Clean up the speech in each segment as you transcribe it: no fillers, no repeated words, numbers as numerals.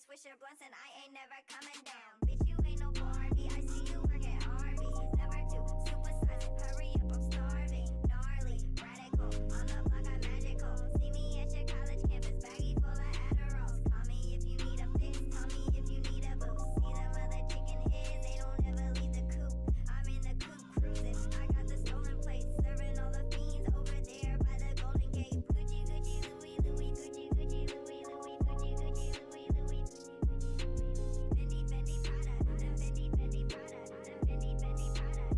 Swisher blunts and I ain't never coming down. Bitch, you ain't no Barbie. I see you work at Arby's. Never to supersize it. Hurry up, I'm starving. Gnarly, radical. On the block, I'm magical. See me at your college campus, baggy full of Adderalls. Call me if you need a fix. Tell me if you need a boost. See them other chicken heads, they don't ever leave the coop. I'm in the coop cruising. I got the stolen plates, serving all the fiends over there by the Golden Gate. Gucci, Gucci, Louis, Louis, Gucci, Gucci, Louis, Louis, Gucci, Gucci, Louis, Louis. Fendi, Fendi, Prada, Fendi, Fendi, Prada, Fendi, Fendi, Prada,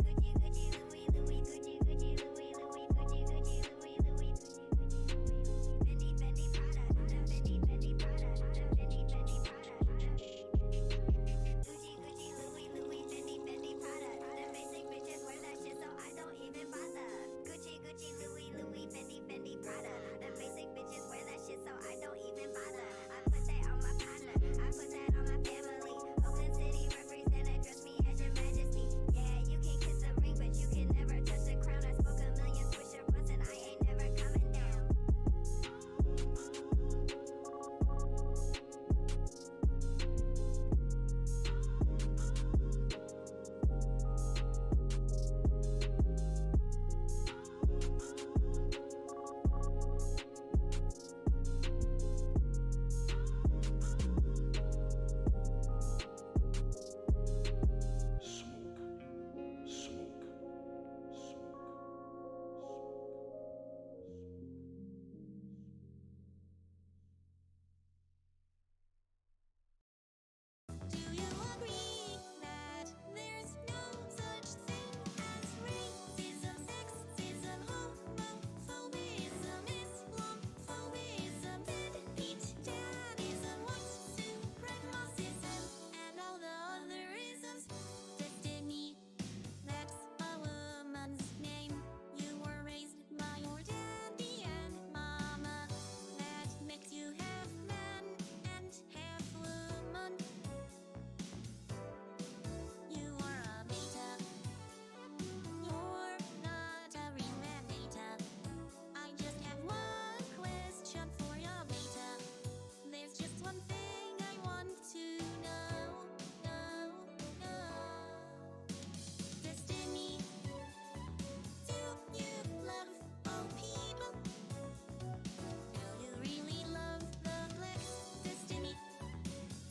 Gucci, Gucci, Louis, Louis, Gucci, Gucci, Louis, Louis, Gucci, Gucci, Louis, Louis, Fendi, Fendi, Prada, Fendi, Fendi, Prada, Fendi, Fendi, Prada, Gucci, Gucci, Louis, Louis, Fendi, Fendi, Prada. Them basic bitches wear that shit, so I don't even bother. Gucci, Gucci, Louis, Louis, Fendi, Fendi, Prada. Them basic bitches wear that shit, so I don't even bother. I put that on my partner, I put that on my family. Oakland City represent, address me as your majesty. Yeah, you can kiss a ring, but you can never touch the crown. I smoke a million Swisher blunts and I ain't never coming down. Do you agree that there's no such thing as racism, sexism, homophobism, Islamophobism, vegetarianism, white supremacism, and all the other isms? Destiny, that's a woman's name. You were raised by your daddy and mama. That makes you half man and half woman. You are a beta. You're not a real man, beta. I just have one question for your beta. There's just one thing I want to know. Destiny, do you love all people? Do you really love the blacks? Destiny,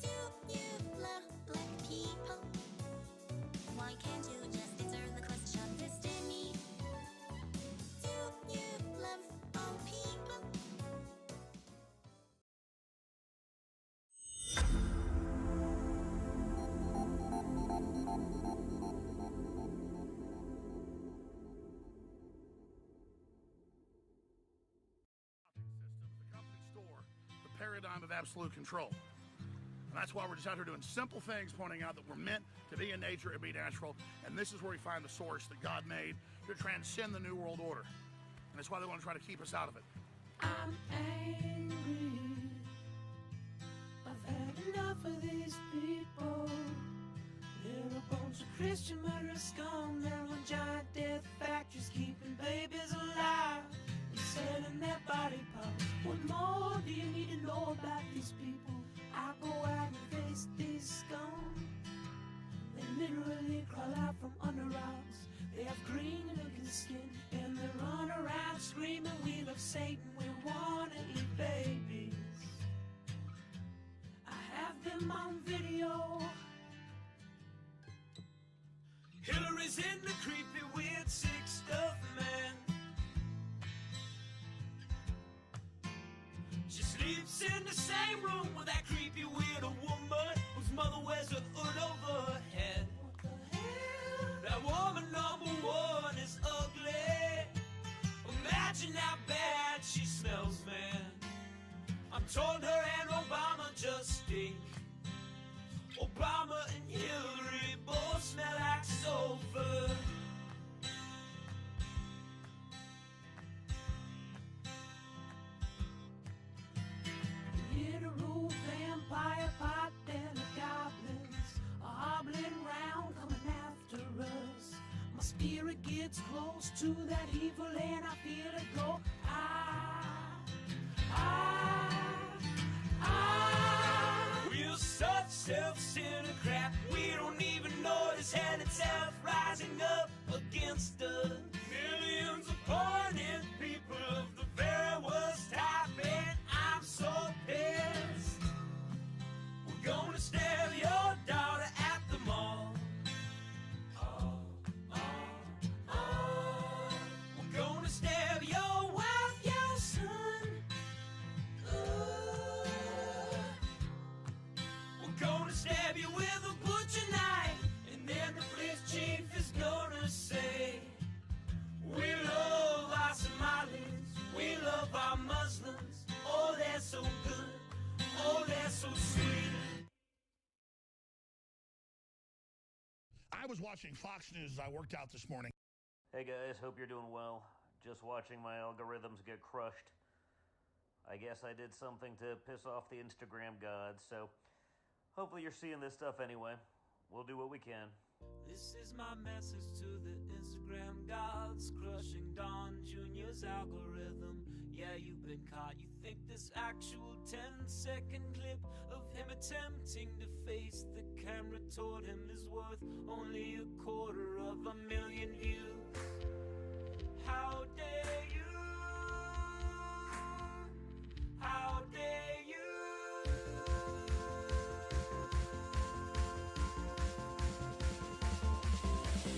do you love black people? Why can't you just answer the question? Destiny, do you love all people? System, the company store, the paradigm of absolute control. And that's why we're just out here doing simple things, pointing out that we're meant to be in nature and be natural. And this is where we find the source that God made to transcend the New World Order. And that's why they want to try to keep us out of it. I'm angry. I've had enough of these people. They're a bunch of Christian murderous scum. They're on giant death factories keeping babies alive. They're selling their body parts. What more do you need to know about these people? I go out and face these scum. They literally crawl out from under rocks. They have green-looking skin, and they run around screaming, we love Satan, we wanna eat babies. I have them on video. Hillary's in the creepy, weird, sick stuff, man. She sleeps in the same room with that creepy, weird woman whose mother wears a hood over her head. What the hell? That woman number one is ugly. Imagine how bad she smells, man. I'm told her and Obama just stink. Obama and Hillary both smell like sulfur. Literal vampire pot and the goblins are hobbling round coming after us. My spirit gets close to that evil and I feel it go. We're such self-centered crap. We don't even notice hell itself rising up against us. Millions of pointed people of the very worst type, and I'm so pissed. We're gonna stab your daughter at the mall. We're gonna stab your wife, your son. We're gonna stab you with a butcher knife, and then the police chief is gonna say, we love our Somalis, we love our Muslims. Oh, they're so good, oh, they're so sweet. I was watching Fox News as I worked out this morning. Hey guys, hope you're doing well. Just watching my algorithms get crushed. I guess I did something to piss off the Instagram gods, so hopefully you're seeing this stuff anyway. We'll do what we can. This is my message to the Instagram gods, crushing Don Jr.'s algorithm. Yeah, you've been caught. You think this actual 10-second clip of him attempting to face the camera toward him is worth only 250,000 views? How dare you? How dare you?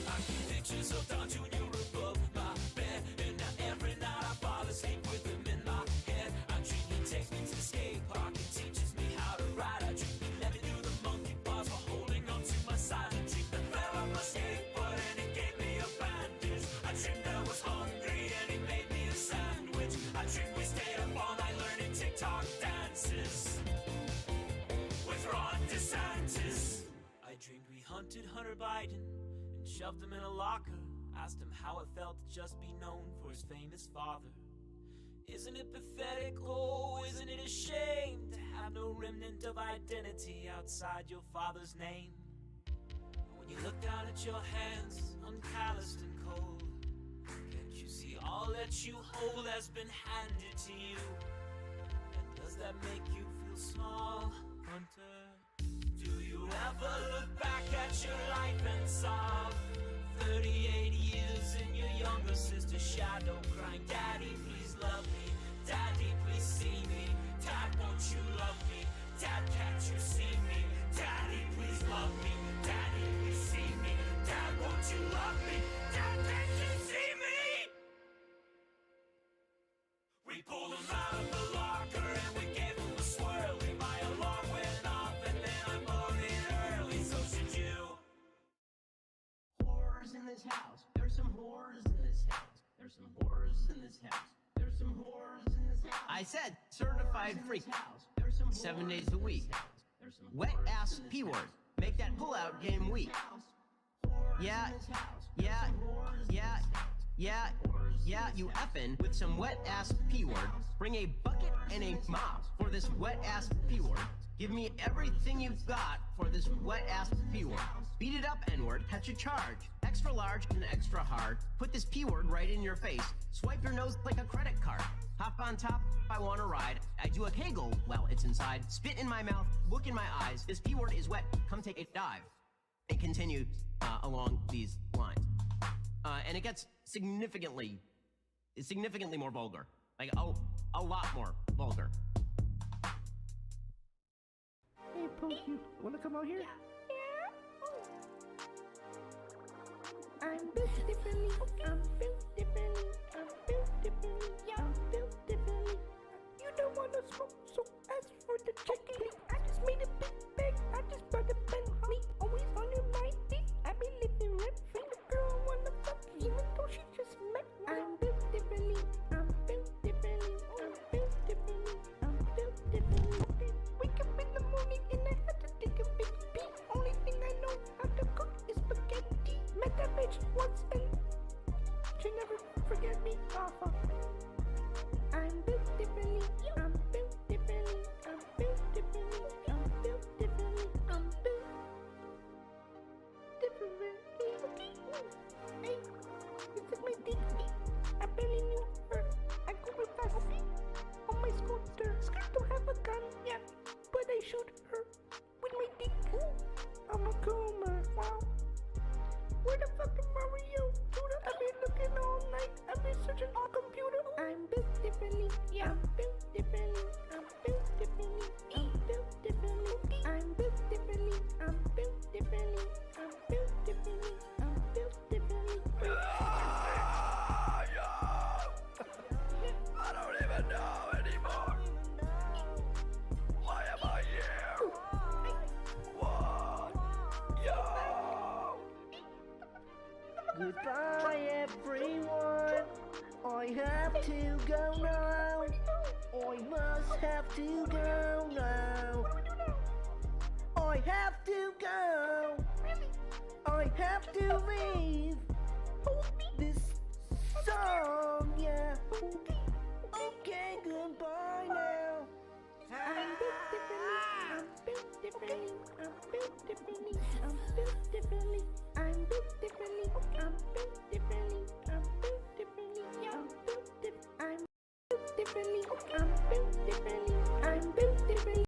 I keep pictures of Don Jr. above my bed, and now every night I fall asleep with him in my head. I dream he takes me to the skate park and teaches me how to ride. I dream he let me do the monkey bars while holding on to my side. I dream that fell on my skateboard and he gave me a bandage. I dreamed I was hungry and he made me a sandwich. I dreamed we stayed up all night learning TikTok dances with Ron DeSantis. I dreamed we hunted Hunter Biden and shoved him in a locker. Asked him how it felt to just be known for his famous father. Isn't it pathetic? Oh, isn't it a shame to have no remnant of identity outside your father's name? When you look down at your hands, uncalloused and cold, can't you see all that you hold has been handed to you? And does that make you feel small, Hunter? Do you ever look back at your life and sob? 38 years in your younger sister's shadow, crying, Daddy, please love me. Daddy, please see me. Dad, won't you love me? Dad, can't you see me? Daddy, please love me. Daddy, please see me. Dad, won't you love me? Dad, can't you see me? We pulled him out of the locker and we gave him a swirly. My alarm went off and then I voted early, so should you. Whores in this house. There's some whores in this house. There's some whores in this house. There's some whores in this house. I said certified freak. There's some 7 days a week. There's some Wet ass P word. Make that pull-out game weak. Yeah, you effin' with some wet ass P word. Bring a bucket and a mop for this wet ass P word. Give me everything you've got for this wet ass P word. Beat it up, N-word, catch a charge. Extra large and extra hard. Put this P word right in your face. Swipe your nose like a credit card. Hop on top, I wanna ride. I do a kegel while it's inside. Spit in my mouth, look in my eyes. This P word is wet, come take a dive. And continue along these lines. and it gets significantly more vulgar. Like, a lot more vulgar. Hey, Pooh, you wanna come out here? I'm built differently, I'm built differently, I'm built differently, I'm built differently. You don't wanna smoke, so ask for the check, please. I just made a big bag, I just bought a Bentley. Always on your mind, I be living rent free. The girl wanna fuck, even though she just met. I'm built differently, I'm built differently, I'm built differently, I'm built differently. Wake up in the morning and I had to take a big pee. Only thing I know how to cook is spaghetti. Met that bitch once and she never forget me. Oh, fuck. I'm built differently, I'm built differently, I'm built differently, I'm built differently, I'm built differently. Hey, you took my dick. I barely knew her. I go real fast, okay? On my scooter. Skirt don't have a gun yet, but I shoot her with my dick. I'm a coomer, wow. Where the fuck is Mario? Dude, I've been looking all night. I've been searching on computer. I'm built differently. Yeah, I'm built differently. I'm built differently. I'm built differently. I'm built differently. I'm built differently. I'm built differently. I'm built differently. I don't even know anymore. Why am I here? What? Yo! Goodbye, everyone. I have to go now. I must have to go now. I have to go. I have to leave this song, yeah. Okay, goodbye now. I'm built differently. I'm built differently. I'm built differently. I'm built differently. I'm built differently. I'm built differently. I'm built differently. I'm built differently. I'm built differently. I'm built differently.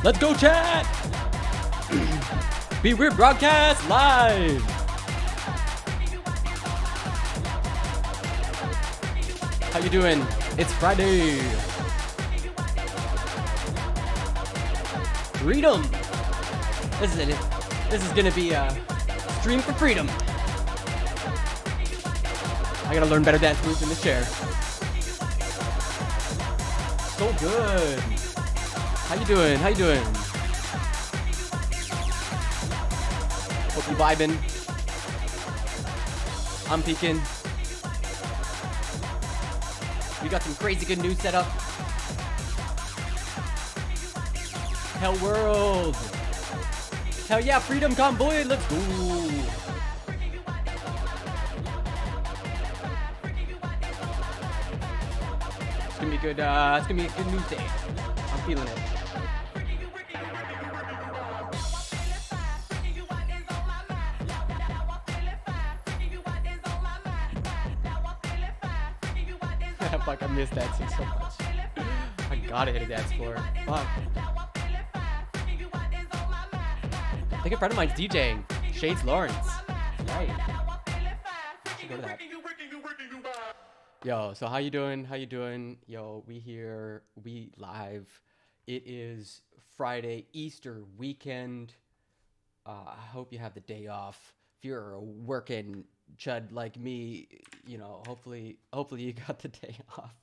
Let's go, chat! Be Weird broadcast live! How you doing? It's Friday. Freedom! This is it. This is gonna be a stream for freedom. I gotta learn better dance moves in this chair. So good. How you doing? How you doing? Hope you vibing. I'm peeking. We got some crazy good news set up. Hell world. Hell yeah, freedom convoy. Let's go. It's gonna be good. It's gonna be a good news day. I'm feeling it. Fuck, I miss dancing so much. I gotta hit a dance floor. Fuck. I think a friend of mine's DJing. Shades Lawrence. Right. Should go to that. Yo, so how you doing? How you doing? Yo, we here. We live. It is Friday, Easter weekend. I hope you have the day off. If you're a working chud like me, you know, hopefully you got the day off.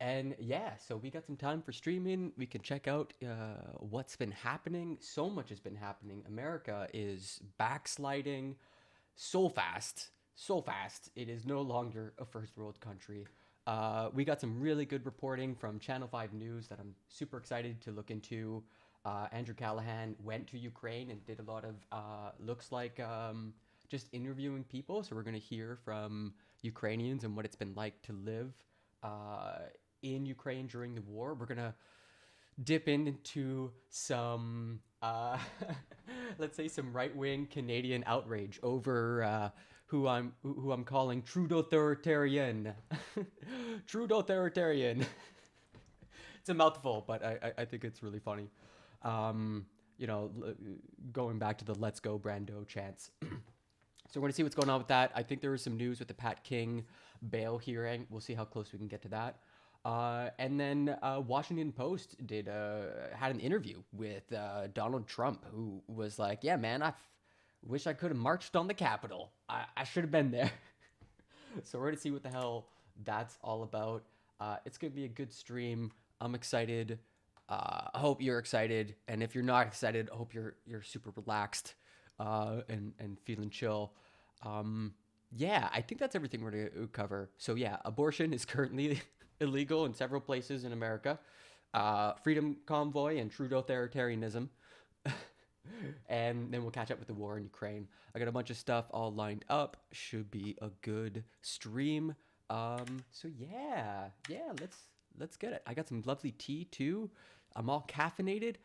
And yeah, so we got some time for streaming. We can check out what's been happening. So much has been happening. America is backsliding so fast. It is no longer a first world country. We got some really good reporting from Channel 5 News that I'm super excited to look into. Andrew Callahan went to Ukraine and did a lot of, looks like, just interviewing people. So we're going to hear from Ukrainians and what it's been like to live in Ukraine during the war. We're going to dip into some, let's say, some right-wing Canadian outrage over who I'm calling Trudeauthoritarian. Trudeauthoritarian. It's a mouthful, but I think it's really funny. You know, going back to the "Let's Go Brando" chants. So we're going to see what's going on with that. I think there was some news with the Pat King bail hearing. We'll see how close we can get to that. And then Washington Post had an interview with Donald Trump, who was like, yeah, man, I wish I could have marched on the Capitol. I should have been there. So we're going to see what the hell that's all about. It's going to be a good stream. I'm excited. I hope you're excited. And if you're not excited, I hope you're super relaxed and feeling chill. Yeah, I think that's everything we're going to cover. So yeah, abortion is currently illegal in several places in America. Freedom Convoy and Trudeauthoritarianism. And then we'll catch up with the war in Ukraine. I got a bunch of stuff all lined up. Should be a good stream. So yeah, let's get it. I got some lovely tea too. I'm all caffeinated.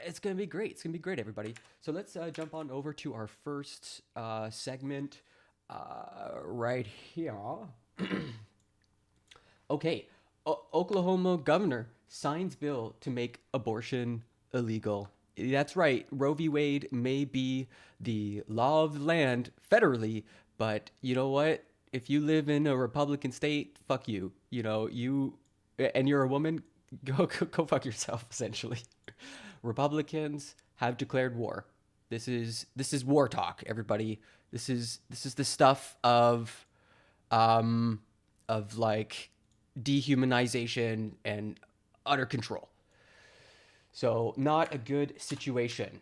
It's gonna be great. It's gonna be great, everybody. So let's jump on over to our first segment right here. Okay, Oklahoma governor signs bill to make abortion illegal. That's right. Roe v. Wade may be the law of the land federally, but you know what? If you live in a Republican state, fuck you. You know, and you're a woman, go fuck yourself, essentially. Republicans have declared war. This is war talk, everybody. This is the stuff of of like dehumanization and utter control. So not a good situation.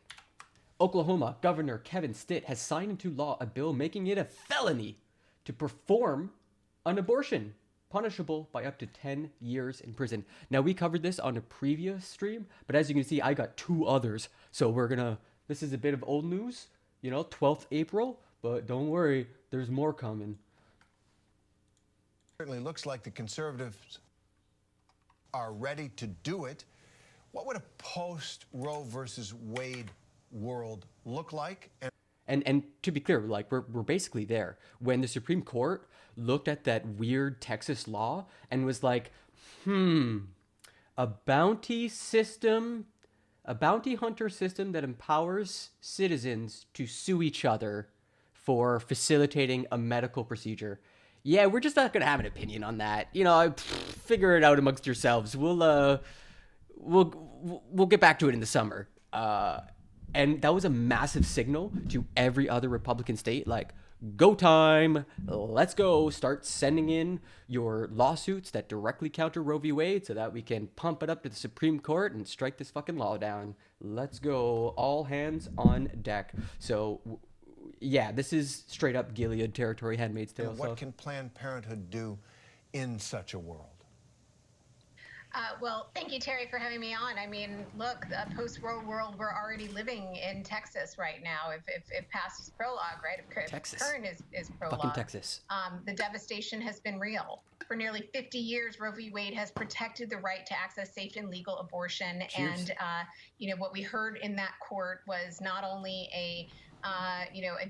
Oklahoma Governor Kevin Stitt has signed into law a bill making it a felony to perform an abortion, punishable by up to 10 years in prison. Now, we covered this on a previous stream, but as you can see, I got 2 others. So this is a bit of old news, 12th April, but don't worry, there's more coming. Certainly looks like the Conservatives are ready to do it. What would a post-Roe versus Wade world look like? And to be clear, like we're basically there. When the Supreme Court looked at that weird Texas law and was like, a bounty hunter system that empowers citizens to sue each other for facilitating a medical procedure. Yeah, we're just not gonna have an opinion on that. Figure it out amongst yourselves. We'll get back to it in the summer. And that was a massive signal to every other Republican state, like, go time, let's go, start sending in your lawsuits that directly counter Roe v. Wade so that we can pump it up to the Supreme Court and strike this fucking law down. Let's go, all hands on deck. So, yeah, this is straight up Gilead territory, Handmaid's Tale. And what can Planned Parenthood do in such a world? Well, thank you, Terry, for having me on. I mean, look, the post-Roe world, we're already living in Texas right now. If past is prologue, right? If Texas. Current is prologue. Fucking Texas. The devastation has been real. For nearly 50 years, Roe v. Wade has protected the right to access safe and legal abortion. Cheers. And, what we heard in that court was not only a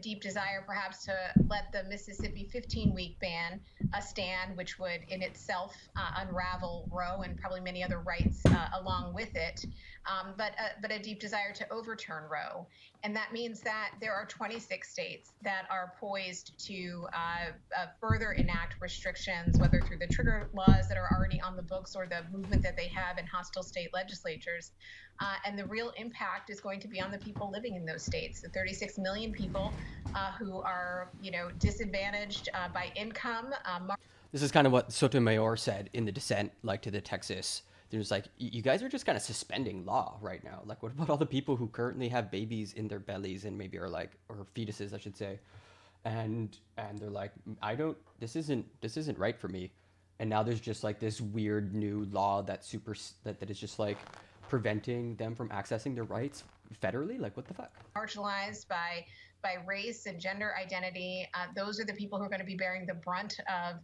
deep desire perhaps to let the Mississippi 15-week ban stand, which would in itself unravel Roe and probably many other rights along with it, but a deep desire to overturn Roe. And that means that there are 26 states that are poised to further enact restrictions, whether through the trigger laws that are already on the books or the movement that they have in hostile state legislatures. And the real impact is going to be on the people living in those states, the 36 million people who are, disadvantaged by income. This is kind of what Sotomayor said in the dissent, like to the Texas. There's like, you guys are just kind of suspending law right now. Like, what about all the people who currently have babies in their bellies and maybe are like, or fetuses, I should say, and they're like, this isn't right for me. And now there's just like this weird new law that is just like preventing them from accessing their rights federally. Like, what the fuck? Marginalized by race and gender identity. Those are the people who are going to be bearing the brunt of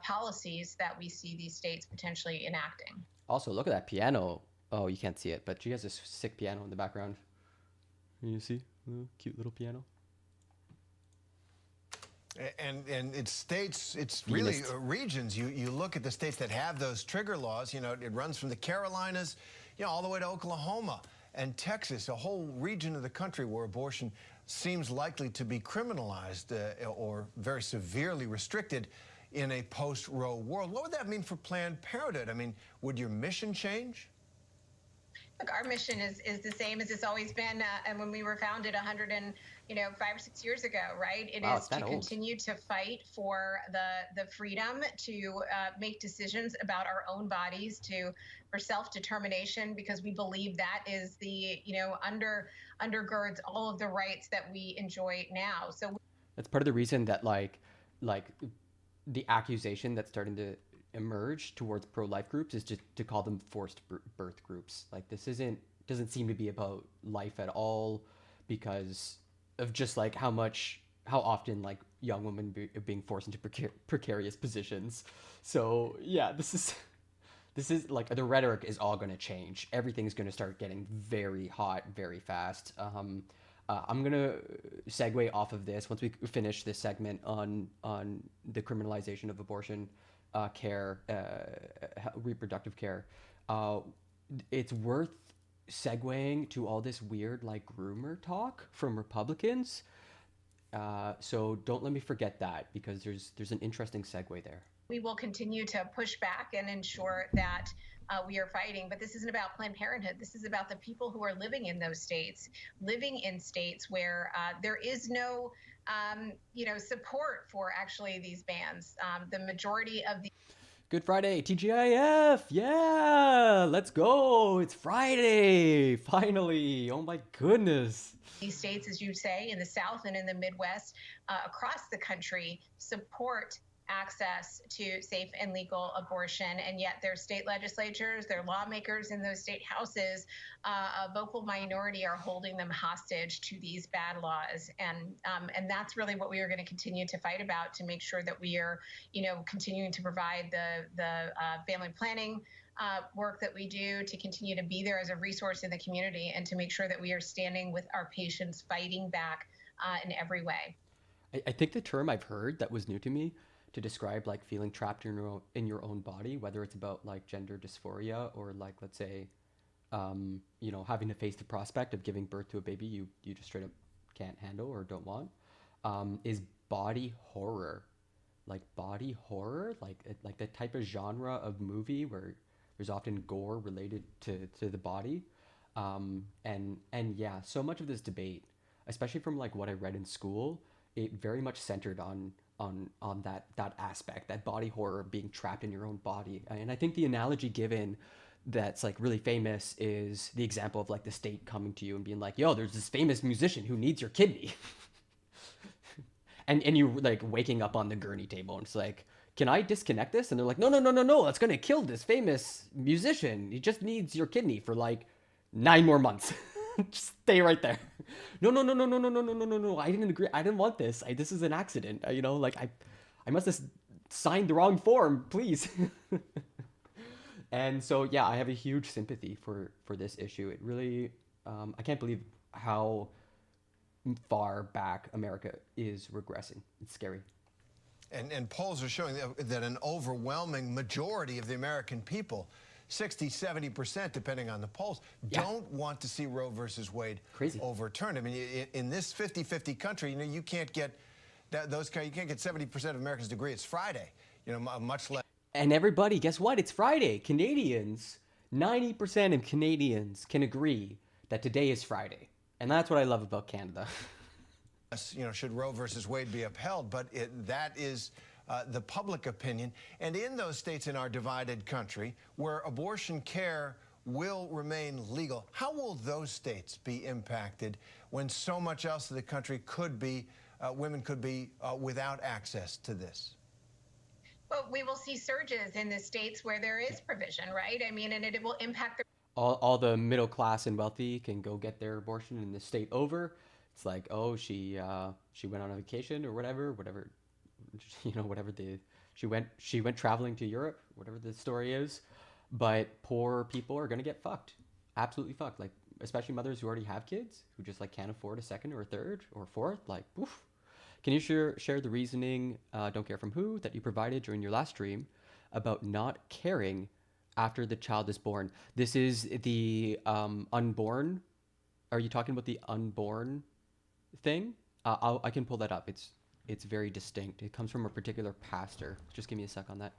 policies that we see these states potentially enacting. Also, look at that piano. Oh, you can't see it, but she has this sick piano in the background. Can you see? Cute little piano. And it's states, it's really regions. You look at the states that have those trigger laws, it runs from the Carolinas, all the way to Oklahoma and Texas, a whole region of the country where abortion seems likely to be criminalized or very severely restricted in a post-Roe world. What would that mean for Planned Parenthood? I mean, would your mission change? Look, our mission is the same as it's always been, and when we were founded 5 or 6 years ago, right? It is to continue to fight for the freedom to make decisions about our own bodies, for self-determination, because we believe that is the undergirds all of the rights that we enjoy now. So that's part of the reason that like the accusation that's starting to emerge towards pro-life groups is just to call them forced birth groups. Like, this doesn't seem to be about life at all, because of just like how often like young women are being forced into precarious positions. So yeah, this is like, the rhetoric is all going to change. Everything's going to start getting very hot very fast. I'm going to segue off of this once we finish this segment on the criminalization of abortion care, reproductive care. It's worth segueing to all this weird like groomer talk from Republicans. So don't let me forget that, because there's an interesting segue there. We will continue to push back and ensure that we are fighting. But this isn't about Planned Parenthood. This is about the people who are living in those states, living in states where there is no support for actually these bans. The majority of the Good Friday, TGIF. Yeah, let's go. It's Friday, finally. Oh my goodness. these states, as you say, in the South and in the Midwest, across the country, support access to safe and legal abortion, and yet their state legislatures, their lawmakers in those state houses, a vocal minority are holding them hostage to these bad laws, and that's really what we are going to continue to fight about, to make sure that we are, continuing to provide the family planning work that we do, to continue to be there as a resource in the community, and to make sure that we are standing with our patients, fighting back in every way. I think the term I've heard that was new to me to describe like feeling trapped in your own body, whether it's about like gender dysphoria or like, let's say, having to face the prospect of giving birth to a baby you just straight up can't handle or don't want, is body horror. Like body horror, like the type of genre of movie where there's often gore related to the body. And yeah, so much of this debate, especially from like what I read in school, it very much centered on that aspect, that body horror, being trapped in your own body. And I think the analogy given that's like really famous is the example of like the state coming to you and being like, yo, there's this famous musician who needs your kidney. and you like waking up on the gurney table and it's like, can I disconnect this? And they're like, no, that's gonna kill this famous musician. He just needs your kidney for like 9 more months. Just stay right there. No. I didn't agree. I didn't want this. This is an accident. I must have signed the wrong form, please. And so, yeah, I have a huge sympathy for this issue. It really, I can't believe how far back America is regressing. It's scary. And polls are showing that an overwhelming majority of the American people, 60, 70%, depending on the polls, don't want to see Roe versus Wade overturned. I mean, in this 50-50 country, you can't get you can't get 70% of Americans to agree it's Friday. Much less. And everybody, guess what? It's Friday. Canadians, 90% of Canadians can agree that today is Friday, and that's what I love about Canada. Should Roe versus Wade be upheld? But that is the public opinion. And in those states in our divided country where abortion care will remain legal, how will those states be impacted when so much else of the country could be, women could be without access to this? Well, we will see surges in the states where there is provision, right? I mean, and it will impact all the middle class and wealthy can go get their abortion in the state over. It's like, oh, she went on a vacation or whatever, whatever she went traveling to Europe, whatever the story is. But poor people are gonna get fucked, absolutely fucked. Like especially mothers who already have kids who just like can't afford a second or a third or fourth. Like, oof. Can you share the reasoning, don't care from who, that you provided during your last stream about not caring after the child is born? This is the unborn. Are you talking about the unborn thing? I can pull that up. It's very distinct. It comes from a particular pastor. Just give me a sec on that.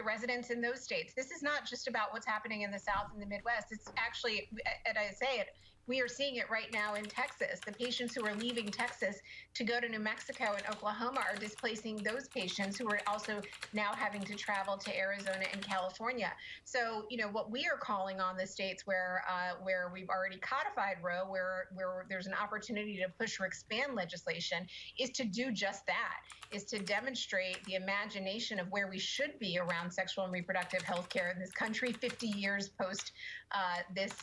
Residents in those states. This is not just about what's happening in the South and the Midwest. It's actually, and I say it, we are seeing it right now in Texas. The patients who are leaving Texas to go to New Mexico and Oklahoma are displacing those patients who are also now having to travel to Arizona and California. So, what we are calling on the states where we've already codified Roe, where there's an opportunity to push or expand legislation, is to do just that, is to demonstrate the imagination of where we should be around sexual and reproductive health care in this country 50 years post this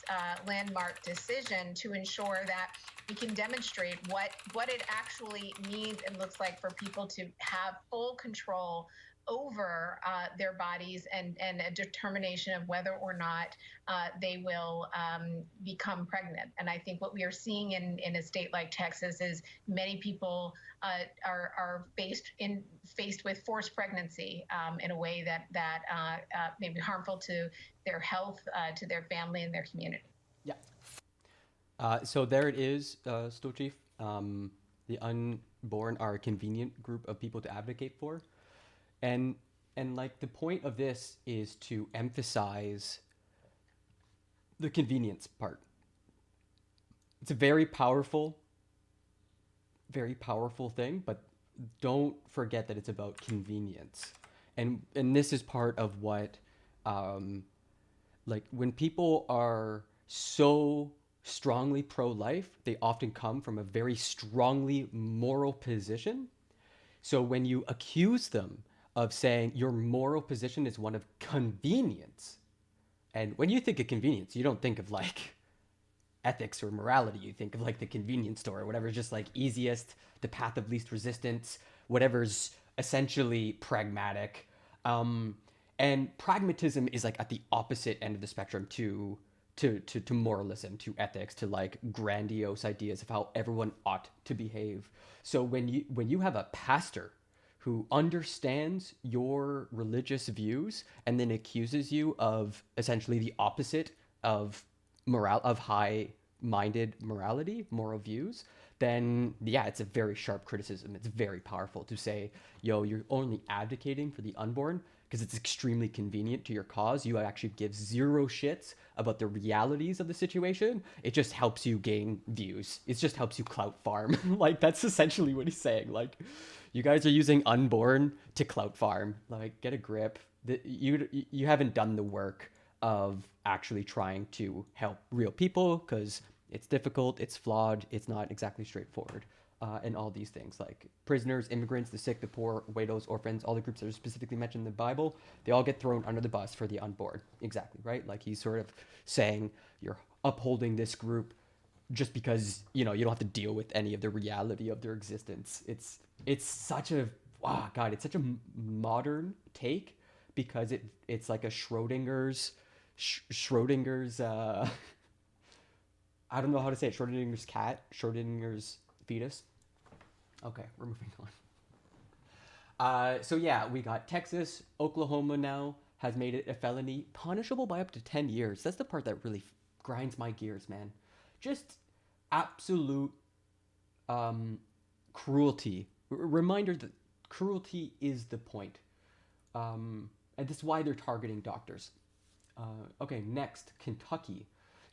landmark decision, to ensure that we can demonstrate what it actually means and looks like for people to have full control over their bodies and a determination of whether or not they will become pregnant. And I think what we are seeing in a state like Texas is many people are faced with forced pregnancy in a way that may be harmful to their health, to their family, and their community. Yeah. So there it is, Stool Chief. The unborn are a convenient group of people to advocate for. And like the point of this is to emphasize the convenience part. It's a very powerful very powerful thing, but don't forget that it's about convenience. And this is part of what, like when people are so strongly pro-life, they often come from a very strongly moral position. So when you accuse them of saying your moral position is one of convenience, and when you think of convenience, you don't think of like ethics or morality. You think of like the convenience store or whatever's just like easiest, the path of least resistance, whatever's essentially pragmatic. And pragmatism is like at the opposite end of the spectrum to moralism, to ethics, to like grandiose ideas of how everyone ought to behave. So when you have a pastor who understands your religious views and then accuses you of essentially the opposite of high-minded morality, moral views, then yeah, it's a very sharp criticism. It's very powerful to say, yo, you're only advocating for the unborn because it's extremely convenient to your cause. You actually give zero shits about the realities of the situation. It just helps you gain views. It just helps you clout farm. Like, that's essentially what he's saying. Like, you guys are using unborn to clout farm. Like, get a grip. You haven't done the work of actually trying to help real people, because it's difficult, it's flawed, it's not exactly straightforward. And all these things like prisoners, immigrants, the sick, the poor, widows, orphans, all the groups that are specifically mentioned in the Bible, they all get thrown under the bus for the unborn. Exactly, right? Like, he's sort of saying you're upholding this group just because, you know, you don't have to deal with any of the reality of their existence. It's such a, oh God, it's such a modern take, because it's like a Schrodinger's I don't know how to say it. Schrodinger's cat, Schrodinger's fetus. Okay, we're moving on. So yeah, we got Texas, Oklahoma now has made it a felony, punishable by up to 10 years. That's the part that really grinds my gears, man. Just absolute cruelty. Reminder that cruelty is the point. And this is why they're targeting doctors. Okay, next, Kentucky.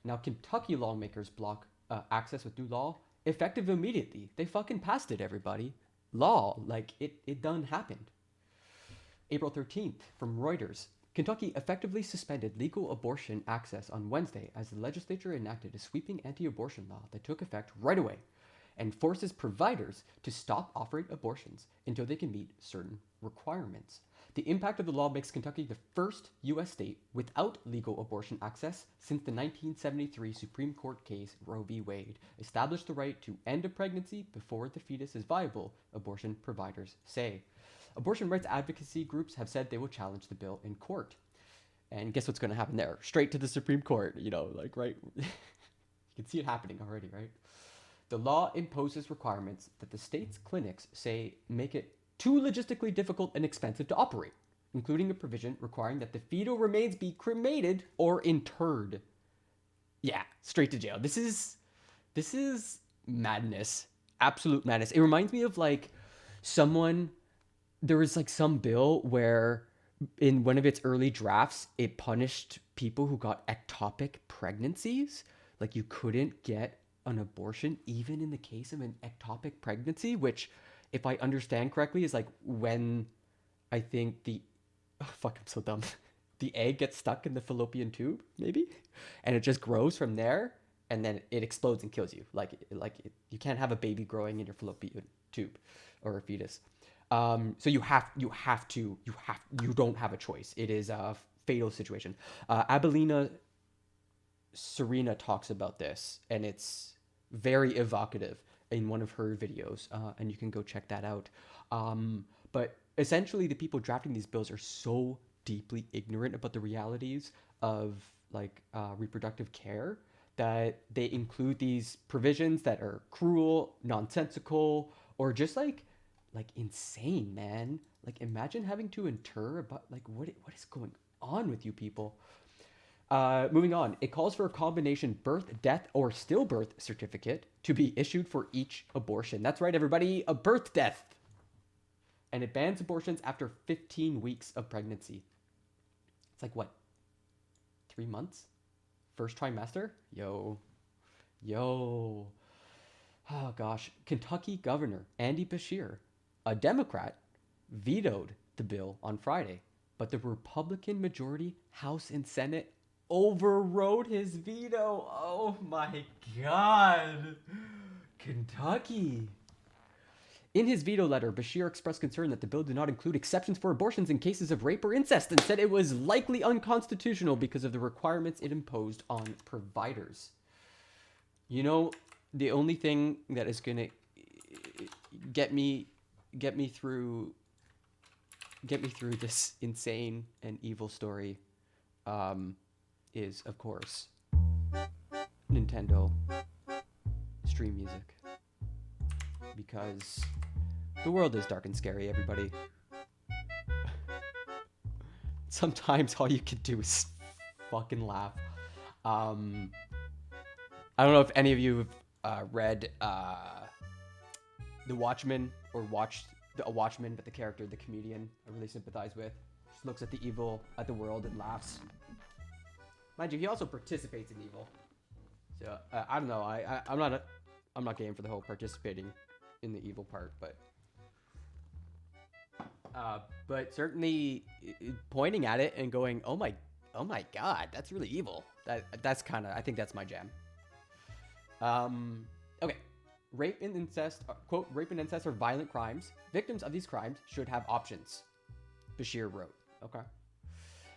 Now, Kentucky lawmakers block access with new law effective immediately. They fucking passed it, everybody. Law, like, it done happened. April 13th, from Reuters. Kentucky effectively suspended legal abortion access on Wednesday as the legislature enacted a sweeping anti-abortion law that took effect right away and forces providers to stop offering abortions until they can meet certain requirements. The impact of the law makes Kentucky the first U.S. state without legal abortion access since the 1973 Supreme Court case Roe v. Wade established the right to end a pregnancy before the fetus is viable, abortion providers say. Abortion rights advocacy groups have said they will challenge the bill in court. And guess what's going to happen there? Straight to the Supreme Court, you know, like, right? You can see it happening already, right? The law imposes requirements that the state's clinics say make it too logistically difficult and expensive to operate, including a provision requiring that the fetal remains be cremated or interred. Yeah, straight to jail. This is madness. Absolute madness. It reminds me of like there was like some bill where in one of its early drafts, it punished people who got ectopic pregnancies. Like, you couldn't get an abortion even in the case of an ectopic pregnancy, which, if I understand correctly, is like when I think I'm so dumb. The egg gets stuck in the fallopian tube, maybe, and it just grows from there, and then it explodes and kills you. You can't have a baby growing in your fallopian tube or a fetus. So you don't have a choice. It is a fatal situation. Abelina Serena talks about this, and it's very evocative in one of her videos, and you can go check that out. But essentially, the people drafting these bills are so deeply ignorant about the realities of reproductive care that they include these provisions that are cruel, nonsensical, or just like insane, man. Like, imagine having to inter about what is going on with you people. Moving on, it calls for a combination birth, death, or stillbirth certificate to be issued for each abortion. That's right, everybody, a birth death. And it bans abortions after 15 weeks of pregnancy. It's like, what, 3 months? First trimester? Yo. Oh gosh, Kentucky Governor Andy Beshear, a Democrat, vetoed the bill on Friday, but the Republican majority House and Senate overrode his veto. Oh my God. Kentucky. In his veto letter, Beshear expressed concern that the bill did not include exceptions for abortions in cases of rape or incest and said it was likely unconstitutional because of the requirements it imposed on providers. You know, the only thing that is going to get me through this insane and evil story is, of course, Nintendo stream music. Because the world is dark and scary, everybody. Sometimes all you can do is fucking laugh. I don't know if any of you have read The Watchmen or watched A Watchmen, but the character, the comedian, I really sympathize with. Just looks at the evil, at the world, and laughs. Mind you, he also participates in evil. So I don't know. I'm not game for the whole participating in the evil part, but certainly pointing at it and going, oh my God, that's really evil. That's kind of, I think that's my jam. Okay. Rape and incest, quote, rape and incest are violent crimes. Victims of these crimes should have options, Beshear wrote. Okay.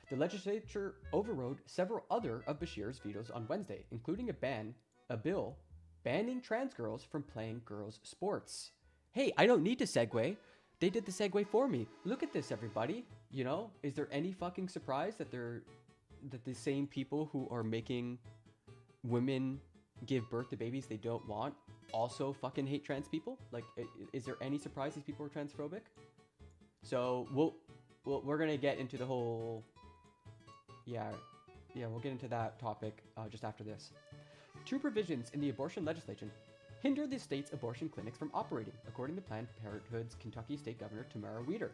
The legislature overrode several other of Beshear's vetoes on Wednesday, including a bill banning trans girls from playing girls' sports. Hey, I don't need to segue. They did the segue for me. Look at this, everybody. You know, is there any fucking surprise that the same people who are making women give birth to babies they don't want also fucking hate trans people? Like, is there any surprise these people are transphobic? So we're gonna get into the whole, yeah, we'll get into that topic just after this. Two provisions in the abortion legislation hinder the state's abortion clinics from operating, according to Planned Parenthood's Kentucky State Governor Tamara Weeder.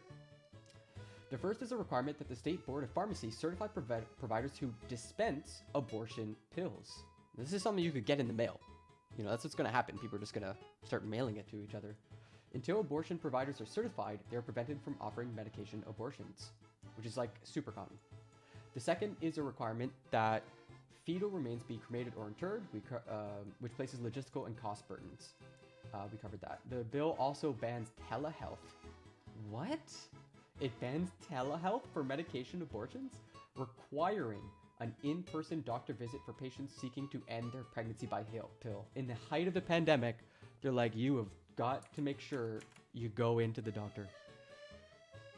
The first is a requirement that the State Board of Pharmacy certify providers who dispense abortion pills. This is something you could get in the mail. You know, that's what's going to happen. People are just going to start mailing it to each other. Until abortion providers are certified, they're prevented from offering medication abortions, which is like super common. The second is a requirement that fetal remains be cremated or interred, which places logistical and cost burdens. We covered that. The bill also bans telehealth. What? It bans telehealth for medication abortions, requiring an in-person doctor visit for patients seeking to end their pregnancy by pill. In the height of the pandemic, they're like, you have got to make sure you go into the doctor.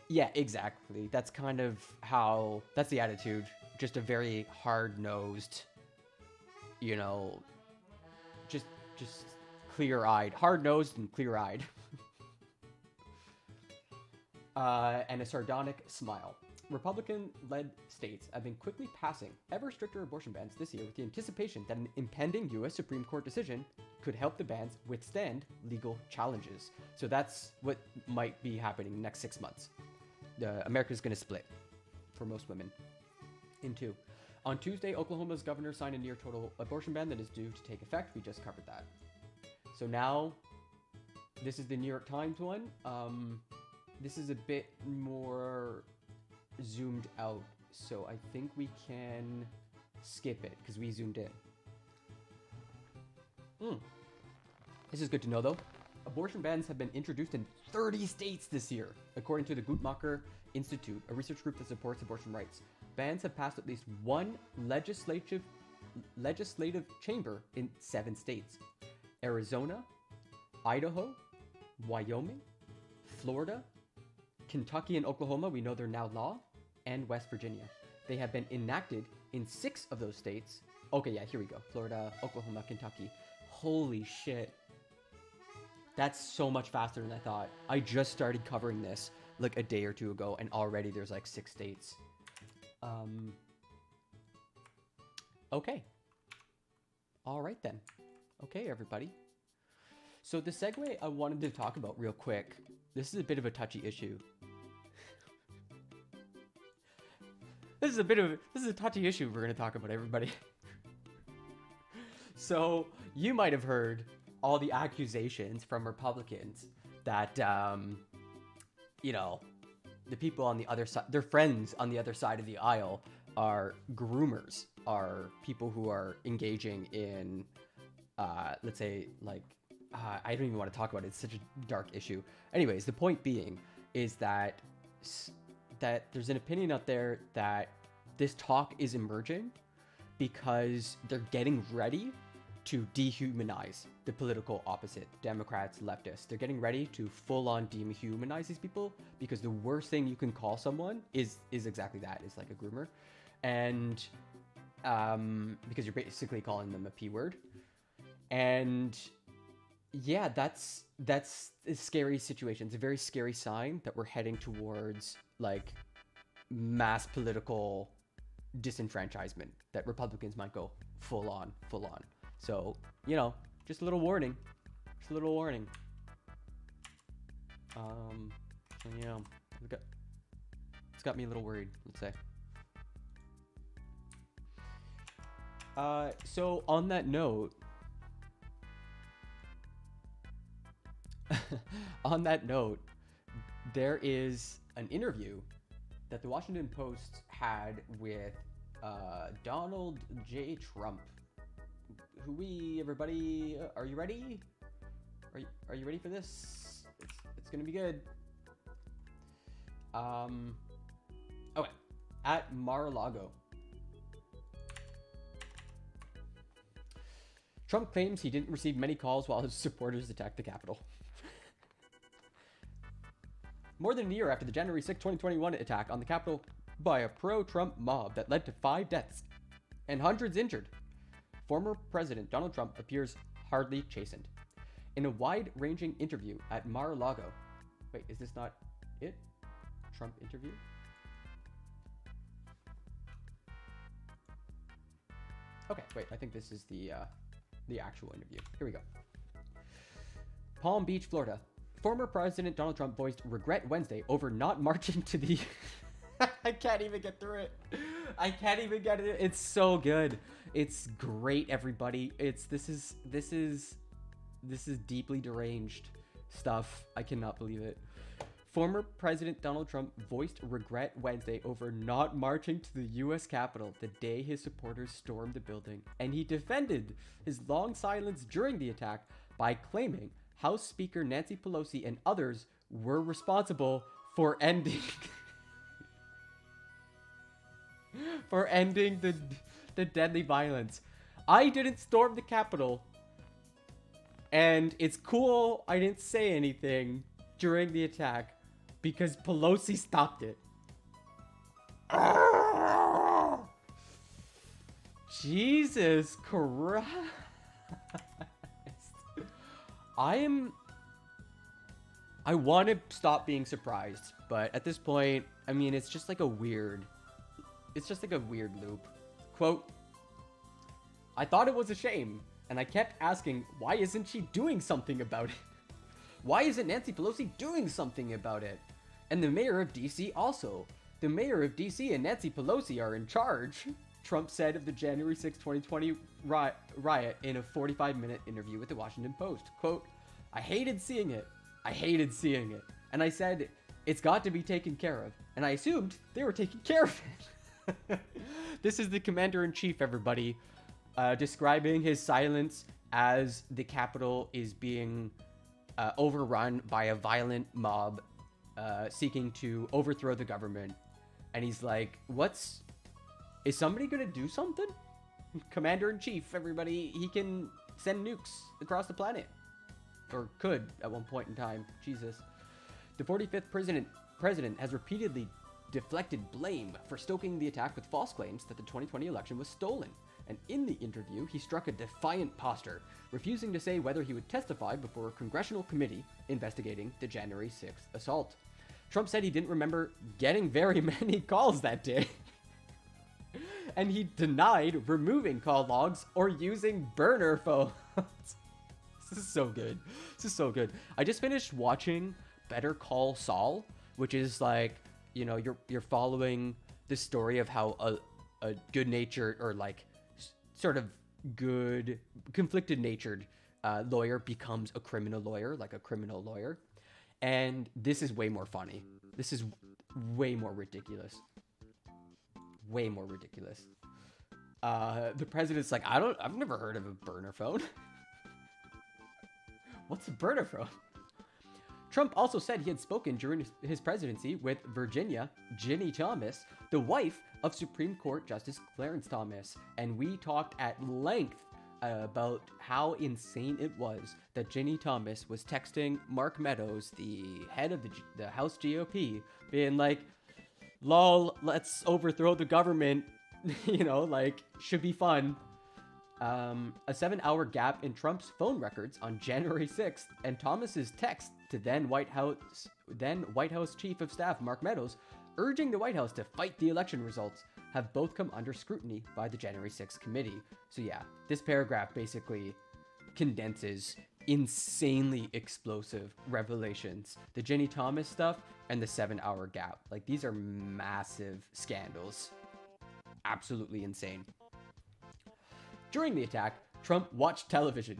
Yeah, exactly. That's kind of how, that's the attitude. Just a very hard-nosed, you know, just clear-eyed. Hard-nosed and clear-eyed. And a sardonic smile. Republican-led states have been quickly passing ever stricter abortion bans this year with the anticipation that an impending U.S. Supreme Court decision could help the bans withstand legal challenges. So that's what might be happening in the next 6 months. America's going to split for most women in two. On Tuesday, Oklahoma's governor signed a near-total abortion ban that is due to take effect. We just covered that. So now, this is the New York Times one. This is a bit more zoomed out, so I think we can skip it because we zoomed in. This is good to know, though. Abortion bans have been introduced in 30 states this year, according to the Guttmacher Institute, a research group that supports abortion rights. Bans have passed at least one legislative chamber in 7 states: Arizona, Idaho, Wyoming, Florida, Kentucky and Oklahoma, we know they're now law, and West Virginia. They have been enacted in 6 of those states. Okay, yeah, here we go. Florida, Oklahoma, Kentucky. Holy shit. That's so much faster than I thought. I just started covering this like a day or 2 ago, and already there's like 6 states. Okay. All right then. Okay, everybody. So the segue I wanted to talk about real quick, this is a bit of a touchy issue. This is a touchy issue we're going to talk about, everybody. So you might have heard all the accusations from Republicans that, you know, the people on the other side, their friends on the other side of the aisle are groomers, are people who are engaging in, let's say, like, I don't even want to talk about it. It's such a dark issue. Anyways, the point being is that there's an opinion out there that this talk is emerging because they're getting ready to dehumanize the political opposite, Democrats, leftists. They're getting ready to full-on dehumanize these people because the worst thing you can call someone is exactly that, is like a groomer. And because you're basically calling them a P word. And yeah, that's a scary situation. It's a very scary sign that we're heading towards like mass political disenfranchisement, that Republicans might go full on. So, you know, just a little warning. Just a little warning. So yeah, it's got me a little worried, let's say. So on that note, there is an interview that the Washington Post had with Donald J. Trump. Everybody, are you ready? Are you ready for this? It's gonna be good. Okay, at Mar-a-Lago. Trump claims he didn't receive many calls while his supporters attacked the Capitol. More than a year after the January 6, 2021 attack on the Capitol by a pro-Trump mob that led to 5 deaths and hundreds injured, former President Donald Trump appears hardly chastened. In a wide-ranging interview at Mar-a-Lago. Wait, is this not it? Trump interview? Okay, wait, I think this is the actual interview. Here we go. Palm Beach, Florida. Former President Donald Trump voiced regret Wednesday over not marching to the... I can't even get through it. I can't even get it. It's so good. It's great, everybody. This is deeply deranged stuff. I cannot believe it. Former President Donald Trump voiced regret Wednesday over not marching to the U.S. Capitol the day his supporters stormed the building, and he defended his long silence during the attack by claiming House Speaker Nancy Pelosi and others were responsible for ending the deadly violence. I didn't storm the Capitol, and it's cool I didn't say anything during the attack because Pelosi stopped it. Jesus Christ. I want to stop being surprised, but at this point, I mean, it's just like a weird loop. Quote, I thought it was a shame, and I kept asking, why isn't she doing something about it? Why isn't Nancy Pelosi doing something about it? And the mayor of DC also. The mayor of DC and Nancy Pelosi are in charge, Trump said of the January 6, 2020 riot in a 45-minute interview with the Washington Post. Quote, I hated seeing it. And I said, it's got to be taken care of. And I assumed they were taking care of it. This is the commander-in-chief, everybody, describing his silence as the Capitol is being overrun by a violent mob seeking to overthrow the government. And he's like, is somebody gonna do something? Commander-in-chief, everybody, he can send nukes across the planet. Or could at one point in time. Jesus. The 45th president has repeatedly deflected blame for stoking the attack with false claims that the 2020 election was stolen. And in the interview, he struck a defiant posture, refusing to say whether he would testify before a congressional committee investigating the January 6th assault. Trump said he didn't remember getting very many calls that day. And he denied removing call logs or using burner phones. This is so good. I just finished watching Better Call Saul, which is like, you know, you're following the story of how a good-natured or like sort of good conflicted-natured lawyer becomes a criminal lawyer, like a criminal lawyer. And this is way more funny. This is way more ridiculous. Way more ridiculous. The president's like, I've never heard of a burner phone. What's a burner phone? Trump also said he had spoken during his presidency with Virginia Ginny Thomas, the wife of Supreme Court Justice Clarence Thomas, and we talked at length about how insane it was that Ginny Thomas was texting Mark Meadows, the head of the House GOP, being like, lol, let's overthrow the government, you know, like, should be fun. A 7-hour gap in Trump's phone records on January 6th and Thomas's text to then White House Chief of Staff Mark Meadows urging the White House to fight the election results have both come under scrutiny by the January 6th committee. So yeah, this paragraph basically condenses insanely explosive revelations. The Ginny Thomas stuff and the 7-hour gap. Like, these are massive scandals. Absolutely insane. During the attack, Trump watched television,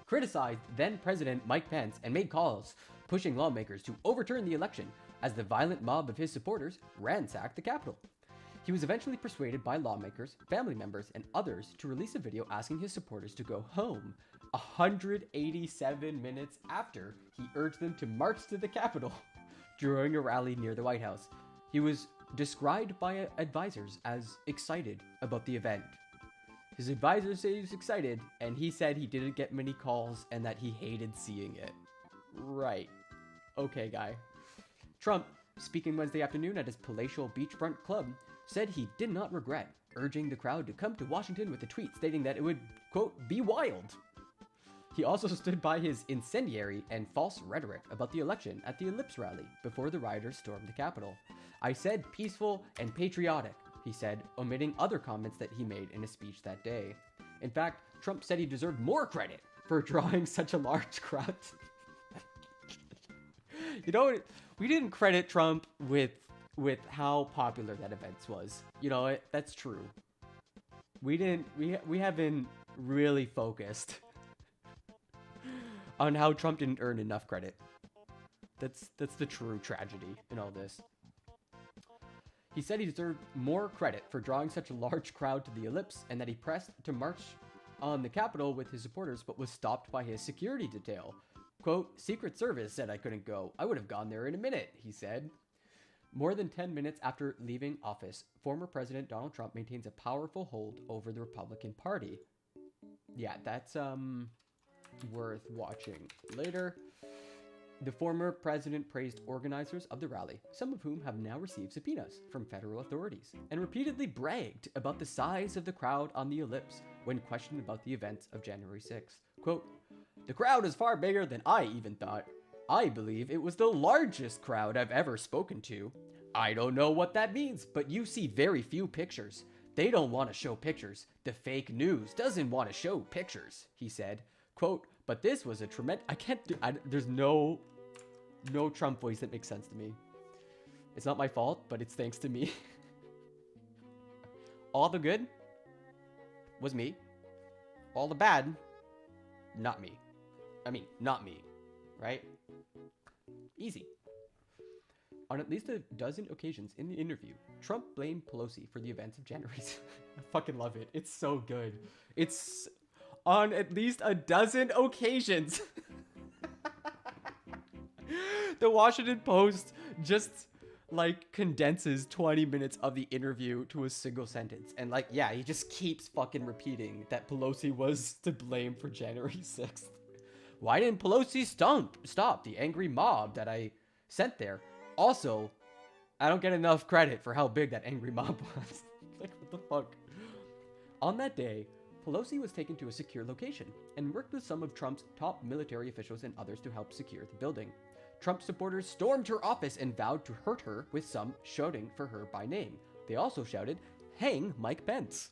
criticized then-President Mike Pence, and made calls pushing lawmakers to overturn the election as the violent mob of his supporters ransacked the Capitol. He was eventually persuaded by lawmakers, family members, and others to release a video asking his supporters to go home 187 minutes after he urged them to march to the Capitol during a rally near the White House. He was described by advisors as excited about the event. His advisors say he was excited, and he said he didn't get many calls and that he hated seeing it. Right. Okay, guy. Trump, speaking Wednesday afternoon at his palatial beachfront club, said he did not regret urging the crowd to come to Washington with a tweet stating that it would, quote, be wild. He also stood by his incendiary and false rhetoric about the election at the Ellipse rally before the rioters stormed the Capitol. I said peaceful and patriotic, he said, omitting other comments that he made in a speech that day. In fact, Trump said he deserved more credit for drawing such a large crowd. You know, we didn't credit Trump with how popular that event was. You know, that's true. We haven't really focused on how Trump didn't earn enough credit. That's the true tragedy in all this. He said he deserved more credit for drawing such a large crowd to the Ellipse and that he pressed to march on the Capitol with his supporters but was stopped by his security detail. Quote, Secret Service said I couldn't go. I would have gone there in a minute, he said. More than 10 minutes after leaving office, former President Donald Trump maintains a powerful hold over the Republican Party. Yeah, that's worth watching later. The former president praised organizers of the rally, some of whom have now received subpoenas from federal authorities, and repeatedly bragged about the size of the crowd on the Ellipse when questioned about the events of January 6th. Quote, the crowd is far bigger than I even thought. I believe it was the largest crowd I've ever spoken to. I don't know what that means, but you see very few pictures. They don't want to show pictures. The fake news doesn't want to show pictures, he said. Quote, but this was a tremendous... there's no Trump voice that makes sense to me. It's not my fault, but it's thanks to me. All the good was me. All the bad, not me. I mean, not me, right? Easy. On at least a dozen occasions in the interview, Trump blamed Pelosi for the events of January 6th. I fucking love it. It's so good. It's on at least a dozen occasions. The Washington Post just like condenses 20 minutes of the interview to a single sentence. And like, yeah, he just keeps fucking repeating that Pelosi was to blame for January 6th. Why didn't Pelosi stop the angry mob that I sent there? Also, I don't get enough credit for how big that angry mob was. Like, what the fuck? On that day, Pelosi was taken to a secure location and worked with some of Trump's top military officials and others to help secure the building. Trump supporters stormed her office and vowed to hurt her, with some shouting for her by name. They also shouted, hang Mike Pence,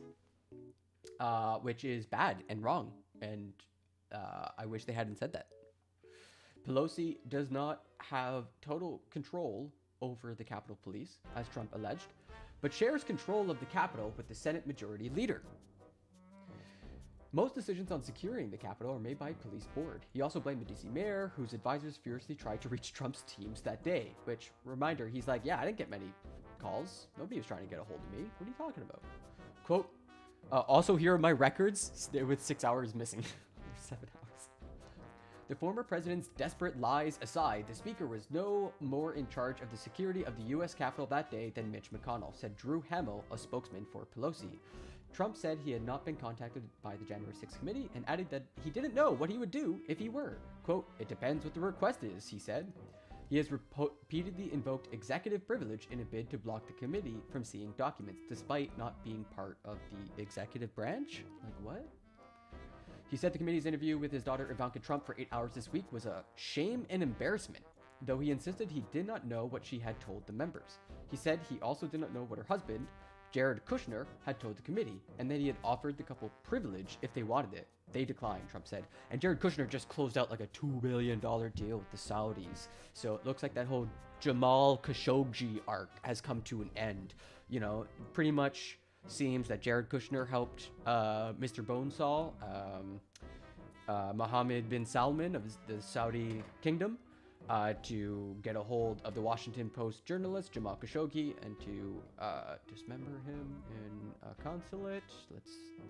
which is bad and wrong, and I wish they hadn't said that. Pelosi does not have total control over the Capitol Police, as Trump alleged, but shares control of the Capitol with the Senate Majority Leader. Most decisions on securing the Capitol are made by police board. He also blamed the DC mayor, whose advisors furiously tried to reach Trump's teams that day. Which, reminder, he's like, yeah, I didn't get many calls. Nobody was trying to get a hold of me. What are you talking about? Quote, also here are my records with 6 hours missing. 7 hours. The former president's desperate lies aside, the speaker was no more in charge of the security of the U.S. Capitol that day than Mitch McConnell, said Drew Hamill, a spokesman for Pelosi. Trump said he had not been contacted by the January 6th committee and added that he didn't know what he would do if he were. Quote, it depends what the request is, he said. He has repeatedly invoked executive privilege in a bid to block the committee from seeing documents, despite not being part of the executive branch. Like, what? He said the committee's interview with his daughter Ivanka Trump for 8 hours this week was a shame and embarrassment, though he insisted he did not know what she had told the members. He said he also did not know what her husband, Jared Kushner, had told the committee, and that he had offered the couple privilege if they wanted it. They declined, Trump said. And Jared Kushner just closed out like a $2 billion deal with the Saudis. So it looks like that whole Jamal Khashoggi arc has come to an end. You know, pretty much seems that Jared Kushner helped Mr. Bonesaw, Mohammed bin Salman of the Saudi kingdom, to get a hold of the Washington Post journalist Jamal Khashoggi and to dismember him in a consulate,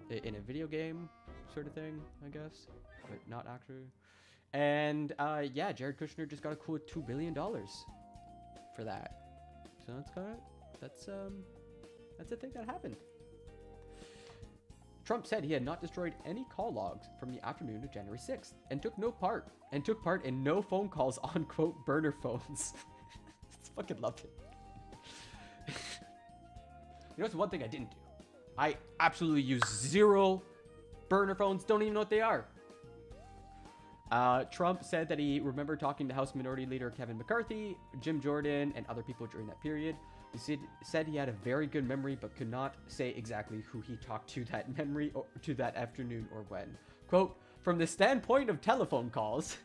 in a video game sort of thing, I guess, but not actually. And yeah, Jared Kushner just got a cool $2 billion for that. So that's a thing that happened. Trump said he had not destroyed any call logs from the afternoon of January 6th and took part in no phone calls on, quote, burner phones. Fucking loved it. You know, it's one thing I didn't do. I absolutely use 0 burner phones, don't even know what they are. Trump said that he remembered talking to House Minority Leader Kevin McCarthy, Jim Jordan, and other people during that period. He said he had a very good memory, but could not say exactly who he talked to that memory or to that afternoon or when. Quote, from the standpoint of telephone calls,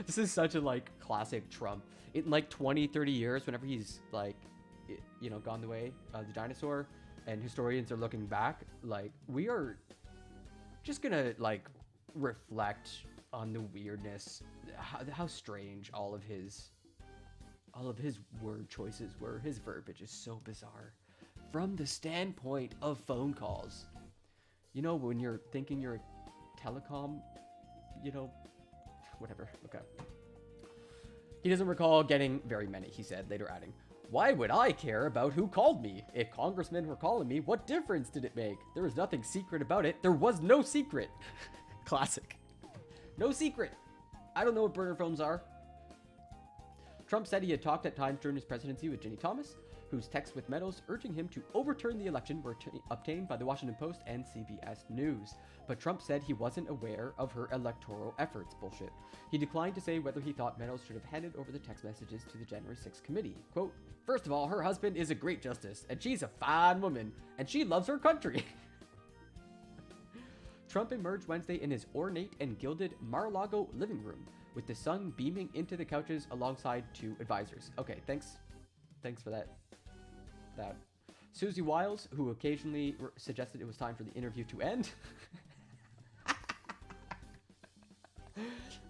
this is such a like classic Trump. In like 20, 30 years, whenever he's like, you know, gone the way of the dinosaur and historians are looking back, like we are just gonna like reflect on the weirdness, how strange all of his word choices were. His verbiage is so bizarre. From the standpoint of phone calls. You know, when you're thinking you're a telecom, you know, whatever. Okay. He doesn't recall getting very many, he said, later adding, why would I care about who called me? If congressmen were calling me, what difference did it make? There was nothing secret about it. There was no secret. Classic. No secret. I don't know what burner phones are. Trump said he had talked at times during his presidency with Ginny Thomas, whose texts with Meadows urging him to overturn the election were obtained by the Washington Post and CBS News. But Trump said he wasn't aware of her electoral efforts. Bullshit. He declined to say whether he thought Meadows should have handed over the text messages to the January 6th committee. Quote, first of all, her husband is a great justice, and she's a fine woman, and she loves her country. Trump emerged Wednesday in his ornate and gilded Mar-a-Lago living room, with the sun beaming into the couches alongside 2 advisors. Okay, thanks for that. Susie Wiles, who occasionally suggested it was time for the interview to end.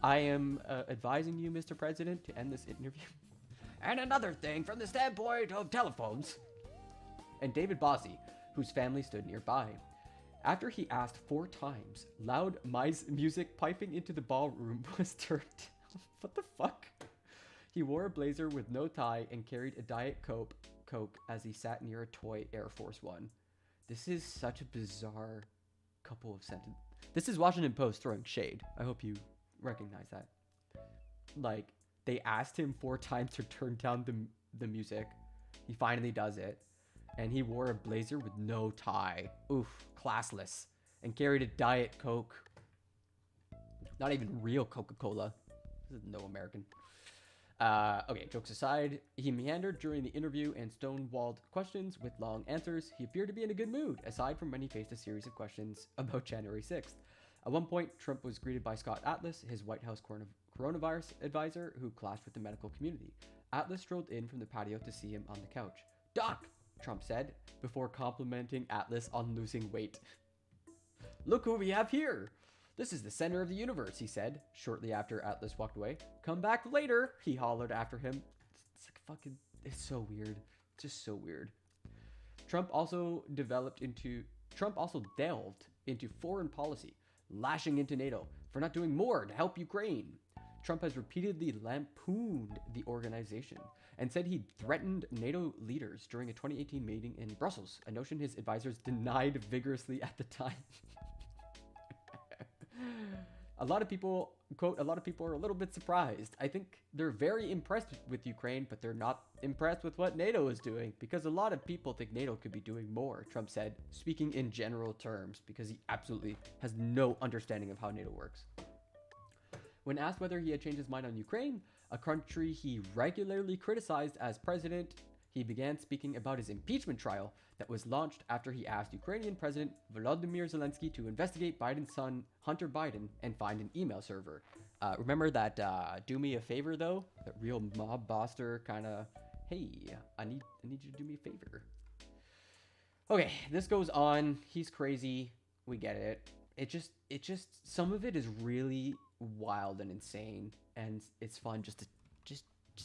I am advising you, Mr. President, to end this interview. And another thing from the standpoint of telephones. And David Bossie, whose family stood nearby. After he asked 4 times, loud music piping into the ballroom was turned down. What the fuck? He wore a blazer with no tie and carried a Diet Coke as he sat near a toy Air Force One. This is such a bizarre couple of sentences. This is Washington Post throwing shade. I hope you recognize that. Like, they asked him 4 times to turn down the music. He finally does it. And he wore a blazer with no tie. Oof, classless. And carried a Diet Coke. Not even real Coca-Cola. This is no American. Okay, jokes aside, he meandered during the interview and stonewalled questions with long answers. He appeared to be in a good mood, aside from when he faced a series of questions about January 6th. At one point, Trump was greeted by Scott Atlas, his White House coronavirus advisor, who clashed with the medical community. Atlas strolled in from the patio to see him on the couch. Doc! Trump said, before complimenting Atlas on losing weight. Look who we have here. This is the center of the universe, he said, shortly after Atlas walked away. Come back later, he hollered after him. It's like fucking, it's so weird. Just so weird. Trump also delved into foreign policy, lashing into NATO for not doing more to help Ukraine. Trump has repeatedly lampooned the organization and said he threatened NATO leaders during a 2018 meeting in Brussels, a notion his advisors denied vigorously at the time. A lot of people, quote, a lot of people are a little bit surprised. I think they're very impressed with Ukraine, but they're not impressed with what NATO is doing because a lot of people think NATO could be doing more, Trump said, speaking in general terms because he absolutely has no understanding of how NATO works. When asked whether he had changed his mind on Ukraine, a country he regularly criticized as president, he began speaking about his impeachment trial that was launched after he asked Ukrainian President Volodymyr Zelensky to investigate Biden's son, Hunter Biden, and find an email server. Remember that do me a favor, though? That real mob bosser kind of, hey, I need you to do me a favor. Okay, this goes on. He's crazy. We get it. It just, some of it is really wild and insane, and it's fun just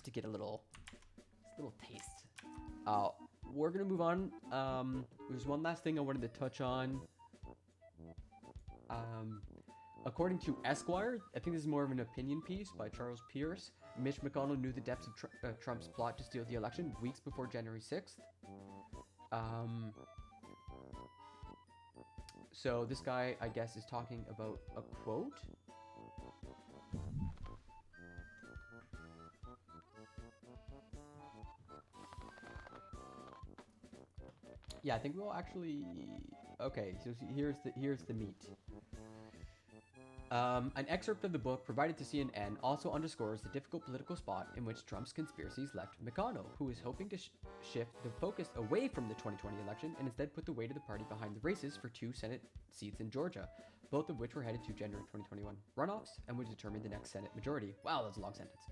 to get a little taste. We're gonna move on. There's one last thing I wanted to touch on. According to Esquire, I think this is more of an opinion piece by Charles Pierce. Mitch McConnell knew the depths of Trump's plot to steal the election weeks before January 6th. So this guy, I guess, is talking about a quote. Yeah, I think we'll actually. Okay, so here's the meat. An excerpt of the book provided to CNN also underscores the difficult political spot in which Trump's conspiracies left McConnell, who is hoping to shift the focus away from the 2020 election and instead put the weight of the party behind the races for 2 Senate seats in Georgia, both of which were headed to January 2021 runoffs and would determine the next Senate majority. Wow, that's a long sentence.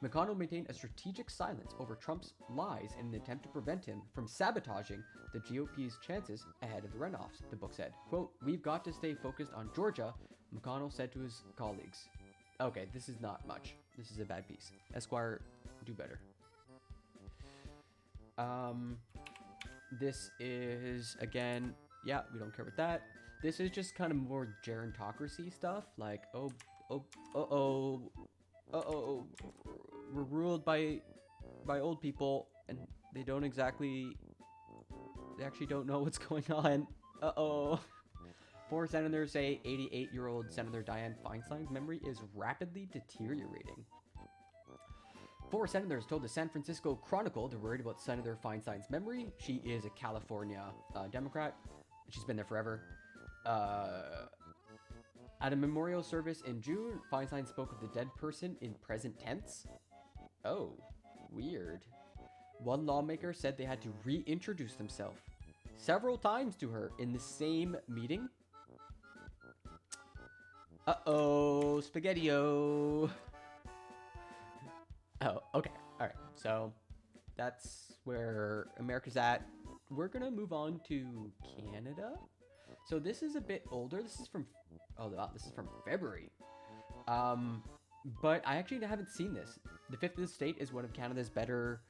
McConnell maintained a strategic silence over Trump's lies in an attempt to prevent him from sabotaging the GOP's chances ahead of the runoffs, the book said. Quote, "We've got to stay focused on Georgia," McConnell said to his colleagues. Okay, this is not much. This is a bad piece. Esquire, do better. This is, again, yeah, we don't care about that. This is just kind of more gerontocracy stuff, like, we're ruled by old people, and they actually don't know what's going on. Four senators say 88-year-old Senator Dianne Feinstein's memory is rapidly deteriorating. 4 senators told the San Francisco Chronicle they're worried about Senator Feinstein's memory. She is a California Democrat. She's been there forever. At a memorial service in June, Feinstein spoke of the dead person in present tense. Oh, weird. One lawmaker said they had to reintroduce themselves several times to her in the same meeting. Uh-oh, spaghetti-o. Oh, okay. All right. So that's where America's at. We're going to move on to Canada. So this is a bit older. This is from February. But I actually haven't seen this. The Fifth Estate is one of Canada's better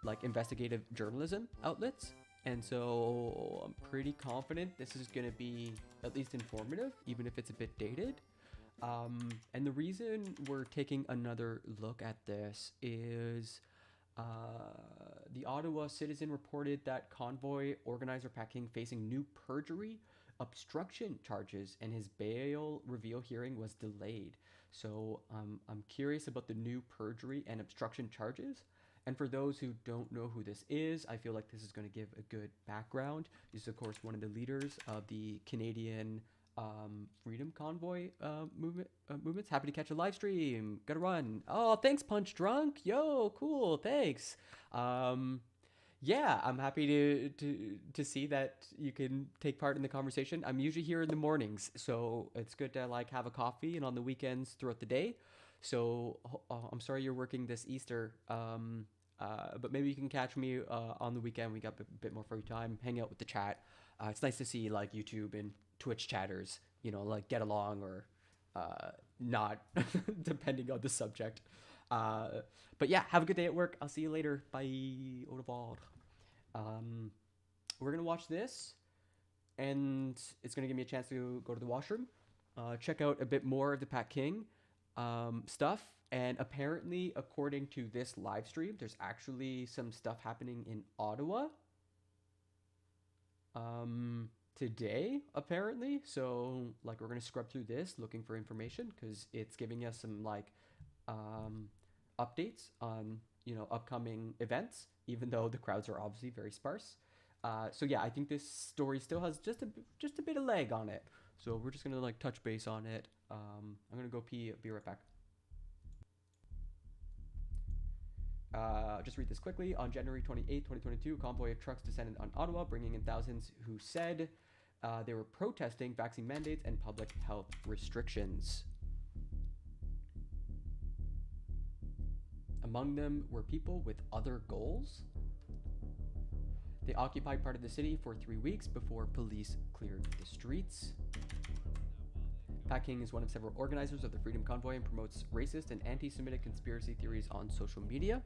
like investigative journalism outlets. And so I'm pretty confident this is going to be at least informative, even if it's a bit dated. And the reason we're taking another look at this is the Ottawa Citizen reported that Convoy organizer Pat King facing new perjury obstruction charges, and his bail reveal hearing was delayed. So I'm curious about the new perjury and obstruction charges. And for those who don't know who this is, I feel like this is going to give a good background. He's, of course, one of the leaders of the Canadian Freedom Convoy movements. Happy to catch a live stream. Gotta run. Oh, thanks, Punch Drunk. Yo, cool. Thanks. Yeah, I'm happy to see that you can take part in the conversation. I'm usually here in the mornings, so it's good to like have a coffee, and on the weekends throughout the day. So I'm sorry you're working this Easter. But maybe you can catch me on the weekend. We got a bit more free time, hang out with the chat. It's nice to see like YouTube and Twitch chatters, you know, like get along or not, depending on the subject. But yeah, have a good day at work. I'll see you later. Bye. Outlawed. We're gonna watch this, and it's gonna give me a chance to go to the washroom, check out a bit more of the Pat King stuff. And apparently, according to this live stream, there's actually some stuff happening in Ottawa today, apparently. So, like, we're gonna scrub through this looking for information because it's giving us some like updates on, you know, upcoming events, even though the crowds are obviously very sparse. So yeah, I think this story still has just a bit of leg on it. So we're just gonna like touch base on it. I'm gonna go pee. Be right back. Just read this quickly. On January 28, 2022, a convoy of trucks descended on Ottawa, bringing in thousands who said they were protesting vaccine mandates and public health restrictions. Among them were people with other goals. They occupied part of the city for 3 weeks before police cleared the streets. Pat King is one of several organizers of the Freedom Convoy and promotes racist and anti-Semitic conspiracy theories on social media.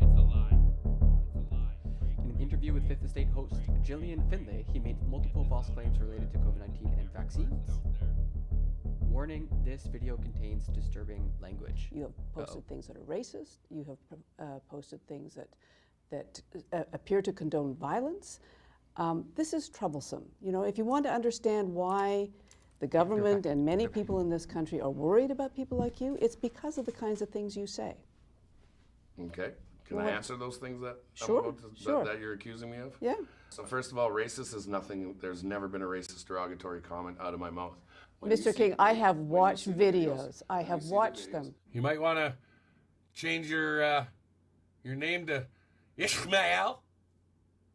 It's a lie. It's a lie. In an interview with Fifth Estate host Gillian Finlay, he made multiple false claims related to COVID-19 and vaccines. Warning, this video contains disturbing language. You have posted things that are racist. You have posted things that appear to condone violence. This is troublesome. You know, if you want to understand why the government and many people in this country are worried about people like you, it's because of the kinds of things you say. Okay. Can I answer those things that Sure, sure. that you're accusing me of? Yeah. So first of all, racist is nothing. There's never been a racist derogatory comment out of my mouth. When you Mr. see- King, I have watched see the videos. I when you have see the watched videos- them. You might want to change your name to Ishmael,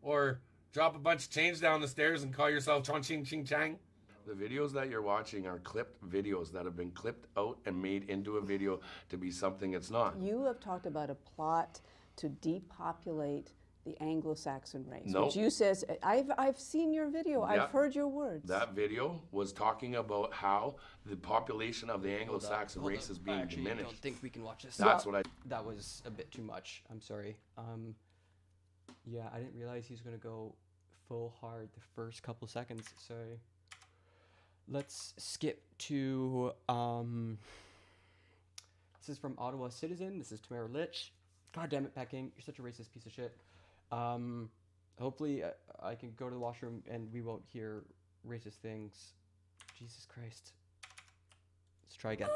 or drop a bunch of change down the stairs and call yourself Chong Ching Ching Chang. The videos that you're watching are clipped videos that have been clipped out and made into a video to be something it's not. You have talked about a plot to depopulate the Anglo-Saxon race, Nope. which you says, I've seen your video, Yeah. I've heard your words. That video was talking about how the population of the Anglo-Saxon Hold race up. is I being actually diminished. don't think we can watch this. That's what I. That was a bit too much. I'm sorry. Yeah, I didn't realize he was gonna go full hard the first couple seconds. Sorry. Let's skip to this is from Ottawa Citizen. This is Tamara Litch. God damn it, Pat King, you're such a racist piece of shit. Hopefully I can go to the washroom and we won't hear racist things. Jesus Christ. Let's try again.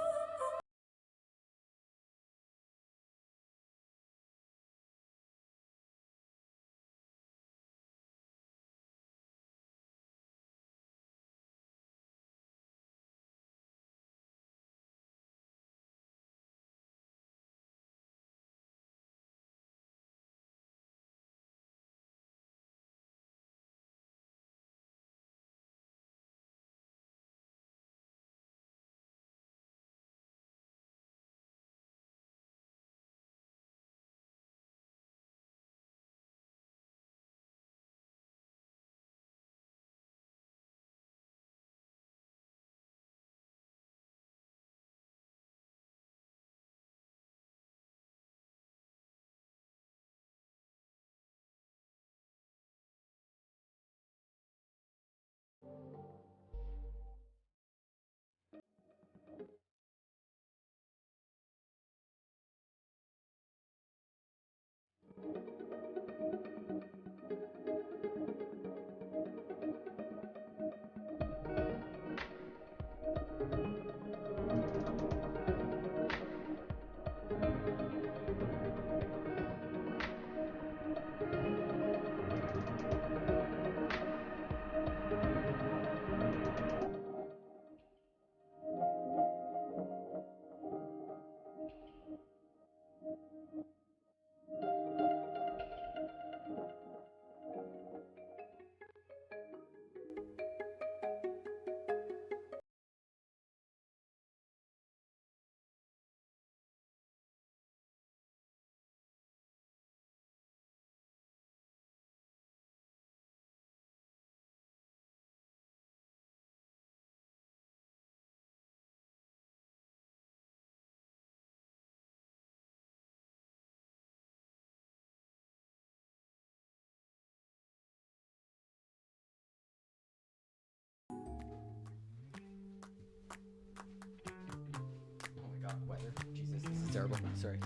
terrible. Sorry.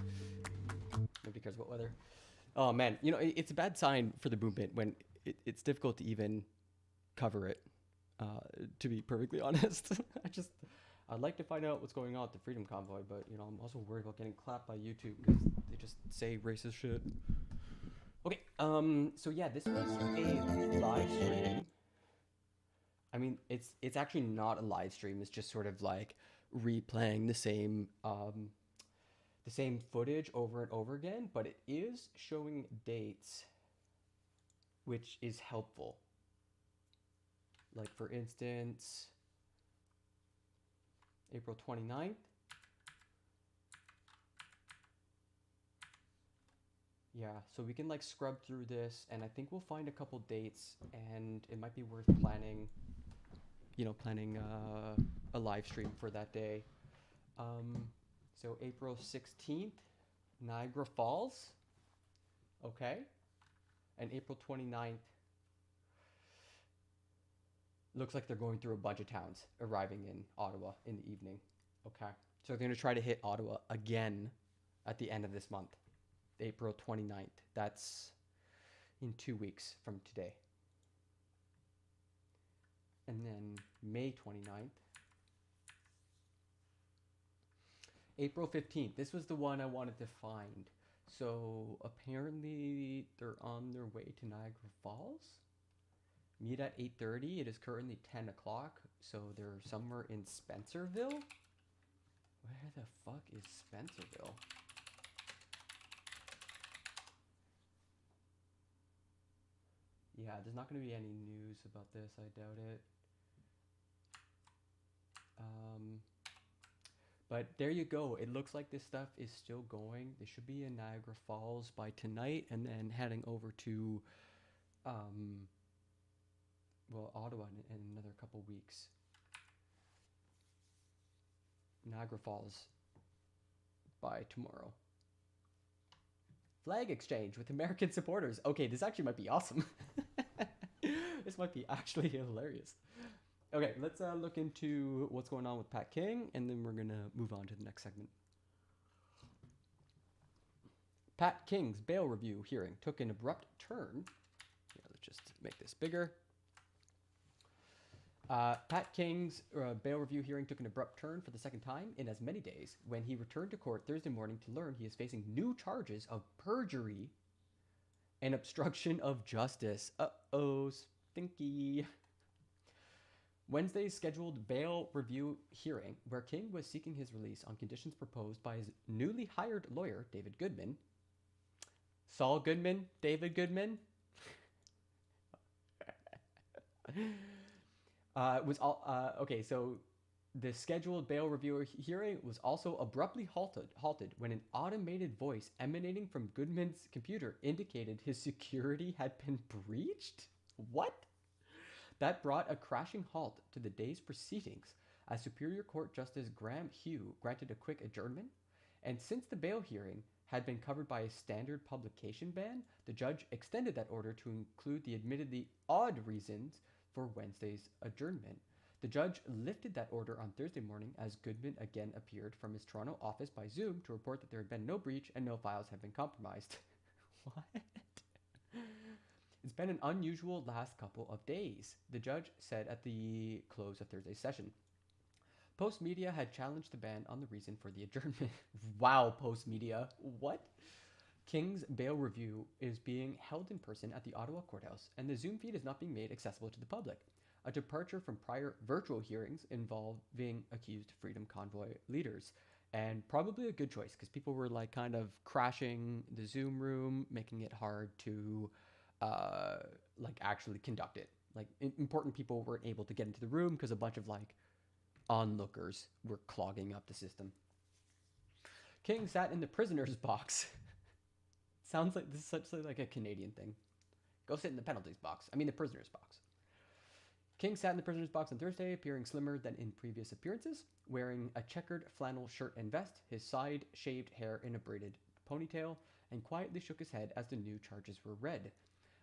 Nobody cares about weather. Oh man, you know, it's a bad sign for the movement when it's difficult to even cover it. To be perfectly honest, I'd like to find out what's going on with the Freedom Convoy, but you know, I'm also worried about getting clapped by YouTube because they just say racist shit. Okay, so yeah, this was a live stream. I mean, it's actually not a live stream. It's just sort of like replaying the same footage over and over again, but it is showing dates, which is helpful. Like for instance, April 29th. Yeah, so we can like scrub through this, and I think we'll find a couple dates, and it might be worth planning a live stream for that day. So April 16th, Niagara Falls. Okay. And April 29th, looks like they're going through a bunch of towns, arriving in Ottawa in the evening. Okay. So they're going to try to hit Ottawa again at the end of this month, April 29th. That's in 2 weeks from today. And then May 29th. April 15th. This was the one I wanted to find. So apparently they're on their way to Niagara Falls. Meet at 8:30. It is currently 10 o'clock. So they're somewhere in Spencerville. Where the fuck is Spencerville? Yeah, there's not going to be any news about this. I doubt it. But there you go. It looks like this stuff is still going. They should be in Niagara Falls by tonight, and then heading over to, Ottawa in another couple weeks. Niagara Falls by tomorrow. Flag exchange with American supporters. Okay, this actually might be awesome. This might be actually hilarious. Okay, let's look into what's going on with Pat King, and then we're going to move on to the next segment. Pat King's bail review hearing took an abrupt turn. Yeah, let's just make this bigger. Pat King's bail review hearing took an abrupt turn for the second time in as many days when he returned to court Thursday morning to learn he is facing new charges of perjury and obstruction of justice. Uh-oh, stinky. Wednesday's scheduled bail review hearing, where King was seeking his release on conditions proposed by his newly hired lawyer, David Goodman. Saul Goodman? David Goodman? Okay, so the scheduled bail review hearing was also abruptly halted when an automated voice emanating from Goodman's computer indicated his security had been breached? What? That brought a crashing halt to the day's proceedings as Superior Court Justice Graham Hugh granted a quick adjournment. And since the bail hearing had been covered by a standard publication ban, the judge extended that order to include the admittedly odd reasons for Wednesday's adjournment. The judge lifted that order on Thursday morning as Goodman again appeared from his Toronto office by Zoom to report that there had been no breach and no files had been compromised. What? It's been an unusual last couple of days, the judge said at the close of Thursday's session. Post Media had challenged the ban on the reason for the adjournment. Wow, Post Media. What? King's bail review is being held in person at the Ottawa courthouse, and the Zoom feed is not being made accessible to the public. A departure from prior virtual hearings involving accused Freedom Convoy leaders. And probably a good choice, because people were like kind of crashing the Zoom room, making it hard to like actually conduct it. Like important people weren't able to get into the room because a bunch of like onlookers were clogging up the system. King sat in the prisoner's box. Sounds like this is such like a Canadian thing. Go sit in the penalties box. I mean the prisoner's box. King sat in the prisoner's box on Thursday, appearing slimmer than in previous appearances, wearing a checkered flannel shirt and vest, his side-shaved hair in a braided ponytail, and quietly shook his head as the new charges were read.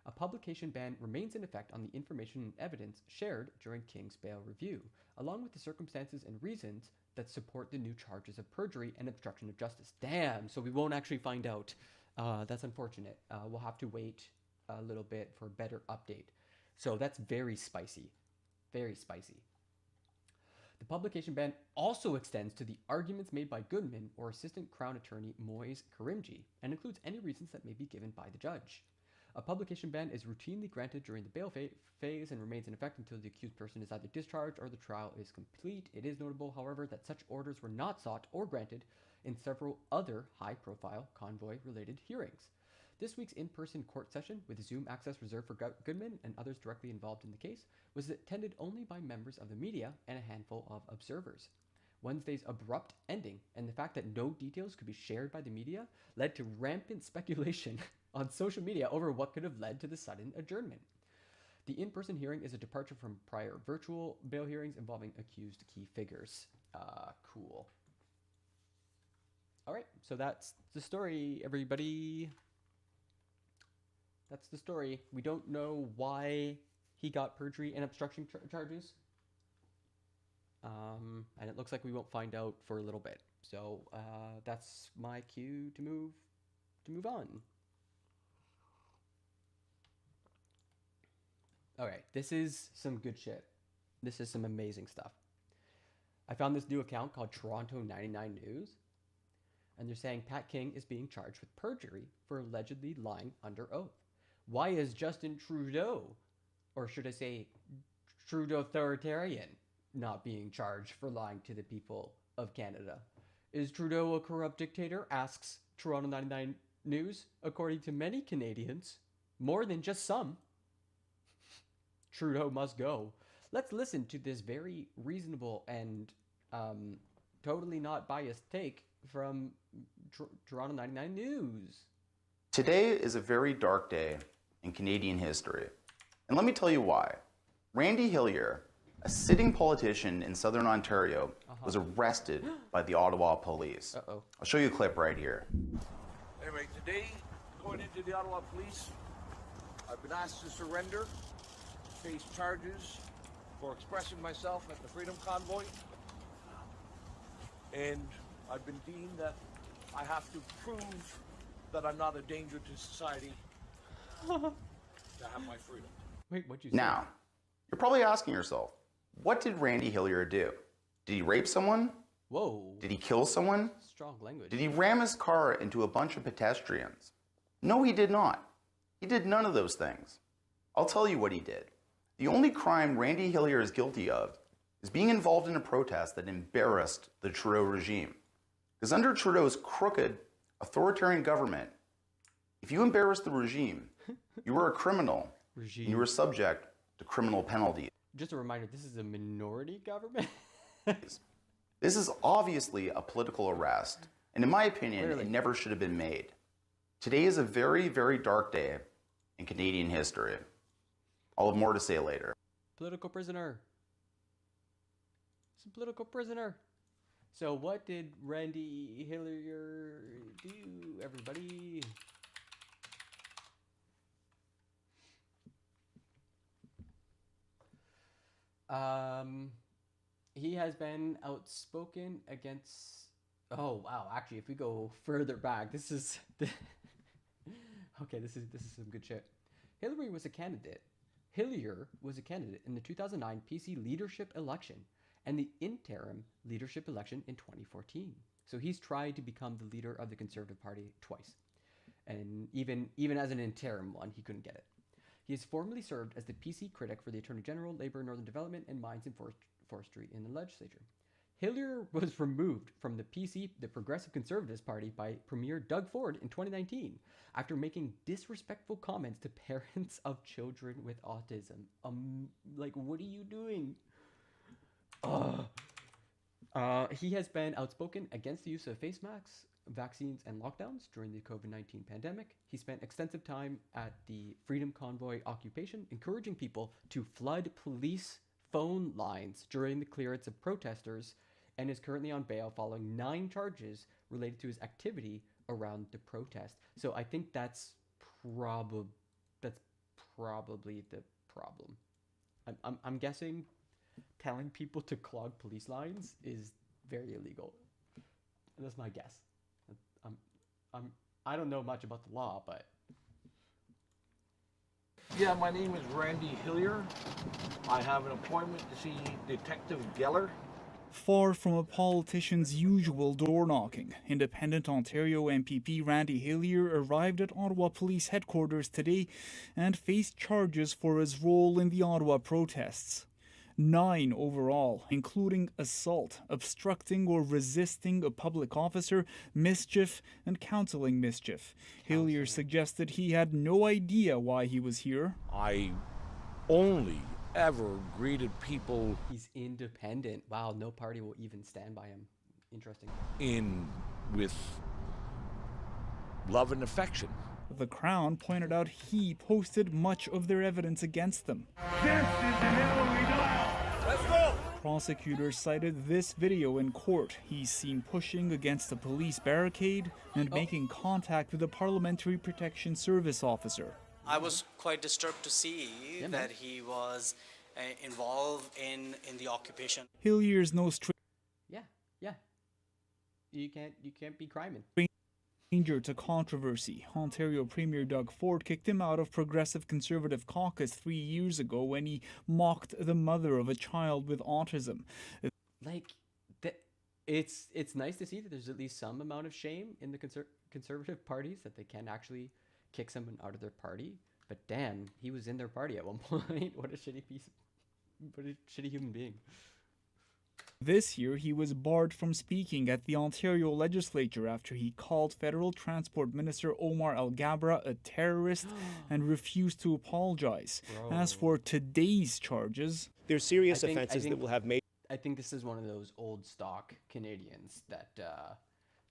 A publication ban remains in effect on the information and evidence shared during King's bail review, along with the circumstances and reasons that support the new charges of perjury and obstruction of justice. Damn, so we won't actually find out. That's unfortunate. We'll have to wait a little bit for a better update. So that's very spicy. Very spicy. The publication ban also extends to the arguments made by Goodman or Assistant Crown Attorney Moise Karimji and includes any reasons that may be given by the judge. A publication ban is routinely granted during the bail phase and remains in effect until the accused person is either discharged or the trial is complete. It is notable, however, that such orders were not sought or granted in several other high-profile convoy-related hearings. This week's in-person court session, with Zoom access reserved for Goodman and others directly involved in the case, was attended only by members of the media and a handful of observers. Wednesday's abrupt ending and the fact that no details could be shared by the media led to rampant speculation on social media over what could have led to the sudden adjournment. The in-person hearing is a departure from prior virtual bail hearings involving accused key figures. Cool. All right, so that's the story, everybody. That's the story. We don't know why he got perjury and obstruction charges. And it looks like we won't find out for a little bit. So that's my cue to move on. Okay, this is some good shit. This is some amazing stuff. I found this new account called Toronto 99 News, and they're saying Pat King is being charged with perjury for allegedly lying under oath. Why is Justin Trudeau, or should I say Trudeauthoritarian, not being charged for lying to the people of Canada? Is Trudeau a corrupt dictator? Asks Toronto 99 News. According to many Canadians, more than just some, Trudeau must go. Let's listen to this very reasonable and totally not biased take from Toronto 99 News. Today is a very dark day in Canadian history. And let me tell you why. Randy Hillier, a sitting politician in Southern Ontario, was arrested by the Ottawa police. I'll show you a clip right here. Anyway, today, going into the Ottawa police, I've been asked to surrender, face charges for expressing myself at the Freedom Convoy, and I've been deemed that I have to prove that I'm not a danger to society to have my freedom. Wait, what'd you say? Now, you're probably asking yourself, what did Randy Hillier do? Did he rape someone? Whoa. Did he kill someone? Strong language. Did he ram his car into a bunch of pedestrians? No, he did not. He did none of those things. I'll tell you what he did. The only crime Randy Hillier is guilty of is being involved in a protest that embarrassed the Trudeau regime. Because under Trudeau's crooked, authoritarian government, if you embarrass the regime, you are a criminal. And you are subject to criminal penalties. Just a reminder, this is a minority government. This is obviously a political arrest, and in my opinion, Clearly. it never should have been made. Today is a very, very dark day in Canadian history. I'll have more to say later. Political prisoner. It's a political prisoner. So what did Randy Hillier do, everybody? He has been outspoken against... Oh, wow. Actually, if we go further back, this is... Okay, this is some good shit. Hillier was a candidate in the 2009 PC leadership election and the interim leadership election in 2014. So he's tried to become the leader of the Conservative Party twice. And even as an interim one, he couldn't get it. He has formerly served as the PC critic for the Attorney General, Labour, Northern Development, and Mines and Forestry in the legislature. Hillier was removed from the PC, the Progressive Conservatives Party, by Premier Doug Ford in 2019 after making disrespectful comments to parents of children with autism. Like, what are you doing? He has been outspoken against the use of face masks, vaccines, and lockdowns during the COVID-19 pandemic. He spent extensive time at the Freedom Convoy occupation, encouraging people to flood police phone lines during the clearance of protesters, and is currently on bail following 9 charges related to his activity around the protest. So I think that's probably the problem. I'm guessing telling people to clog police lines is very illegal. That's my guess. I don't know much about the law, but Yeah, my name is Randy Hillier. I have an appointment to see Detective Geller. Far from a politician's usual door knocking, Independent Ontario MPP Randy Hillier arrived at Ottawa Police Headquarters today and faced charges for his role in the Ottawa protests. 9 overall, including assault, obstructing or resisting a public officer, mischief, and counseling mischief. Hillier suggested he had no idea why he was here. I only ever greeted people he's independent. Wow, no party will even stand by him. Interesting. with love and affection. The Crown pointed out he posted much of their evidence against them. This is the hill we die on. Let's go! Prosecutors cited this video in court. He's seen pushing against a police barricade and making contact with a Parliamentary Protection Service officer. I was quite disturbed to see that he was involved in the occupation. Hillier's no Yeah. You can't be criming. stranger to controversy. Ontario Premier Doug Ford kicked him out of Progressive Conservative caucus 3 years ago when he mocked the mother of a child with autism. Like, it's nice to see that there's at least some amount of shame in the conservative parties that they can actually kick someone out of their party. But damn, he was in their party at one point. What a shitty human being. This year, he was barred from speaking at the Ontario legislature after he called Federal Transport Minister Omar Al-Gabra a terrorist and refused to apologize. As for today's charges, there's serious offenses that will have made. I think this is one of those old stock Canadians that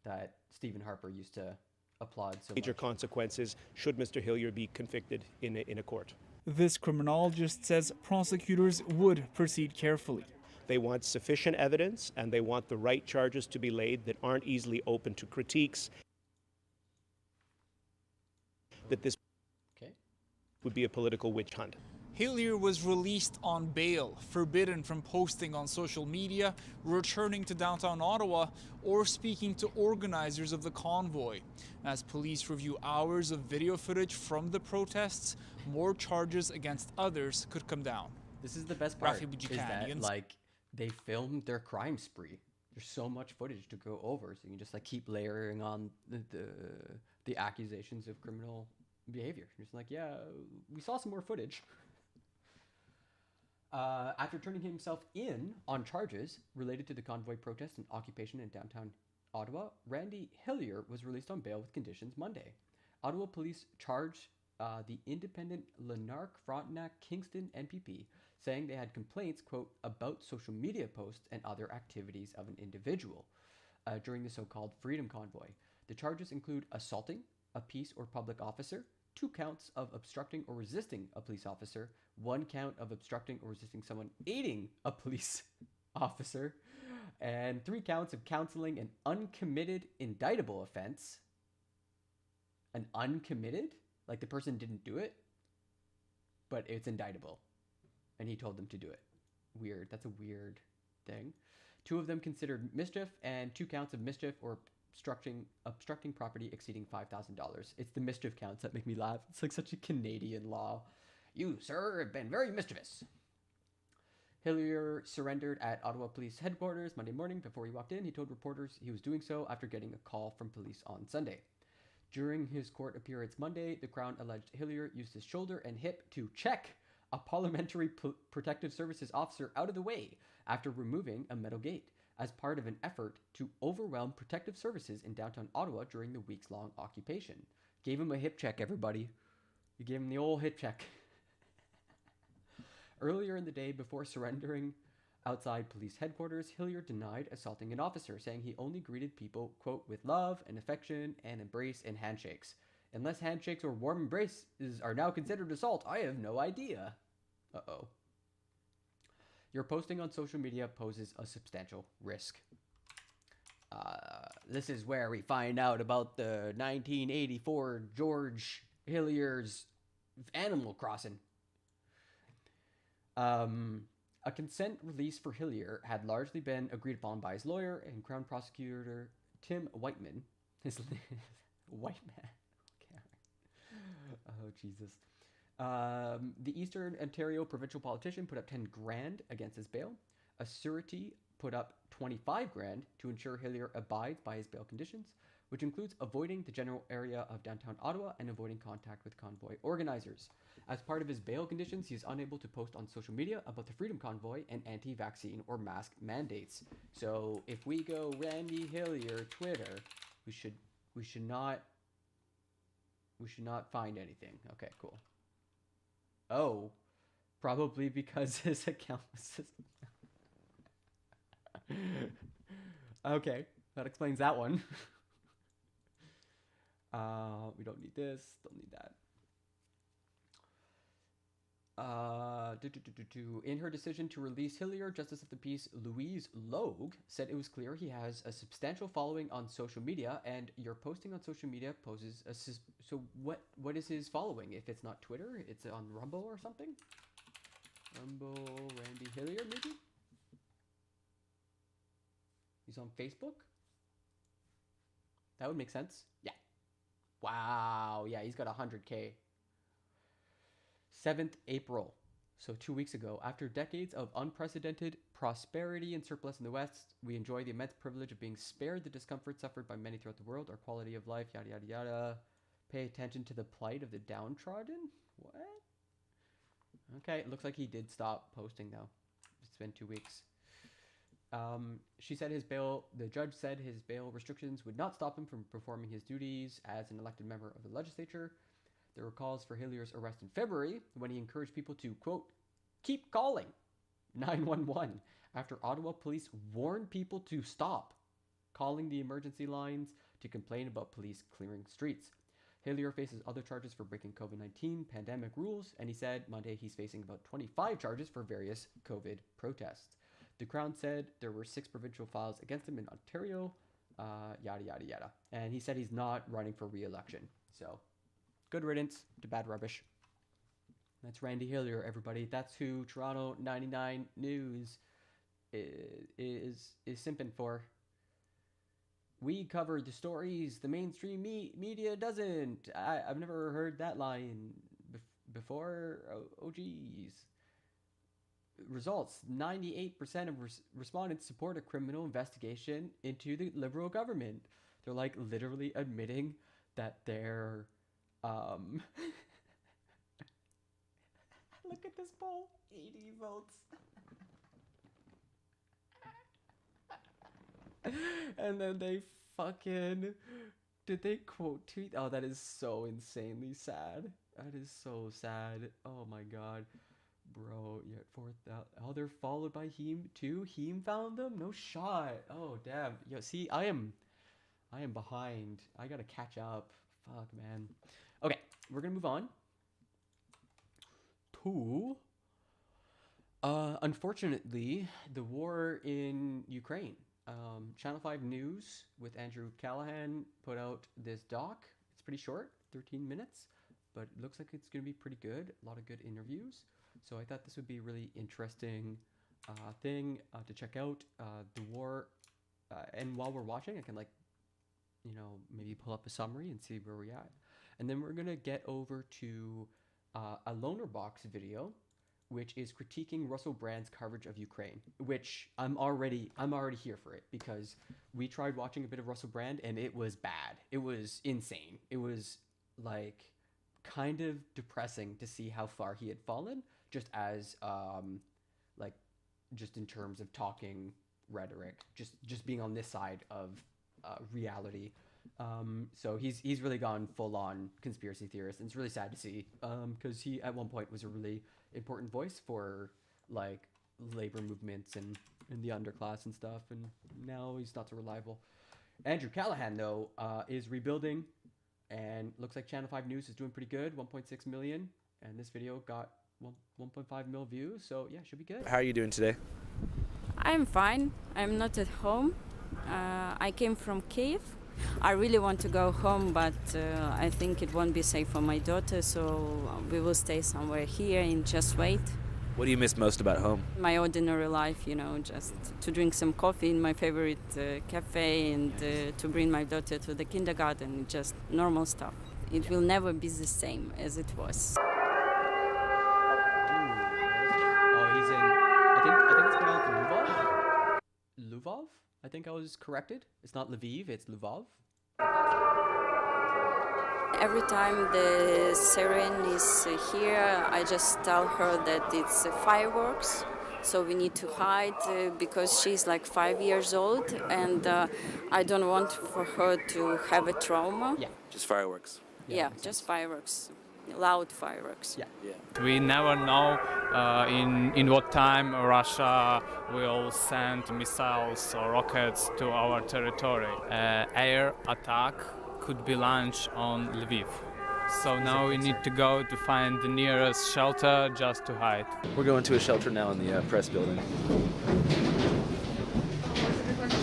that Stephen Harper used to applaud so major much. Consequences should Mr. Hillier be convicted in a court. This criminologist says prosecutors would proceed carefully. They want sufficient evidence and they want the right charges to be laid that aren't easily open to critiques. That this would be a political witch hunt. Hillier was released on bail, forbidden from posting on social media, returning to downtown Ottawa, or speaking to organizers of the convoy. As police review hours of video footage from the protests, more charges against others could come down. This is the best part, is that, like, they filmed their crime spree. There's so much footage to go over, so you can just like keep layering on the accusations of criminal behavior. You're just like, yeah, we saw some more footage. After turning himself in on charges related to the convoy protest and occupation in downtown Ottawa, Randy Hillier was released on bail with conditions Monday. Ottawa police charged the independent Lanark Frontenac Kingston MPP, saying they had complaints, quote, about social media posts and other activities of an individual during the so-called Freedom Convoy. The charges include assaulting a peace or public officer, 2 counts of obstructing or resisting a police officer, 1 count of obstructing or resisting someone aiding a police officer, and 3 counts of counseling an uncommitted indictable offense. An uncommitted? Like the person didn't do it, but it's indictable. And he told them to do it. Weird. That's a weird thing. 2 of them considered mischief and 2 counts of mischief or obstructing property exceeding $5,000. It's the mischief counts that make me laugh. It's like such a Canadian law. You, sir, have been very mischievous. Hillier surrendered at Ottawa Police Headquarters Monday morning. Before he walked in, he told reporters he was doing so after getting a call from police on Sunday. During his court appearance Monday, the Crown alleged Hillier used his shoulder and hip to check a Parliamentary Protective Services officer out of the way after removing a metal gate as part of an effort to overwhelm protective services in downtown Ottawa during the weeks-long occupation. Gave him a hip check, everybody. You gave him the old hip check. Earlier in the day, before surrendering outside police headquarters, Hillier denied assaulting an officer, saying he only greeted people, quote, with love and affection and embrace and handshakes. Unless handshakes or warm embraces are now considered assault, I have no idea. Uh-oh. Your posting on social media poses a substantial risk. This is where we find out about the 1984 George Hillier's Animal Crossing. A consent release for Hillier had largely been agreed upon by his lawyer and Crown Prosecutor Tim Whiteman. His Whiteman. Okay. Oh, Jesus. The Eastern Ontario provincial politician put up 10 grand against his bail. A surety put up 25 grand to ensure Hillier abides by his bail conditions, which includes avoiding the general area of downtown Ottawa and avoiding contact with convoy organizers. As part of his bail conditions, he is unable to post on social media about the Freedom Convoy and anti-vaccine or mask mandates. So if we go Randy Hillier Twitter, we should not find anything. Okay, cool. Oh, probably because his account was okay, that explains that one. We don't need this, don't need that. In her decision to release Hillier, Justice of the Peace Louise Logue said it was clear he has a substantial following on social media, and your posting on social media poses a so what is his following? If it's not Twitter, it's on Rumble or something? Rumble Randy Hillier, maybe? He's on Facebook? That would make sense. Yeah. Wow. Yeah, he's got 100K. 7th April, so 2 weeks ago. After decades of unprecedented prosperity and surplus in the West, we enjoy the immense privilege of being spared the discomfort suffered by many throughout the world. Our quality of life, yada, yada, yada. Pay attention to the plight of the downtrodden? What? Okay, it looks like he did stop posting, though. It's been 2 weeks. She said the judge said his bail restrictions would not stop him from performing his duties as an elected member of the legislature. There were calls for Hillier's arrest in February when he encouraged people to, quote, keep calling 911 after Ottawa police warned people to stop calling the emergency lines to complain about police clearing streets. Hillier faces other charges for breaking COVID-19 pandemic rules, and he said Monday he's facing about 25 charges for various COVID protests. The Crown said there were 6 provincial files against him in Ontario, yada, yada, yada. And he said he's not running for re-election. So, good riddance to bad rubbish. That's Randy Hillier, everybody. That's who Toronto 99 News is simping for. We cover the stories the mainstream media doesn't. I've never heard that line before. Oh, geez. Results: 98% of respondents support a criminal investigation into the Liberal government. They're like literally admitting that they're look at this poll, 80 votes. And then they fucking did they quote tweet? Oh, that is so insanely sad. That is so sad. Oh my god. Bro, yeah, 4,000. Oh, they're followed by Heem too. Heem found them? No shot. Oh, damn. Yo, see, I am behind. I gotta catch up. Fuck, man. Okay, we're gonna move on to unfortunately, the war in Ukraine. Channel 5 News with Andrew Callahan put out this doc. It's pretty short, 13 minutes, but it looks like it's gonna be pretty good. A lot of good interviews. So I thought this would be a really interesting thing to check out. The war, and while we're watching, I can maybe pull up a summary and see where we're at. And then we're gonna get over to a Loner Box video, which is critiquing Russell Brand's coverage of Ukraine, which I'm already here for it, because we tried watching a bit of Russell Brand and it was bad. It was insane. It was like kind of depressing to see how far he had fallen, just as just in terms of talking rhetoric, just being on this side of reality. So he's really gone full on conspiracy theorist, and it's really sad to see, because he at one point was a really important voice for like labor movements and the underclass and stuff, and now he's not so reliable. Andrew Callahan though is rebuilding, and looks like Channel 5 News is doing pretty good, 1.6 million, and this video got 1.5 mil views, so yeah, should be good. How are you doing today? I'm fine. I'm not at home. I came from Kyiv. I really want to go home, but I think it won't be safe for my daughter, so we will stay somewhere here and just wait. What do you miss most about home? My ordinary life, you know, just to drink some coffee in my favorite cafe and to bring my daughter to the kindergarten, just normal stuff. It will never be the same as it was. Oh, he's in, I think it's pronounced Lvov? Lvov? I think I was corrected. It's not Lviv, it's Lvov. Every time the siren is here, I just tell her that it's fireworks, so we need to hide because she's like 5 years old, and I don't want for her to have a trauma. Yeah, just fireworks. Yeah, just fireworks, loud fireworks. Yeah. We never know in what time Russia will send missiles or rockets to our territory. Air attack could be launched on Lviv. So now we need to go to find the nearest shelter just to hide. We're going to a shelter now in the press building.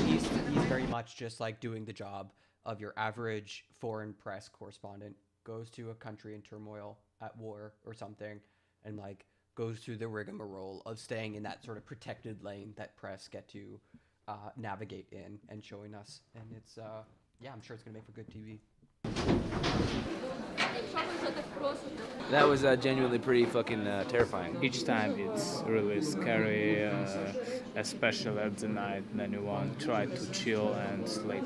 He's very much just like doing the job of your average foreign press correspondent. Goes to a country in turmoil, at war or something, and like goes through the rigmarole of staying in that sort of protected lane that press get to navigate in and showing us. And it's yeah, I'm sure it's gonna make for good TV. That was genuinely pretty fucking terrifying. Each time it's really scary, especially at the night when you want to try to chill and sleep.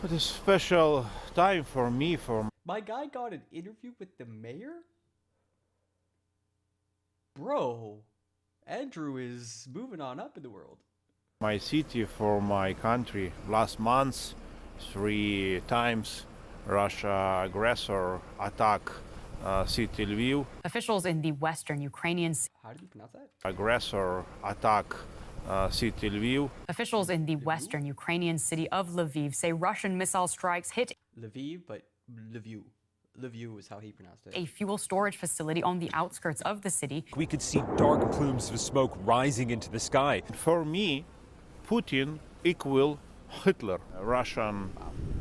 It's a special time for me. My guy got an interview with the mayor? Bro, Andrew is moving on up in the world. My city, for my country. Last month, 3 times Russia aggressor attack city Lviv. Officials in the western Ukrainian How did you pronounce that? Aggressor attack city Lviv. Officials in the western Ukrainian city of Lviv say Russian missile strikes hit Lviv, but Lviv. Lviv is how he pronounced it. a fuel storage facility on the outskirts of the city. We could see dark plumes of smoke rising into the sky. For me, Putin equal Hitler. Russian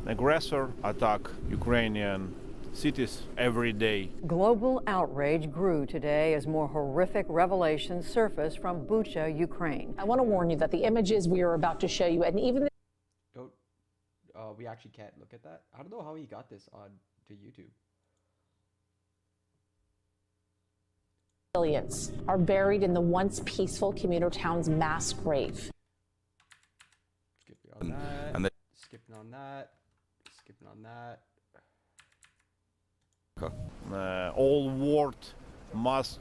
aggressor attack Ukrainian cities every day. Global outrage grew today as more horrific revelations surfaced from Bucha, Ukraine. I want to warn you that the images we are about to show you, and even Don't. We actually can't look at that. I don't know how he got this on to YouTube. civilians are buried in the once peaceful commuter town's mass grave. Skipping on that. And Skipping on that. Skipping on that. All world must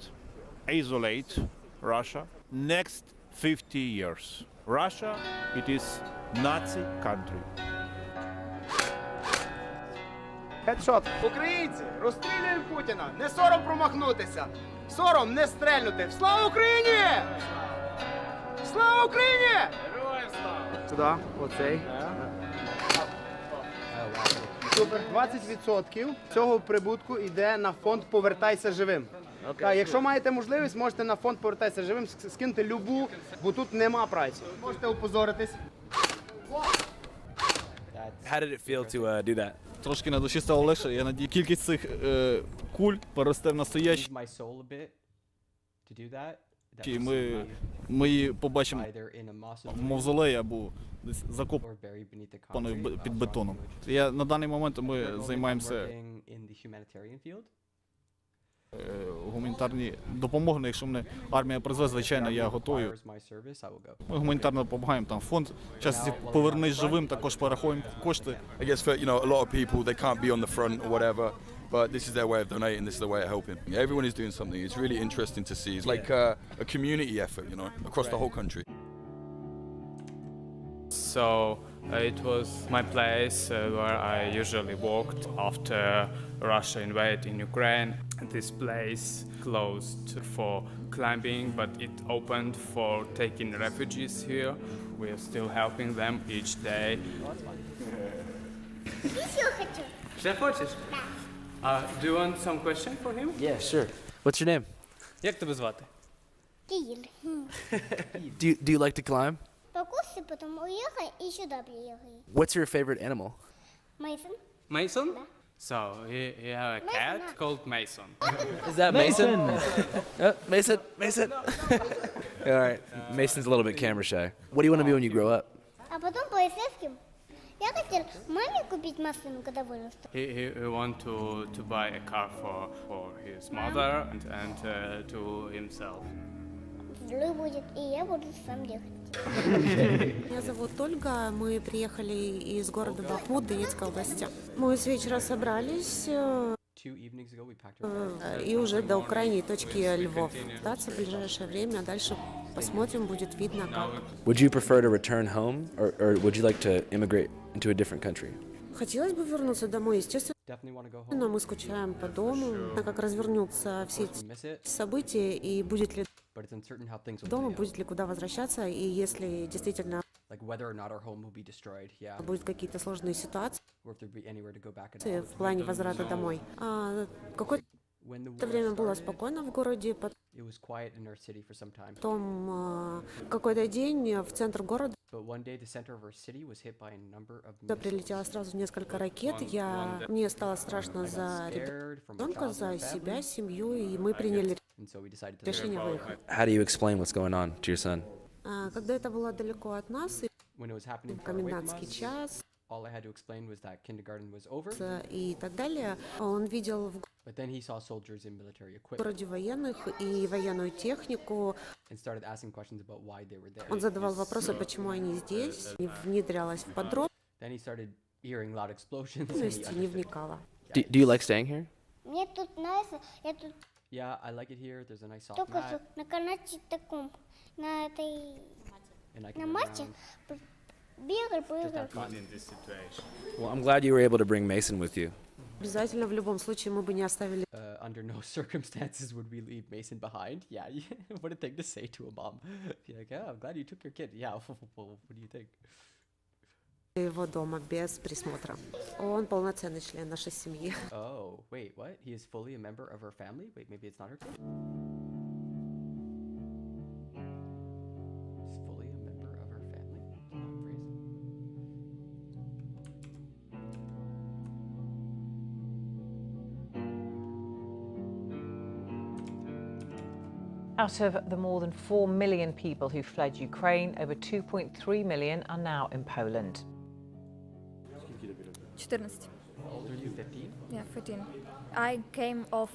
isolate Russia next 50 years. Russia, it is Nazi country. Хедшот. Українці, розстрілюємо Путіна. Не сором промахнутися. Сором не стрельнути. Слава Україні! Слава Україні! Героям слава! Сюди, оцей. Супер. 20% цього прибутку йде на фонд «Повертайся живим». Так, якщо маєте можливість, можете на фонд «Повертайся живим» скинути любу, бо тут нема праці. Можете опозоритись. How did it feel to do that? Трошки на душі стало легше. Я надію, кількість цих куль поросте в настоящі. My soul a bit to do that. І ми її побачимо в мавзолеї або десь закопаною під бетоном. На даний момент ми займаємося гуманітарні допомоги. Якщо мене армія призве, звичайно, я готую. Ми гуманітарно допомагаємо, там фонд час «Повернись живим», також порахуємо кошти. I guess for, a lot of people, they can't be on the front or whatever, but this is their way of donating, this is their way of helping. Everyone is doing something. It's really interesting to see. It's like a community effort, across the whole country. So it was my place where I usually walked after Russia invaded in Ukraine. This place closed for climbing, but it opened for taking refugees here. We are still helping them each day. Ще хочеш? Do you want some question for him? Yeah, sure. What's your name? Як тебе звати? Київ. Do you like to climb? Покуси, потом уехай и сюда приехай. What's your favorite animal? Mason. Mason? So, you have a cat called Mason. Is that Mason? Mason? Mason? All right. Mason's a little bit camera shy. What do you want to be when you grow up? А потом полицейским. Я хотел маме купить машину, когда вырасту. He want to buy a car for his mother and to himself. Взрыв будет, и я буду сам ехать. Меня зовут Ольга. Мы приехали из города Бахмут, Донецкой области. Мы с вечера собрались и уже до крайней точки Львов. Пытаться в ближайшее время, а дальше посмотрим, будет видно как. Would you prefer to return home or would you like to immigrate into a different country? Хотелось бы вернуться домой, естественно. Но мы скучаем по дому, как развернутся все эти события и будет ли дома, будет ли куда возвращаться, и если действительно будут какие-то сложные ситуации в плане возврата домой. Какое-то время было спокойно в городе, потом какой-то день в центр города прилетело сразу несколько ракет. Мне стало страшно за ребенка, за себя, семью, и мы приняли решение выехать. How do you explain what's going on to your son? Когда это было далеко от нас, комендантский час и так далее, он видел в городе военных и военную технику. Он задавал вопросы, почему они здесь, не внедрялась в подробности, не вникала. Do you like staying here? Мне тут нравится, я тут Yeah, I like it here. There's a nice soft только mat. на канате таком, на этой, на мате бегал, прыгал. Well, I'm glad you were able to bring Mason with you. Обязательно в любом случае мы бы не оставили. Under no circumstances would we leave Mason behind. Yeah, what a thing to say to a mom. Be like, oh, I'm glad you took your kid. Yeah, what do you think? Его дома без присмотра. Он полноценный член нашей семьи. Oh, wait, what? He is fully a member of her family? Wait, maybe it's not her kid? He's fully a member of her family? That's a long phrase. Out of the more than 4 million people who fled Ukraine, over 2.3 million are now in Poland. 14. How old are you, 15? Yeah, 15. I came of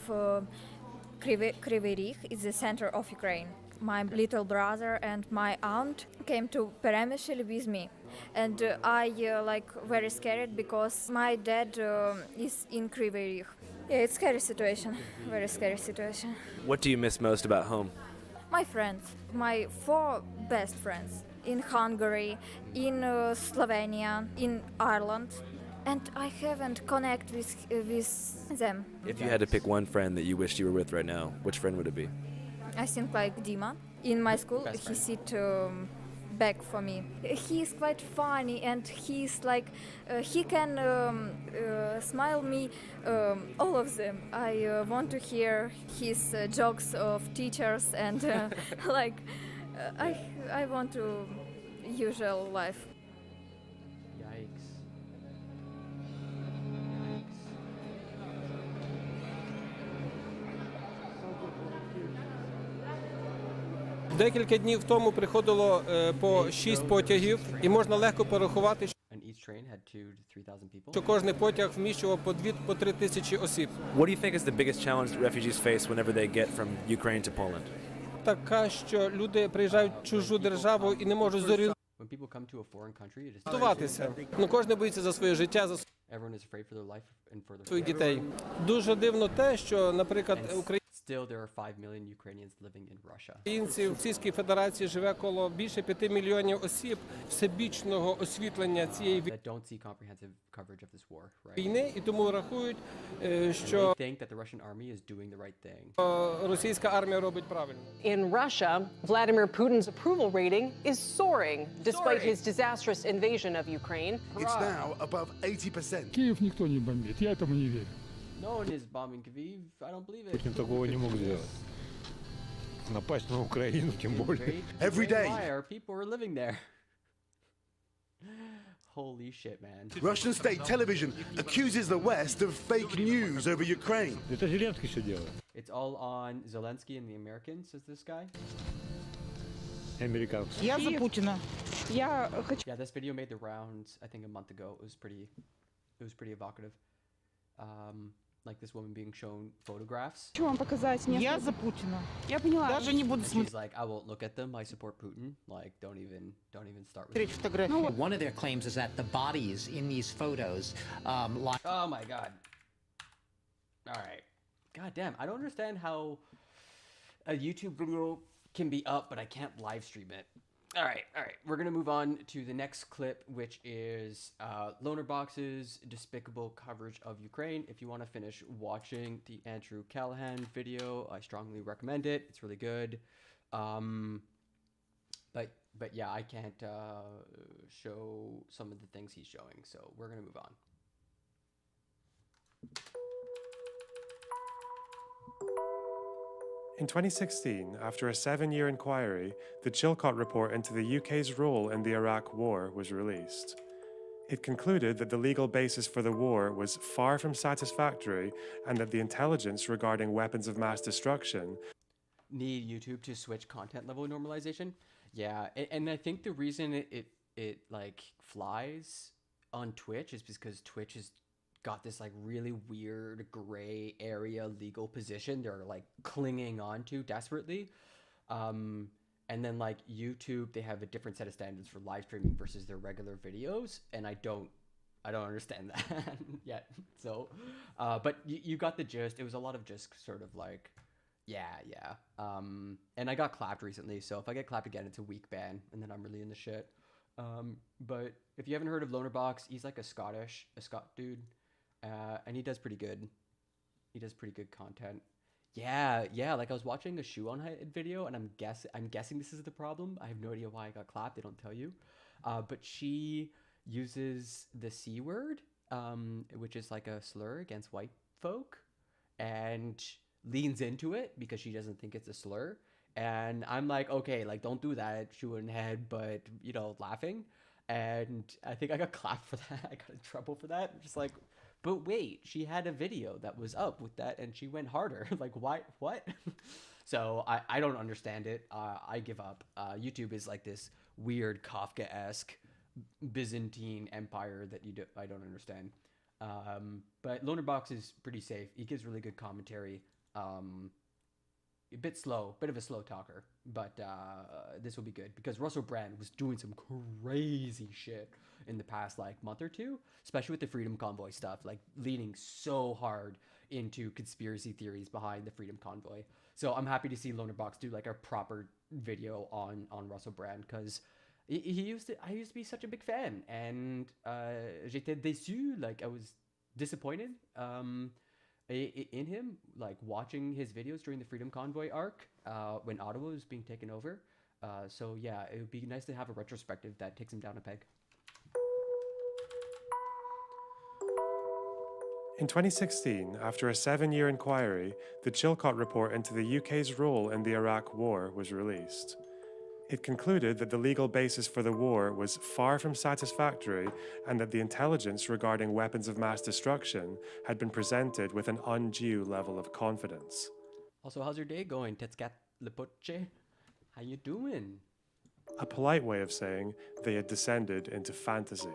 Kryvyi Rih, it's the center of Ukraine. My little brother and my aunt came to Peremyshel with me. And I very scared because my dad is in Kryvyi Rih. Yeah, it's scary situation, very scary situation. What do you miss most about home? My friends, my 4 best friends in Hungary, in Slovenia, in Ireland. And I haven't connected with them. If you had to pick one friend that you wished you were with right now, which friend would it be? I think like Dima. In my school, he sit back for me. He is quite funny and he's like, he can smile me, all of them. I want to hear his jokes of teachers and I want to usual life. Декілька днів тому приходило по 6 потягів, і можна легко порахувати, що кожний потяг вміщував по 3 тисячі осіб. What do you think is the biggest challenge that refugees face whenever they get from Ukraine to Poland? Така, що люди приїжджають в чужу державу і не можуть зорієнтуватися. Кожен боїться за своє життя, за своїх дітей. Дуже дивно те, що, наприклад, українці в Російській Федерації живе коло більше 5 мільйонів осіб всебічного освітлення цієї війни, і тому рахують, що російська армія робить правильно. In Russia, Vladimir Putin's approval rating is soaring despite his disastrous invasion of Ukraine. It's now above 80%. Киев никто не бомбит, я этому не верю. No one is bombing Kyiv. I don't believe it. Путин такого не мог сделать. Напасть на Украину, тем более. Every day. Our people are living there. Holy shit, man. Russian state television accuses the West of fake news over Ukraine. Это Зеленский все делает. It's all on Zelensky and the Americans, says this guy. Американцы. Я за Путина. Yeah, this video made the rounds, I think, a month ago. It was pretty evocative. Like this woman being shown photographs. Хочу вам показать. Я за Путина. Я поняла. Даже не буду смотреть. She's like, I won't look at them. I support Putin. Like, don't even start with me. One of their claims is that the bodies in these photos Oh my god. All right. God damn. I don't understand how a YouTube video can be up, but I can't live stream it. All right. We're going to move on to the next clip, which is Lonerbox's despicable coverage of Ukraine. If you want to finish watching the Andrew Callahan video, I strongly recommend it. It's really good. But yeah, I can't show some of the things he's showing, so we're going to move on. In 2016, after a 7-year inquiry, the Chilcot report into the UK's role in the Iraq War was released. It concluded that the legal basis for the war was far from satisfactory and that the intelligence regarding weapons of mass destruction need YouTube to switch content level normalization. Yeah, and I think the reason it like flies on Twitch is because Twitch has got this like really weird gray area legal position they're like clinging on to desperately. And then like YouTube, they have a different set of standards for live streaming versus their regular videos, and I don't understand that yet. So, but you got the gist. It was a lot of just sort of like, yeah. And I got clapped recently, so if I get clapped again, it's a week ban, and then I'm really in the shit. But if you haven't heard of Lonerbox, he's like a Scott dude. And he does pretty good. He does pretty good content. Yeah. Like I was watching a Shoe on It video, and I'm guessing this is the problem. I have no idea why I got clapped. They don't tell you. But she uses the C word, which is like a slur against white folk, and leans into it because she doesn't think it's a slur. And I'm like, okay, like don't do that, Shoe in head, but laughing. And I think I got clapped for that. I got in trouble for that. I'm just like, but wait, she had a video that was up with that and she went harder. Like, why? What? So I don't understand it. I give up. YouTube is like this weird Kafka-esque Byzantine empire that I don't understand. But Lonerbox is pretty safe. He gives really good commentary. A bit slow, bit of a slow talker, but this will be good because Russell Brand was doing some crazy shit in the past like month or two, especially with the Freedom Convoy stuff, like leaning so hard into conspiracy theories behind the Freedom Convoy. So I'm happy to see Lonerbox do like a proper video on Russell Brand because I used to be such a big fan, and j'étais déçu, like I was disappointed in him, like watching his videos during the Freedom Convoy arc when Ottawa was being taken over. So yeah, it would be nice to have a retrospective that takes him down a peg. In 2016, after a 7-year inquiry, the Chilcot report into the UK's role in the Iraq War was released. It concluded that the legal basis for the war was far from satisfactory and that the intelligence regarding weapons of mass destruction had been presented with an undue level of confidence. Also, how's your day going, Tetskat Lepoche? How you doing? A polite way of saying they had descended into fantasy.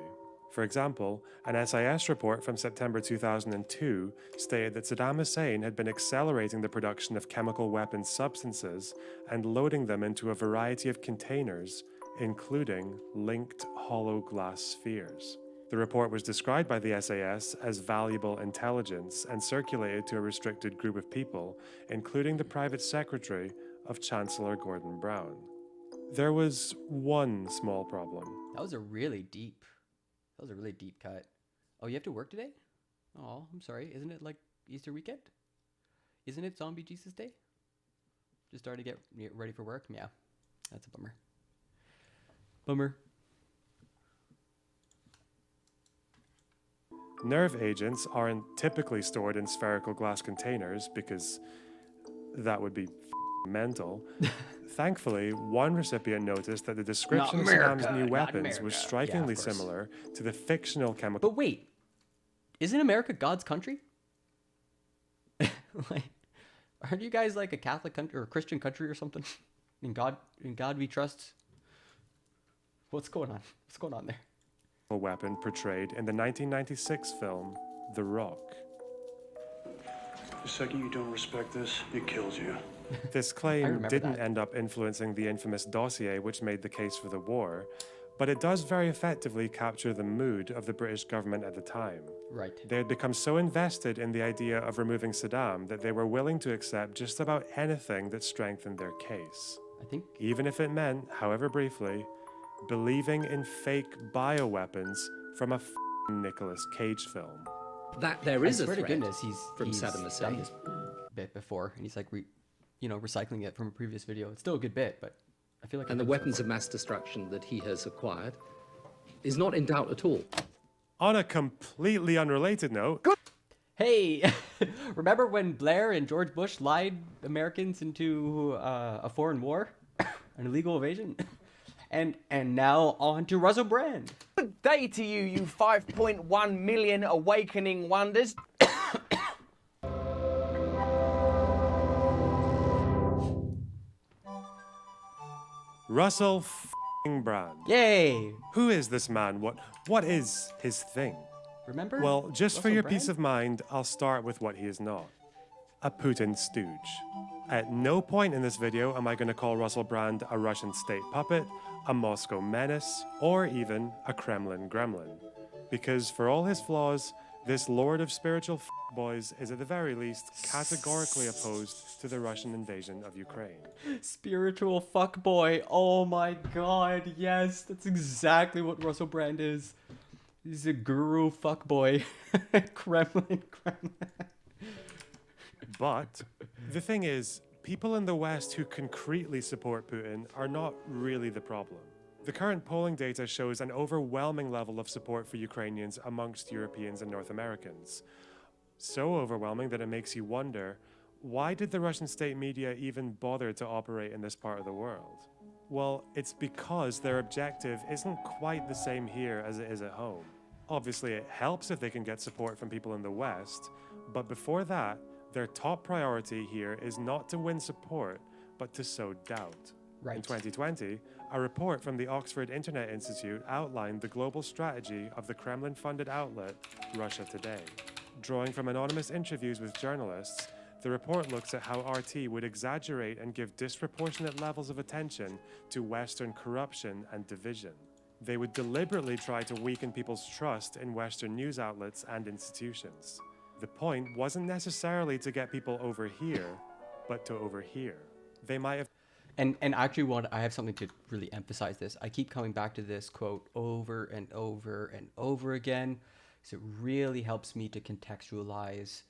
For example, an SIS report from September 2002 stated that Saddam Hussein had been accelerating the production of chemical weapons substances and loading them into a variety of containers, including linked hollow glass spheres. The report was described by the SAS as valuable intelligence and circulated to a restricted group of people, including the private secretary of Chancellor Gordon Brown. There was one small problem. That was a really deep cut. Oh, you have to work today? Oh, I'm sorry. Isn't it like Easter weekend? Isn't it Zombie Jesus Day? Just starting to get ready for work? Yeah, that's a bummer. Nerve agents aren't typically stored in spherical glass containers because that would be mental. Thankfully, one recipient noticed that the description of Saddam's new weapons was strikingly similar to the fictional chemical. But wait, isn't America God's country? Like, aren't you guys like a Catholic country or a Christian country or something? In God we trust. What's going on? What's going on there? Weapon portrayed in the 1996 film The Rock. The second you don't respect this, it kills you. This claim didn't end up influencing the infamous dossier which made the case for the war, but it does very effectively capture the mood of the British government at the time. Right. They had become so invested in the idea of removing Saddam that they were willing to accept just about anything that strengthened their case. I think. Even if it meant, however briefly, believing in fake bioweapons from a Nicolas Cage film. That there is I swear a threat to goodness, he's Saddam done Hussein. this bit before, and he's like, recycling it from a previous video. It's still a good bit, but I feel like. And the weapons of mass destruction that he has acquired is not in doubt at all. On a completely unrelated note. Hey, remember when Blair and George Bush lied Americans into a foreign war, an illegal invasion? And now on to Russell Brand. Good day to you, you 5.1 million awakening wonders. Russell Brand. Yay! Who is this man? What is his thing? Remember? Well, just for Russell your Brand? peace of mind, I'll start with what he is not. A Putin stooge. At no point in this video am I going to call Russell Brand a Russian state puppet, a Moscow menace, or even a Kremlin gremlin. Because for all his flaws, this lord of spiritual boys is at the very least categorically opposed to the Russian invasion of Ukraine. Spiritual fuckboy. Oh my god, yes, that's exactly what Russell Brand is. He's a guru fuckboy. Kremlin. But the thing is, people in the West who concretely support Putin are not really the problem. The current polling data shows an overwhelming level of support for Ukrainians amongst Europeans and North Americans. So overwhelming that it makes you wonder, why did the Russian state media even bother to operate in this part of the world? Well, it's because their objective isn't quite the same here as it is at home. Obviously, it helps if they can get support from people in the West, but before that, their top priority here is not to win support, but to sow doubt. Right. In 2020, a report from the Oxford Internet Institute outlined the global strategy of the Kremlin-funded outlet, Russia Today. Drawing from anonymous interviews with journalists, the report looks at how RT would exaggerate and give disproportionate levels of attention to Western corruption and division. They would deliberately try to weaken people's trust in Western news outlets and institutions. The point wasn't necessarily to get people over here, but to overhear. They might have... And actually, I have something to really emphasize this. I keep coming back to this quote over and over and over again, because it really helps me to contextualize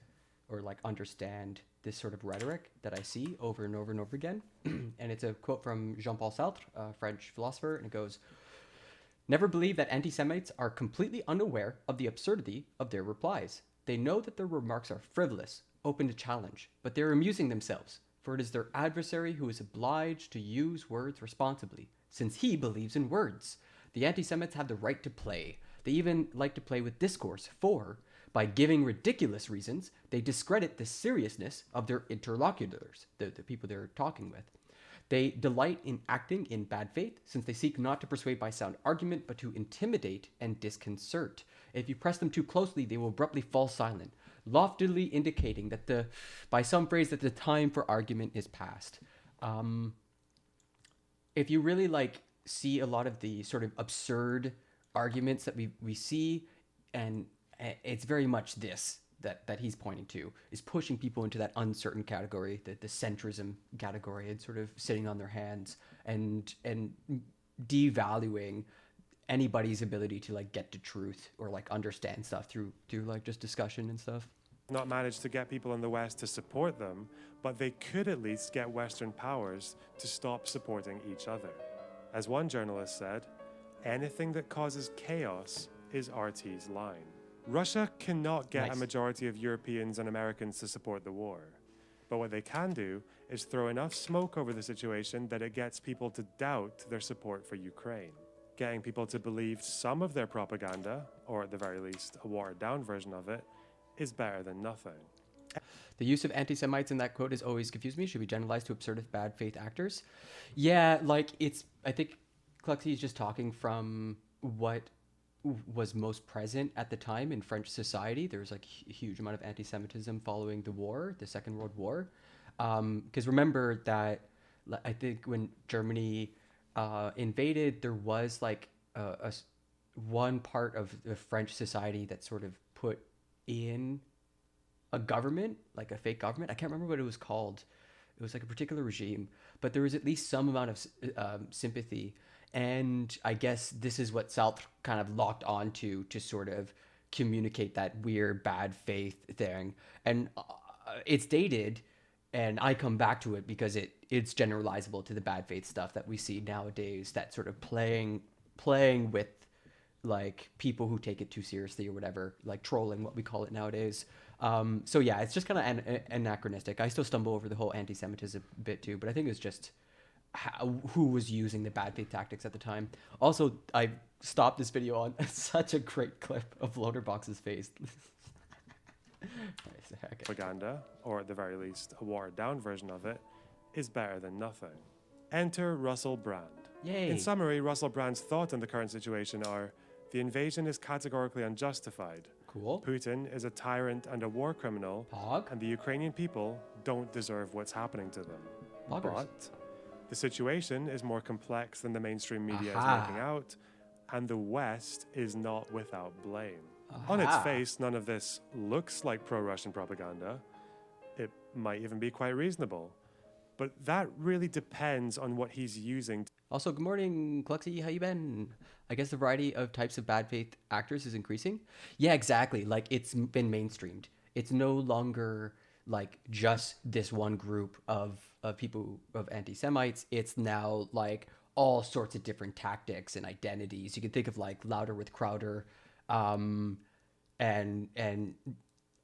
or like understand this sort of rhetoric that I see over and over and over again. And it's a quote from Jean-Paul Sartre, a French philosopher, and it goes, "Never believe that anti-Semites are completely unaware of the absurdity of their replies. They know that their remarks are frivolous, open to challenge, but they're amusing themselves, for it is their adversary who is obliged to use words responsibly, since he believes in words. The anti-Semites have the right to play. They even like to play with discourse, for, by giving ridiculous reasons, they discredit the seriousness of their interlocutors, the people they're talking with. They delight in acting in bad faith, since they seek not to persuade by sound argument, but to intimidate and disconcert. If you press them too closely, they will abruptly fall silent, loftily indicating that by some phrase that the time for argument is past." If you really like see a lot of the sort of absurd arguments that we see, and it's very much this that he's pointing to, is pushing people into that uncertain category, the centrism category, and sort of sitting on their hands and devaluing anybody's ability to like get to truth or like understand stuff through like just discussion and stuff. Not managed to get people in the West to support them, but they could at least get Western powers to stop supporting each other. As one journalist said, anything that causes chaos is RT's line. Russia cannot get a Nice. majority of Europeans and Americans to support the war. But what they can do is throw enough smoke over the situation that it gets people to doubt their support for Ukraine. Getting people to believe some of their propaganda, or at the very least, a watered-down version of it, is better than nothing. The use of anti-Semites in that quote has always confused me. Should be generalized to absurd bad faith actors. Yeah, like I think Cluxy is just talking from what was most present at the time in French society. There was like a huge amount of anti-Semitism following the war, the Second World War. Because remember that I think when Germany invaded, there was like one part of the French society that sort of put in a government, like a fake government. I can't remember what it was called. It was like a particular regime, but there was at least some amount of sympathy. And I guess this is what Sartre kind of locked onto to sort of communicate that weird bad faith thing. And it's dated, and I come back to it because it's generalizable to the bad faith stuff that we see nowadays, that sort of playing with like people who take it too seriously or whatever, like trolling, what we call it nowadays. So yeah, it's just kind of anachronistic. I still stumble over the whole anti-Semitism bit too, but I think it's just who was using the bad faith tactics at the time. Also, I stopped this video on such a great clip of Loaderbox's face. Propaganda, or at the very least, a watered-down version of it, is better than nothing. Enter Russell Brand. Yay. In summary, Russell Brand's thoughts on the current situation are: the invasion is categorically unjustified. Cool. Putin is a tyrant and a war criminal, Pog. and the Ukrainian people don't deserve what's happening to them. Poggers. But the situation is more complex than the mainstream media Aha. is making out, and the West is not without blame. On its Aha. face, none of this looks like pro-Russian propaganda. It might even be quite reasonable. But that really depends on what he's using. Also, good morning, Cluxy. How you been? I guess the variety of types of bad faith actors is increasing. Yeah, exactly. Like, it's been mainstreamed. It's no longer like just this one group of people, of anti-Semites. It's now like all sorts of different tactics and identities. You can think of like Louder with Crowder, and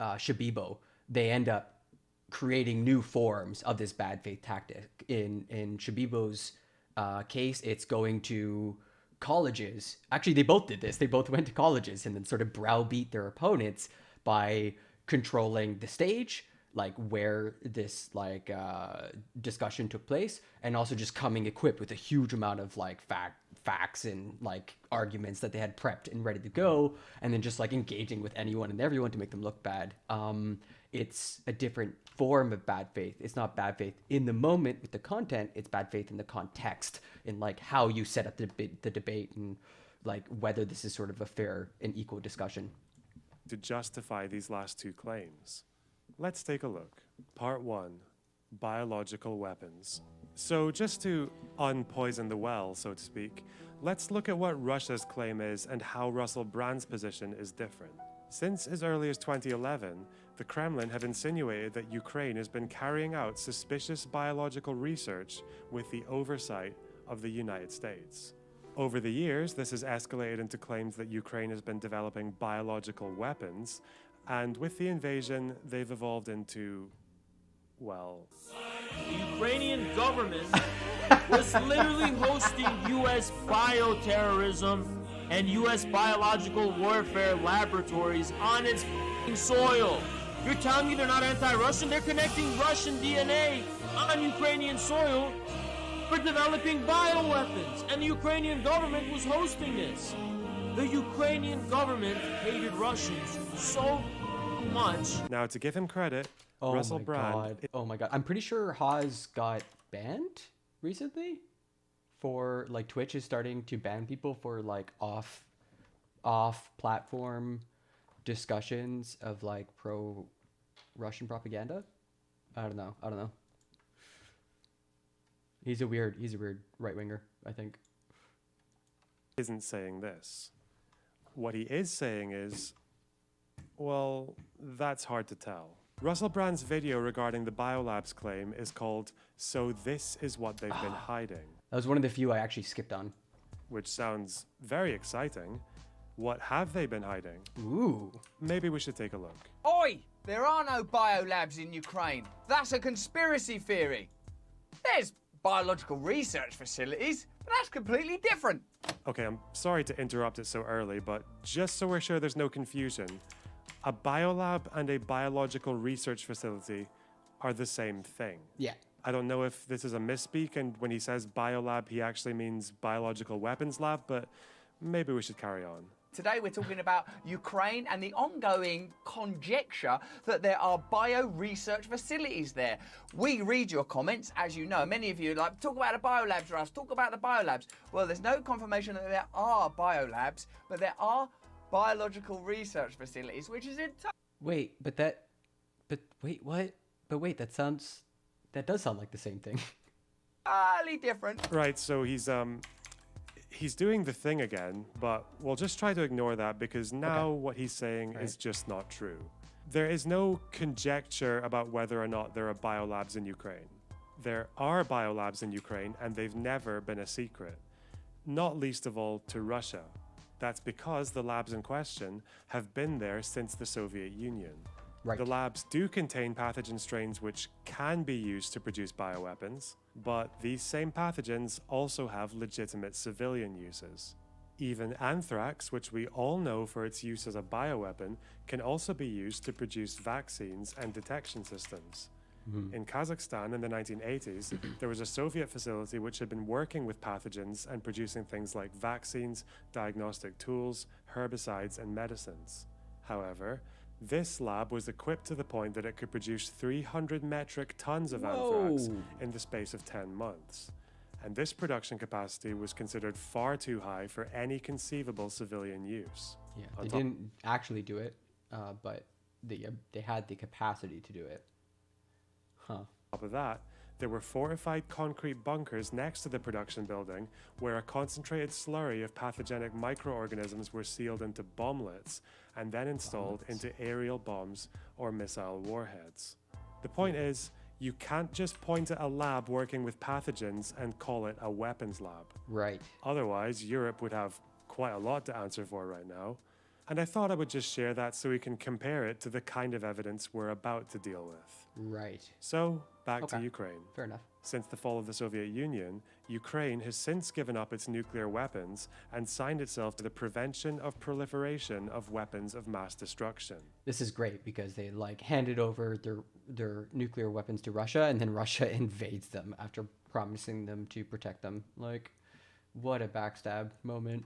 Shabibo. They end up creating new forms of this bad faith tactic. In Shabibo's case, it's going to colleges. Actually, they both did this. They both went to colleges and then sort of browbeat their opponents by controlling the stage, like where this like discussion took place, and also just coming equipped with a huge amount of like facts and like arguments that they had prepped and ready to go, and then just like engaging with anyone and everyone to make them look bad. It's a different form of bad faith. It's not bad faith in the moment with the content. It's bad faith in the context, in like how you set up the debate, and like whether this is sort of a fair and equal discussion. To justify these last two claims. Let's take a look. Part 1, biological weapons. So just to unpoison the well, so to speak, let's look at what Russia's claim is and how Russell Brand's position is different. Since as early as 2011, the Kremlin have insinuated that Ukraine has been carrying out suspicious biological research with the oversight of the United States. Over the years, this has escalated into claims that Ukraine has been developing biological weapons, and with the invasion, they've evolved into, well... The Ukrainian government was literally hosting U.S. bioterrorism and U.S. biological warfare laboratories on its soil. You're telling me they're not anti-Russian? They're connecting Russian DNA on Ukrainian soil for developing bioweapons, and the Ukrainian government was hosting this. The Ukrainian government hated Russians so much. Now, to give him credit, Oh Russell my Brand... god. Oh my god. I'm pretty sure Haas got banned recently for like Twitch is starting to ban people for like off platform discussions of like pro Russian propaganda. I don't know. He's a weird right winger, I think. Isn't saying this. What he is saying is, well, that's hard to tell. Russell Brand's video regarding the biolabs claim is called "So This Is What They've Been Hiding." That was one of the few I actually skipped on. Which sounds very exciting, What have they been hiding? Ooh. Maybe we should take a look. Oi! There are no biolabs in Ukraine. That's a conspiracy theory. There's biological research facilities, but that's completely different. Okay, I'm sorry to interrupt it so early, but just so we're sure there's no confusion, a biolab and a biological research facility are the same thing. Yeah. I don't know if this is a misspeak, and when he says biolab, he actually means biological weapons lab, but maybe we should carry on. Today we're talking about Ukraine and the ongoing conjecture that there are bio-research facilities there. We read your comments, as you know. Many of you are like, talk about the biolabs, Russ, talk about the biolabs. Well, there's no confirmation that there are biolabs, but there are biological research facilities, which is entirely... Wait, wait, what? But wait, that does sound like the same thing. different. Right, so he's doing the thing again, but we'll just try to ignore that because now what he's saying is just not true. There is no conjecture about whether or not there are biolabs in Ukraine. There are biolabs in Ukraine, and they've never been a secret, not least of all to Russia. That's because the labs in question have been there since the Soviet Union. Right. The labs do contain pathogen strains which can be used to produce bioweapons, but these same pathogens also have legitimate civilian uses. Even anthrax, which we all know for its use as a bioweapon, can also be used to produce vaccines and detection systems. In Kazakhstan in the 1980s, there was a Soviet facility which had been working with pathogens and producing things like vaccines, diagnostic tools, herbicides, and medicines. However, this lab was equipped to the point that it could produce 300 metric tons of anthrax in the space of 10 months. And this production capacity was considered far too high for any conceivable civilian use. Yeah, they didn't actually do it, but they had the capacity to do it. Huh. On top of that, there were fortified concrete bunkers next to the production building where a concentrated slurry of pathogenic microorganisms were sealed into bomblets and then installed into aerial bombs or missile warheads. The point is, you can't just point at a lab working with pathogens and call it a weapons lab. Right. Otherwise, Europe would have quite a lot to answer for right now. And I thought I would just share that so we can compare it to the kind of evidence we're about to deal with. Right. So, back to Ukraine. Fair enough. Since the fall of the Soviet Union, Ukraine has since given up its nuclear weapons and signed itself to the Prevention of Proliferation of Weapons of Mass Destruction. This is great because they handed over their nuclear weapons to Russia, and then Russia invades them after promising them to protect them. What a backstab moment.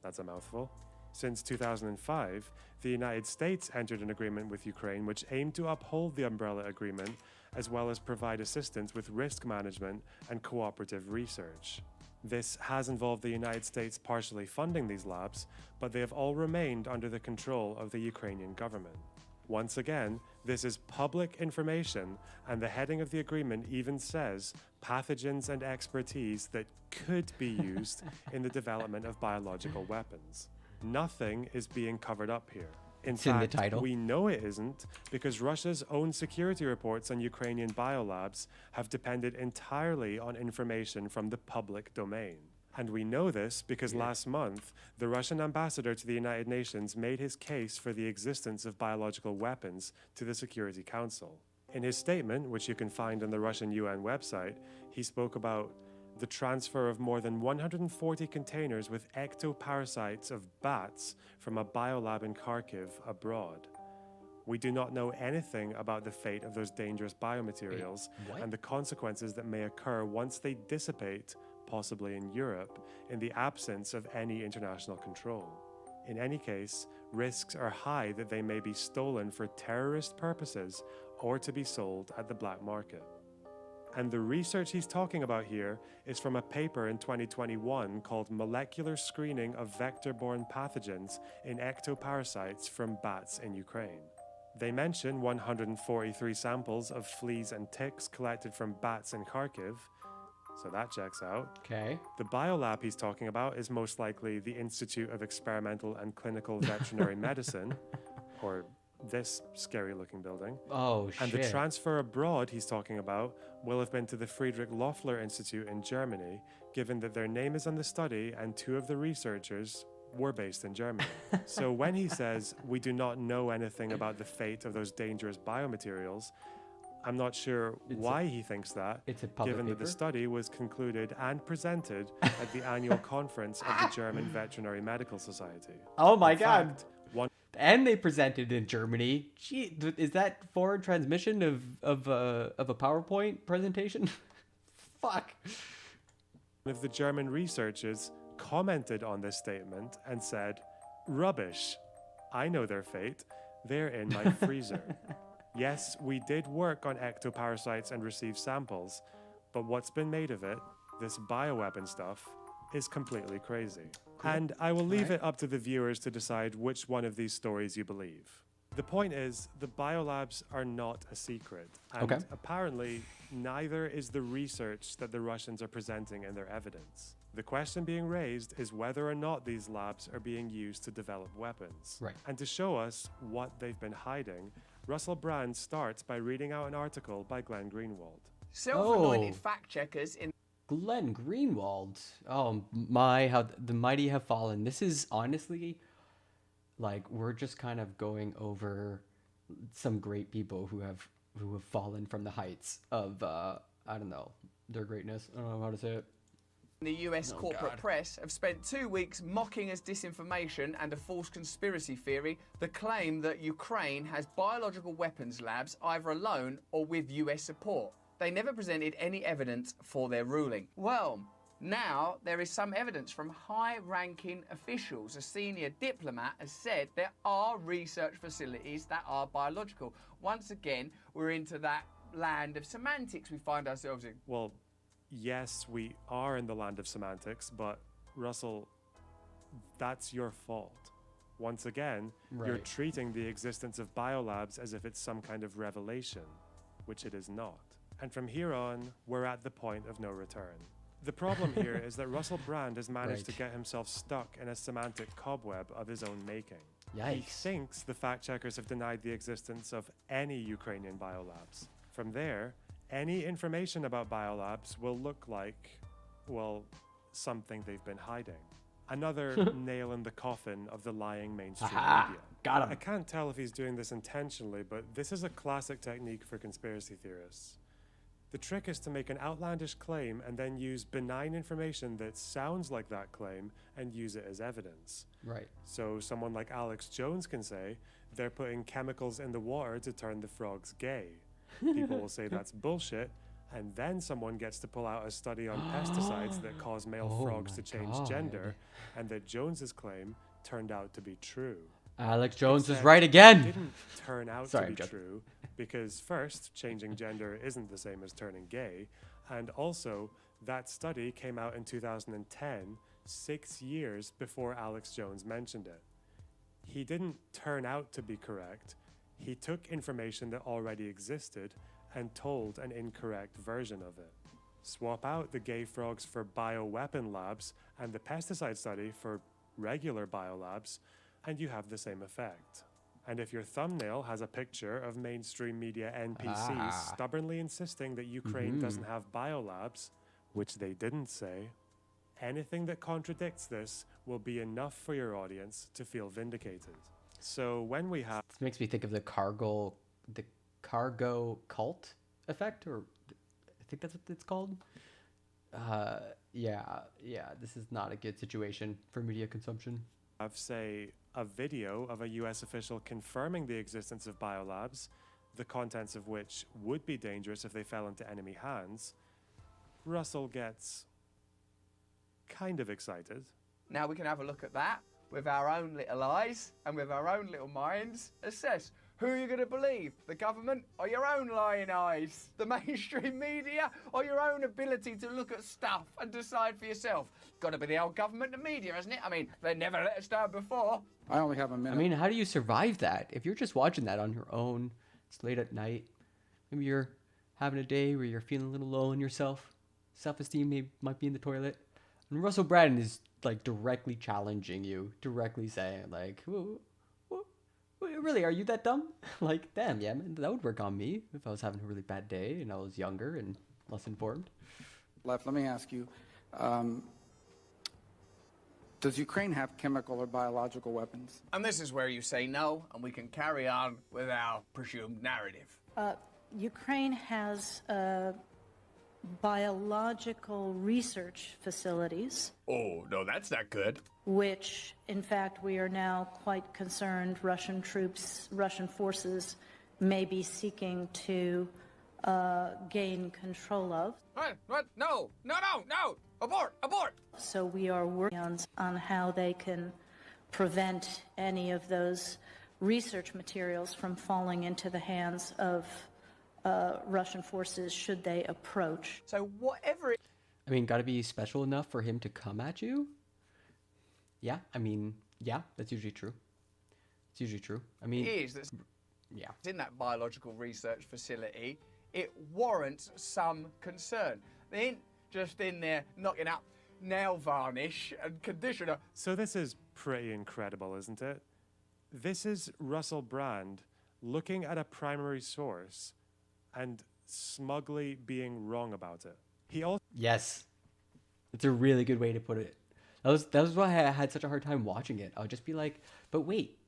That's a mouthful. Since 2005, the United States entered an agreement with Ukraine which aimed to uphold the Umbrella Agreement as well as provide assistance with risk management and cooperative research. This has involved the United States partially funding these labs, but they have all remained under the control of the Ukrainian government. Once again, this is public information, and the heading of the agreement even says pathogens and expertise that could be used in the development of biological weapons. Nothing is being covered up here. In fact, the title. We know it isn't because Russia's own security reports on Ukrainian biolabs have depended entirely on information from the public domain. And we know this because last month, the Russian ambassador to the United Nations made his case for the existence of biological weapons to the Security Council. In his statement, which you can find on the Russian UN website, he spoke about the transfer of more than 140 containers with ectoparasites of bats from a biolab in Kharkiv abroad. We do not know anything about the fate of those dangerous biomaterials and the consequences that may occur once they dissipate, possibly in Europe, in the absence of any international control. In any case, risks are high that they may be stolen for terrorist purposes or to be sold at the black market. And the research he's talking about here is from a paper in 2021 called Molecular Screening of Vector-Borne Pathogens in Ectoparasites from Bats in Ukraine. They mention 143 samples of fleas and ticks collected from bats in Kharkiv, so that checks out. Okay. The biolab he's talking about is most likely the Institute of Experimental and Clinical Veterinary Medicine, or this scary-looking building. Oh, shit. And the transfer abroad he's talking about will have been to the Friedrich Loeffler Institute in Germany, given that their name is on the study and two of the researchers, were based in Germany. So when he says we do not know anything about the fate of those dangerous biomaterials, I'm not sure why he thinks that, given that the study was concluded and presented at the annual conference of the German Veterinary Medical Society. Oh my In God. fact, one And they presented in Germany. Gee, is that forward transmission of a PowerPoint presentation? Fuck. One of the German researchers commented on this statement and said, "Rubbish. I know their fate. They're in my freezer." Yes, we did work on ectoparasites and received samples, but what's been made of it, this bioweapon stuff, is completely crazy. And I will leave it up to the viewers to decide which one of these stories you believe. The point is, the biolabs are not a secret, and apparently neither is the research that the Russians are presenting in their evidence. The question being raised is whether or not these labs are being used to develop weapons. Right. And to show us what they've been hiding, Russell Brand starts by reading out an article by Glenn Greenwald. Self-anointed fact checkers in Glenn Greenwald. Oh my, how the mighty have fallen. This is honestly, like, we're just kind of going over some great people who have fallen from the heights of I don't know, their greatness. I don't know how to say it. The US corporate press have spent 2 weeks mocking as disinformation and a false conspiracy theory the claim that Ukraine has biological weapons labs either alone or with US support. They never presented any evidence for their ruling. Well, now there is some evidence from high-ranking officials. A senior diplomat has said there are research facilities that are biological. Once again, we're into that land of semantics we find ourselves in. Well, yes, we are in the land of semantics, but Russell, that's your fault. Once again, you're treating the existence of biolabs as if it's some kind of revelation, which it is not. And from here on, we're at the point of no return. The problem here is that Russell Brand has managed to get himself stuck in a semantic cobweb of his own making. He thinks the fact checkers have denied the existence of any Ukrainian biolabs. From there, any information about biolabs will look like, well, something they've been hiding. Another nail in the coffin of the lying mainstream media. Got him. I can't tell if he's doing this intentionally, but this is a classic technique for conspiracy theorists. The trick is to make an outlandish claim and then use benign information that sounds like that claim and use it as evidence. Right. So someone like Alex Jones can say, they're putting chemicals in the water to turn the frogs gay. People will say that's bullshit, and then someone gets to pull out a study on pesticides that cause male frogs to change gender, and that Jones's claim turned out to be true. Alex Jones is right again. It didn't turn out to be true, because first, changing gender isn't the same as turning gay, and also, that study came out in 2010, 6 years before Alex Jones mentioned it. He didn't turn out to be correct. He took information that already existed and told an incorrect version of it. Swap out the gay frogs for bioweapon labs and the pesticide study for regular biolabs, and you have the same effect. And if your thumbnail has a picture of mainstream media NPCs stubbornly insisting that Ukraine doesn't have biolabs, which they didn't say, anything that contradicts this will be enough for your audience to feel vindicated. So when we have... This makes me think of the cargo cult effect, or I think that's what it's called. Yeah, this is not a good situation for media consumption. Have, say, a video of a US official confirming the existence of biolabs, the contents of which would be dangerous if they fell into enemy hands, Russell gets kind of excited. Now we can have a look at that with our own little eyes and with our own little minds. Assess who are you going to believe, the government or your own lying eyes, the mainstream media or your own ability to look at stuff and decide for yourself. Got to be the old government and media, hasn't it? I mean, they never let us down before. I only have a minute. I mean, how do you survive that? If you're just watching that on your own, it's late at night, maybe you're having a day where you're feeling a little low in yourself, self-esteem might be in the toilet, and Russell Brand is like directly challenging you, directly saying like, really, are you that dumb? Like, damn, yeah, man, that would work on me if I was having a really bad day and I was younger and less informed. Let me ask you, Does Ukraine have chemical or biological weapons? And this is where you say no, and we can carry on with our presumed narrative. Ukraine has biological research facilities, Oh, no, that's not good. which, in fact, we are now quite concerned Russian troops, Russian forces may be seeking to gain control of. What? No! Abort! So we are working on how they can prevent any of those research materials from falling into the hands of Russian forces should they approach. So whatever it... I mean, gotta be special enough for him to come at you? Yeah, I mean, yeah, that's usually true. It's usually true. I mean... is that's yeah. in that biological research facility, it warrants some concern. They ain't just in there knocking up nail varnish and conditioner. So this is pretty incredible, isn't it? This is Russell Brand looking at a primary source and smugly being wrong about it. He also... Yes. It's a really good way to put it. That was why I had such a hard time watching it. I would just be like, but wait,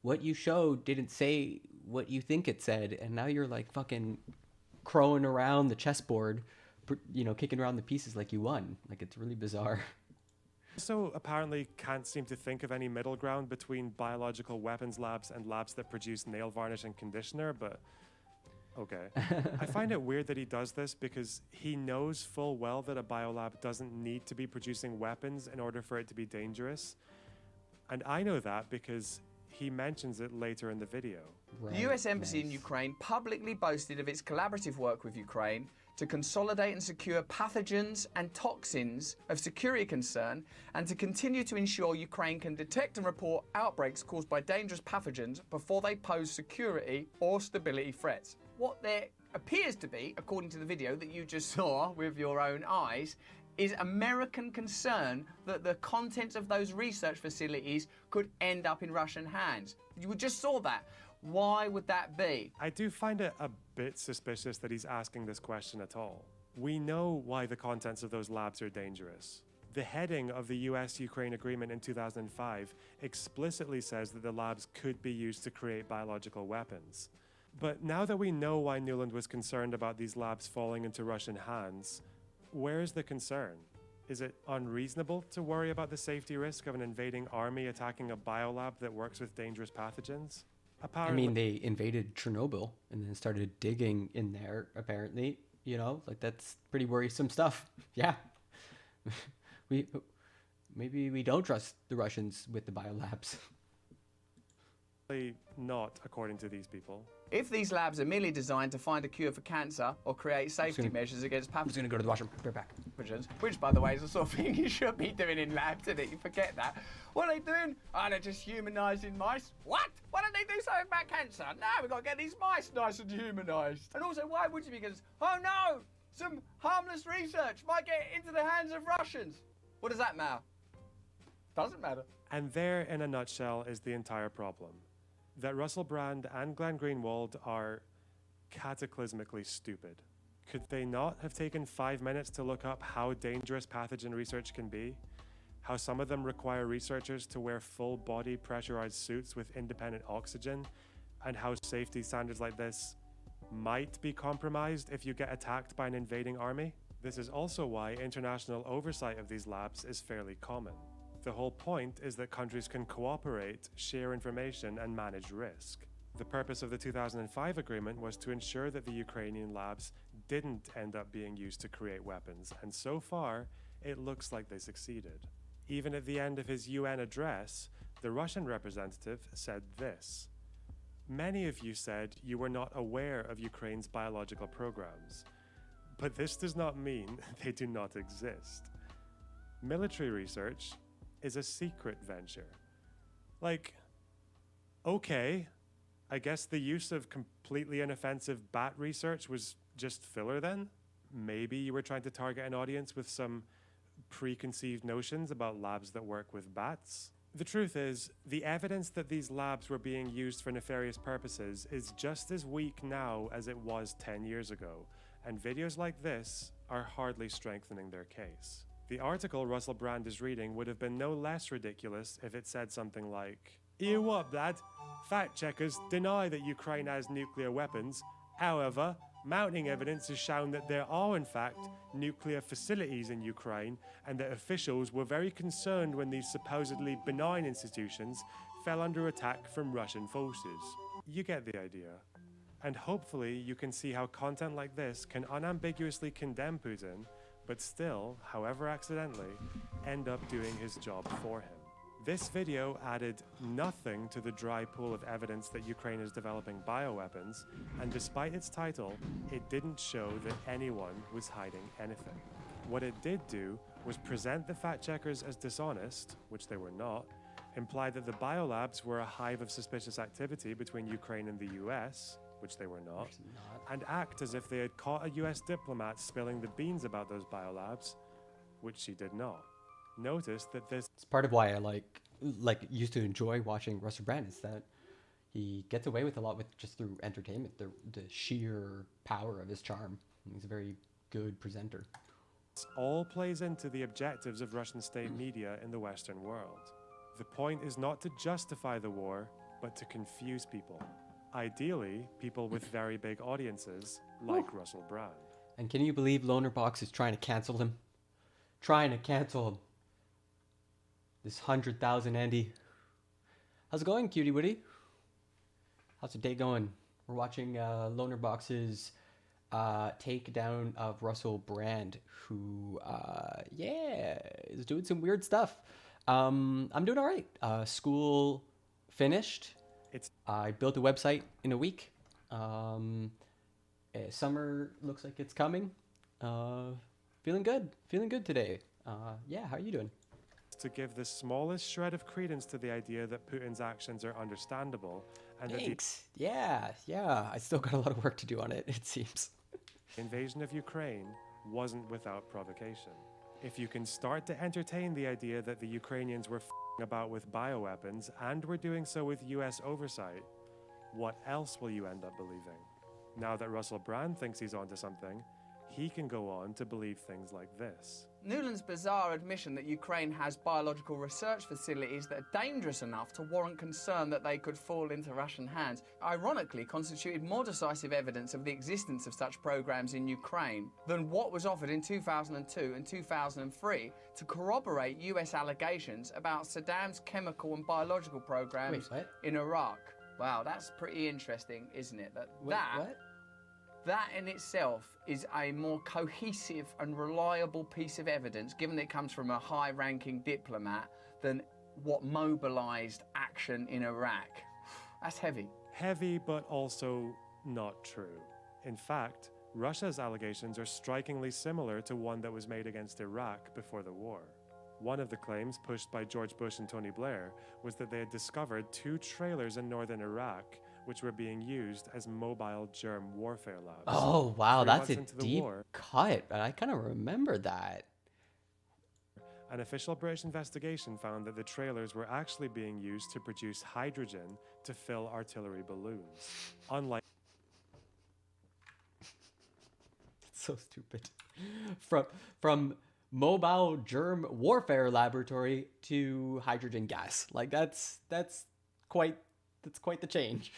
what you showed didn't say what you think it said, and now you're like fucking crowing around the chessboard, you know, kicking around the pieces like you won. Like, it's really bizarre. So apparently can't seem to think of any middle ground between biological weapons labs and labs that produce nail varnish and conditioner, but okay. I find it weird that he does this because he knows full well that a biolab doesn't need to be producing weapons in order for it to be dangerous. And I know that because he mentions it later in the video. Right. The US Embassy in Ukraine publicly boasted of its collaborative work with Ukraine to consolidate and secure pathogens and toxins of security concern, and to continue to ensure Ukraine can detect and report outbreaks caused by dangerous pathogens before they pose security or stability threats. What there appears to be, according to the video that you just saw with your own eyes, is American concern that the contents of those research facilities could end up in Russian hands. You just saw that. Why would that be? I do find it a bit suspicious that he's asking this question at all. We know why the contents of those labs are dangerous. The heading of the US-Ukraine agreement in 2005 explicitly says that the labs could be used to create biological weapons. But now that we know why Nuland was concerned about these labs falling into Russian hands, where's the concern? Is it unreasonable to worry about the safety risk of an invading army attacking a biolab that works with dangerous pathogens? I mean, they invaded Chernobyl and then started digging in there, apparently. You know, like, that's pretty worrisome stuff. Yeah. Maybe we don't trust the Russians with the biolabs. Not, according to these people. If these labs are merely designed to find a cure for cancer or create safety measures against pathogens... I'm just going to go to the washroom. Be right back. Which, by the way, is the sort of thing you should be doing in labs, isn't it? You forget that. What are they doing? Oh, they're just humanising mice. What? Why don't they do something about cancer? No, we've got to get these mice nice and humanised. And also, why would you? Because, oh no, some harmless research might get into the hands of Russians. What does that matter? Doesn't matter. And there, in a nutshell, is the entire problem. That Russell Brand and Glenn Greenwald are cataclysmically stupid. Could they not have taken 5 minutes to look up how dangerous pathogen research can be? How some of them require researchers to wear full-body pressurized suits with independent oxygen, and how safety standards like this might be compromised if you get attacked by an invading army? This is also why international oversight of these labs is fairly common. The whole point is that countries can cooperate, share information, and manage risk. The purpose of the 2005 agreement was to ensure that the Ukrainian labs didn't end up being used to create weapons, and so far, it looks like they succeeded. Even at the end of his UN address, the Russian representative said this: "Many of you said you were not aware of Ukraine's biological programs, but this does not mean they do not exist. Military research is a secret venture." Like, okay, I guess the use of completely inoffensive bat research was just filler then? Maybe you were trying to target an audience with some preconceived notions about labs that work with bats? The truth is, the evidence that these labs were being used for nefarious purposes is just as weak now as it was 10 years ago, and videos like this are hardly strengthening their case. The article Russell Brand is reading would have been no less ridiculous if it said something like, "Hear what, lad? Fact checkers deny that Ukraine has nuclear weapons. However, mounting evidence has shown that there are in fact nuclear facilities in Ukraine and that officials were very concerned when these supposedly benign institutions fell under attack from Russian forces." You get the idea. And hopefully you can see how content like this can unambiguously condemn Putin, but still, however accidentally, end up doing his job for him. This video added nothing to the dry pool of evidence that Ukraine is developing bioweapons, and despite its title, it didn't show that anyone was hiding anything. What it did do was present the fact checkers as dishonest, which they were not, imply that the biolabs were a hive of suspicious activity between Ukraine and the US, which they were not, and act as if they had caught a US diplomat spilling the beans about those biolabs, which she did not. Notice that this... It's part of why I used to enjoy watching Russell Brand, is that he gets away with a lot with just through entertainment, the sheer power of his charm. He's a very good presenter. This all plays into the objectives of Russian state media in the Western world. The point is not to justify the war, but to confuse people. Ideally, people with very big audiences, like Russell Brand. And can you believe Lonerbox is trying to cancel him? Trying to cancel him. This 100,000 Andy. How's it going, Cutie Woody? How's the day going? We're watching Lonerbox's takedown of Russell Brand, who, is doing some weird stuff. I'm doing all right. School finished. I built a website in a week. Summer looks like it's coming. Feeling good today. Yeah, how are you doing? To give the smallest shred of credence to the idea that Putin's actions are understandable, and Thanks. Yeah. I still got a lot of work to do on it, it seems. The invasion of Ukraine wasn't without provocation. If you can start to entertain the idea that the Ukrainians were f***ing about with bioweapons and were doing so with US oversight, what else will you end up believing? Now that Russell Brand thinks he's onto something, he can go on to believe things like this. Nuland's bizarre admission that Ukraine has biological research facilities that are dangerous enough to warrant concern that they could fall into Russian hands, ironically constituted more decisive evidence of the existence of such programs in Ukraine than what was offered in 2002 and 2003 to corroborate US allegations about Saddam's chemical and biological programs in Iraq. Wow, that's pretty interesting, isn't it? That in itself is a more cohesive and reliable piece of evidence, given that it comes from a high-ranking diplomat, than what mobilized action in Iraq. That's heavy. Heavy, but also not true. In fact, Russia's allegations are strikingly similar to one that was made against Iraq before the war. One of the claims pushed by George Bush and Tony Blair was that they had discovered 2 trailers in northern Iraq which were being used as mobile germ warfare labs. Oh, wow, that's a deep cut. I kind of remember that. An official British investigation found that the trailers were actually being used to produce hydrogen to fill artillery balloons. Unlike... That's so stupid. From mobile germ warfare laboratory to hydrogen gas. Like that's quite the change.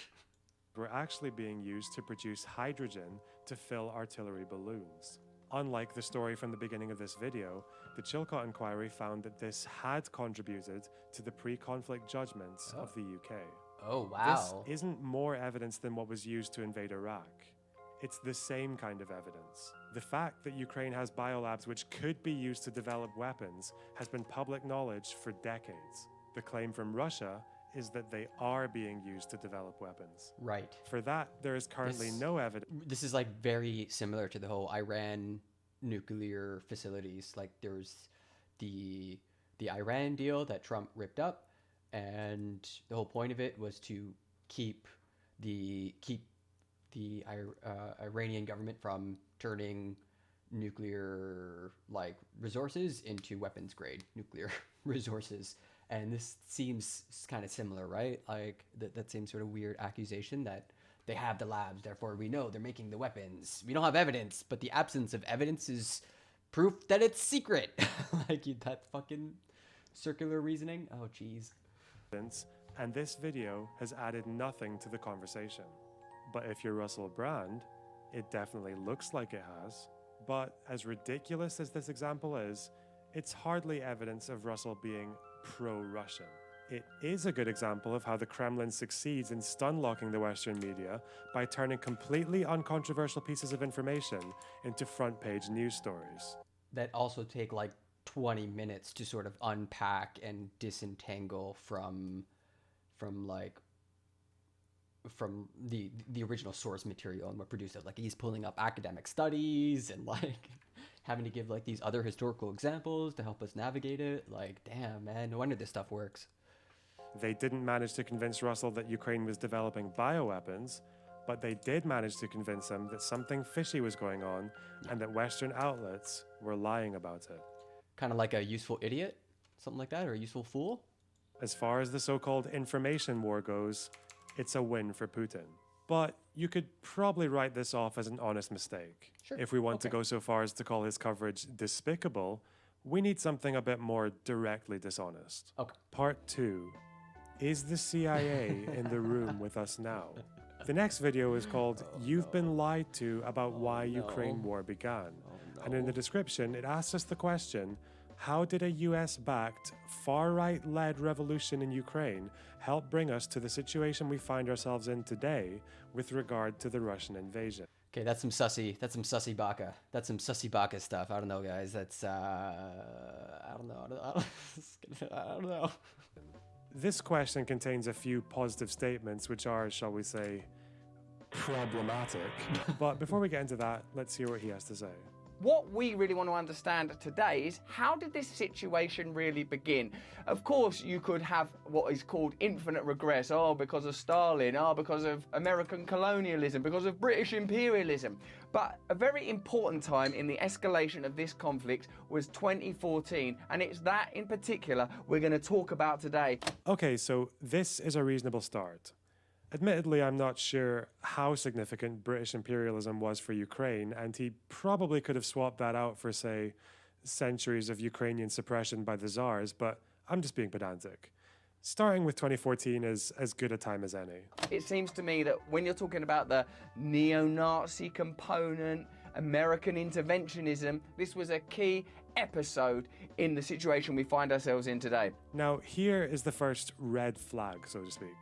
Were actually being used to produce hydrogen to fill artillery balloons. Unlike the story from the beginning of this video, the Chilcot inquiry found that this had contributed to the pre-conflict judgments of the UK. Oh, wow. This isn't more evidence than what was used to invade Iraq. It's the same kind of evidence. The fact that Ukraine has biolabs which could be used to develop weapons has been public knowledge for decades. The claim from Russia is that they are being used to develop weapons. Right. For that, there is currently no evidence. This is like very similar to the whole Iran nuclear facilities. Like there's the Iran deal that Trump ripped up, and the whole point of it was to keep the Iranian government from turning nuclear resources into weapons grade nuclear resources. And this seems kind of similar, right? Like that same sort of weird accusation that they have the labs, therefore we know they're making the weapons. We don't have evidence, but the absence of evidence is proof that it's secret. Like that fucking circular reasoning. Oh, jeez. And this video has added nothing to the conversation. But if you're Russell Brand, it definitely looks like it has. But as ridiculous as this example is, it's hardly evidence of Russell being pro-Russian. It is a good example of how the Kremlin succeeds in stun-locking the Western media by turning completely uncontroversial pieces of information into front-page news stories. That also take like 20 minutes to sort of unpack and disentangle from the original source material and what produced it. Like he's pulling up academic studies and like having to give like these other historical examples to help us navigate it. Like, damn, man, no wonder this stuff works. They didn't manage to convince Russell that Ukraine was developing bioweapons, but they did manage to convince him that something fishy was going on and that Western outlets were lying about it. Kind of like a useful idiot, something like that, or a useful fool? As far as the so-called information war goes, it's a win for Putin. But you could probably write this off as an honest mistake. Sure. If we want to go so far as to call his coverage despicable, we need something a bit more directly dishonest. Okay. Part 2. Is the CIA in the room with us now? The next video is called You've Been Lied to About Why Ukraine War Began. And in the description, it asks us the question, how did a US-backed, far-right-led revolution in Ukraine help bring us to the situation we find ourselves in today with regard to the Russian invasion? Okay, that's some sussy baka. That's some sussy baka stuff. I don't know, guys. That's, I don't know. This question contains a few positive statements which are, shall we say, problematic. But before we get into that, let's hear what he has to say. What we really want to understand today is how did this situation really begin? Of course, you could have what is called infinite regress. Oh, because of Stalin. Oh, because of American colonialism. Because of British imperialism. But a very important time in the escalation of this conflict was 2014. And it's that in particular we're going to talk about today. Okay, so this is a reasonable start. Admittedly, I'm not sure how significant British imperialism was for Ukraine, and he probably could have swapped that out for, say, centuries of Ukrainian suppression by the Tsars, but I'm just being pedantic. Starting with 2014 is as good a time as any. It seems to me that when you're talking about the neo-Nazi component, American interventionism, this was a key episode in the situation we find ourselves in today. Now, here is the first red flag, so to speak.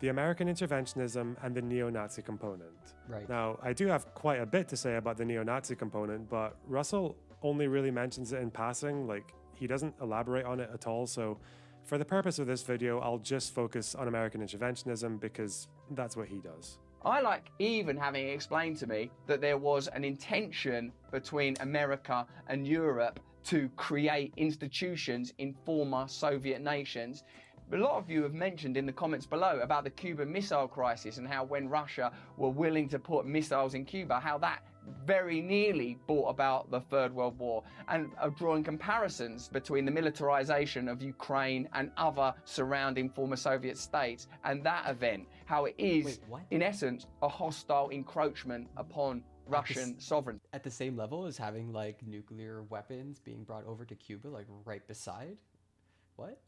The American interventionism and the neo-Nazi component. Right. Now, I do have quite a bit to say about the neo-Nazi component, but Russell only really mentions it in passing, like he doesn't elaborate on it at all, so for the purpose of this video, I'll just focus on American interventionism because that's what he does. I like even having it explained to me that there was an intention between America and Europe to create institutions in former Soviet nations. A lot of you have mentioned in the comments below about the Cuban Missile Crisis and how when Russia were willing to put missiles in Cuba, how that very nearly brought about the Third World War, and drawing comparisons between the militarization of Ukraine and other surrounding former Soviet states and that event, how it is, in essence, a hostile encroachment upon Russian sovereignty. At the same level as having like nuclear weapons being brought over to Cuba, like right beside? What?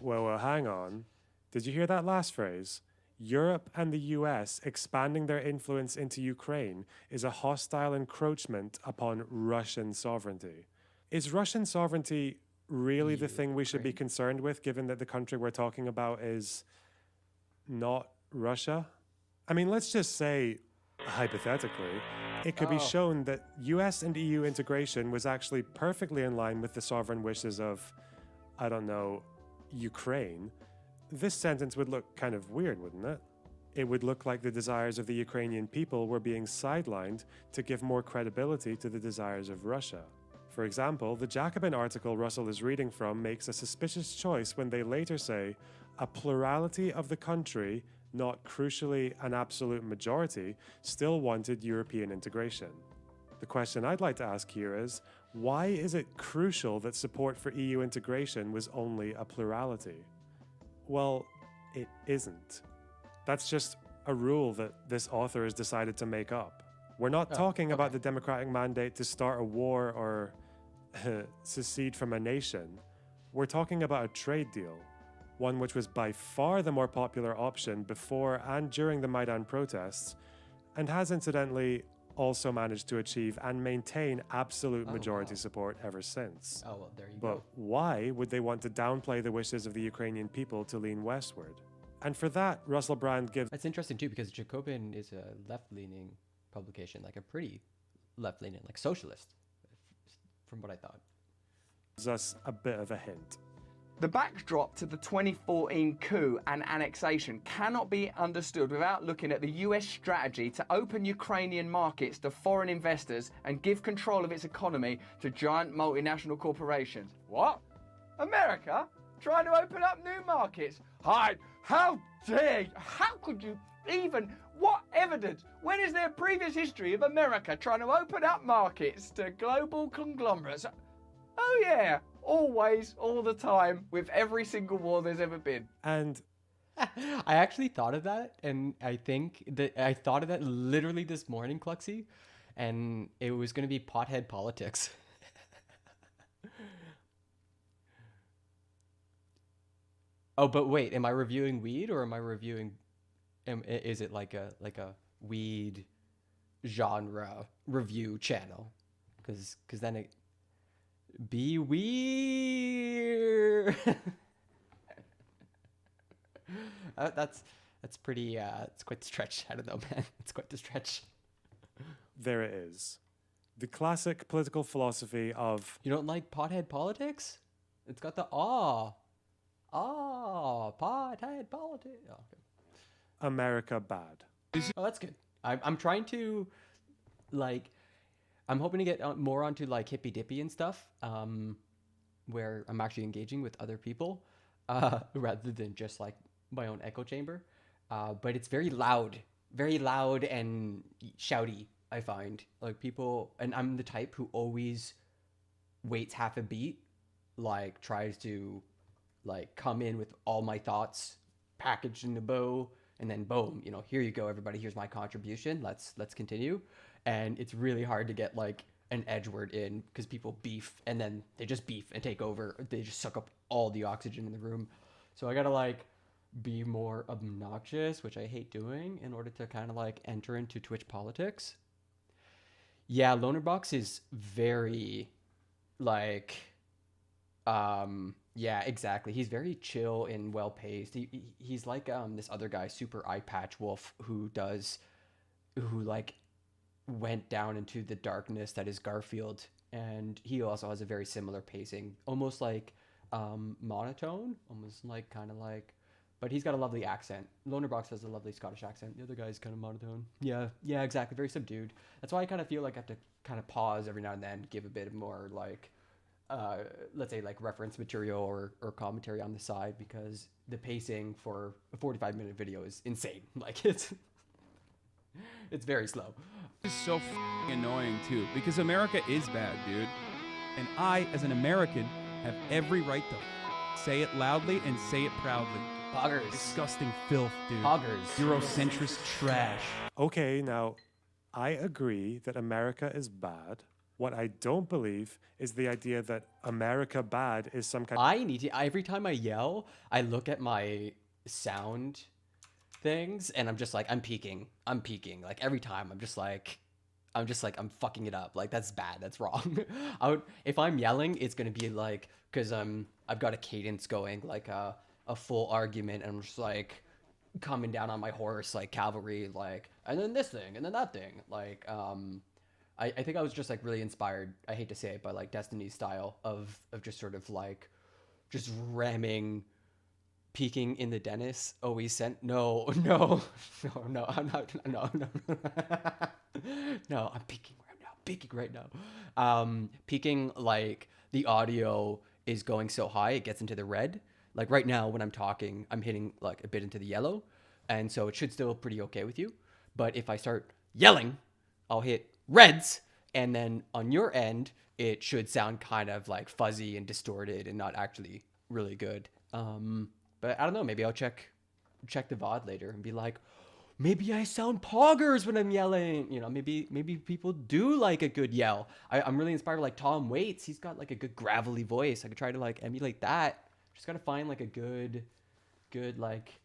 Well, hang on. Did you hear that last phrase? Europe and the US expanding their influence into Ukraine is a hostile encroachment upon Russian sovereignty. Is Russian sovereignty really the thing we should be concerned with, given that the country we're talking about is not Russia? I mean, let's just say, hypothetically, it could be shown that US and EU integration was actually perfectly in line with the sovereign wishes of, I don't know, Ukraine. This sentence would look kind of weird, wouldn't it? It would look like the desires of the Ukrainian people were being sidelined to give more credibility to the desires of Russia. For example, the Jacobin article Russell is reading from makes a suspicious choice when they later say, a plurality of the country, not crucially an absolute majority, still wanted European integration. The question I'd like to ask here is, why is it crucial that support for EU integration was only a plurality? Well, it isn't. That's just a rule that this author has decided to make up. We're not talking about the democratic mandate to start a war or secede from a nation. We're talking about a trade deal, one which was by far the more popular option before and during the Maidan protests, and has incidentally also managed to achieve and maintain absolute majority support ever since. Oh, well, there you But go. why would they want to downplay the wishes of the Ukrainian people to lean westward? And for that, Russell Brand gives... That's interesting too, because Jacobin is a left-leaning publication, like a pretty left-leaning, like socialist, from what I thought. us a bit of a hint. The backdrop to the 2014 coup and annexation cannot be understood without looking at the US strategy to open Ukrainian markets to foreign investors and give control of its economy to giant multinational corporations. What? America? Trying to open up new markets? Hi, how dare you? How could you even? What evidence? When is there previous history of America trying to open up markets to global conglomerates? Oh yeah, always, all the time, with every single war there's ever been. And I actually thought of that, and I think that I thought of that literally this morning, Cluxy, and it was going to be pothead politics. Oh, but wait, am I reviewing weed or am I reviewing? Is it like a weed genre review channel? Because then it be weird. That's pretty. It's quite the stretch. I don't know, man. It's quite the stretch. There it is. The classic political philosophy of... You don't like pothead politics? It's got the pothead politics. Oh, okay. America bad. Oh, that's good. I'm trying to, like, I'm hoping to get more onto like hippy dippy and stuff, where I'm actually engaging with other people, rather than just like my own echo chamber. But it's very loud and shouty. I find like people, and I'm the type who always waits half a beat, like tries to like come in with all my thoughts packaged in a bow, and then boom, you know, here you go, everybody, here's my contribution, let's continue. And it's really hard to get like an edge word in because people beef, and then they just beef and take over. They just suck up all the oxygen in the room. So I gotta like be more obnoxious, which I hate doing, in order to kind of like enter into Twitch politics. Yeah, Lonerbox is very like yeah, exactly. He's very chill and well paced. He's like this other guy, Super Eye Patch Wolf, who like went down into the darkness that is Garfield, and he also has a very similar pacing, almost like monotone, almost like kind of like, but he's got a lovely accent. Lonerbox has a lovely Scottish accent. The other guy is kind of monotone. Yeah, exactly. Very subdued. That's why I kind of feel like I have to kind of pause every now and then, give a bit of more like, let's say like reference material or commentary on the side, because the pacing for a 45-minute video is insane. Like it's very slow. It's so f***ing annoying too, because America is bad, dude. And I, as an American, have every right to say it loudly and say it proudly. Poggers. Disgusting filth, dude. Poggers. Eurocentrist trash. Okay, now, I agree that America is bad. What I don't believe is the idea that America bad is some kind I need to, every time I yell, I look at my sound things and I'm just like, I'm peaking. Like every time I'm fucking it up. Like that's bad. That's wrong. If I'm yelling, it's going to be like, cause I've got a cadence going, like a full argument, and I'm just like coming down on my horse, like cavalry, like, and then this thing, and then that thing. Like, I think I was just like really inspired, I hate to say it, by like Destiny's style of just sort of like, just ramming, peeking in the dentist. Always sent, no, I'm not, no, I'm peeking right now. Peaking, like the audio is going so high, it gets into the red. Like right now when I'm talking, I'm hitting like a bit into the yellow. And so it should still pretty okay with you. But if I start yelling, I'll hit reds. And then on your end, it should sound kind of like fuzzy and distorted and not actually really good. But I don't know, maybe I'll check the VOD later and be like, maybe I sound poggers when I'm yelling. You know, maybe people do like a good yell. I'm really inspired by like Tom Waits. He's got like a good gravelly voice. I could try to like emulate that. Just gotta find like a good like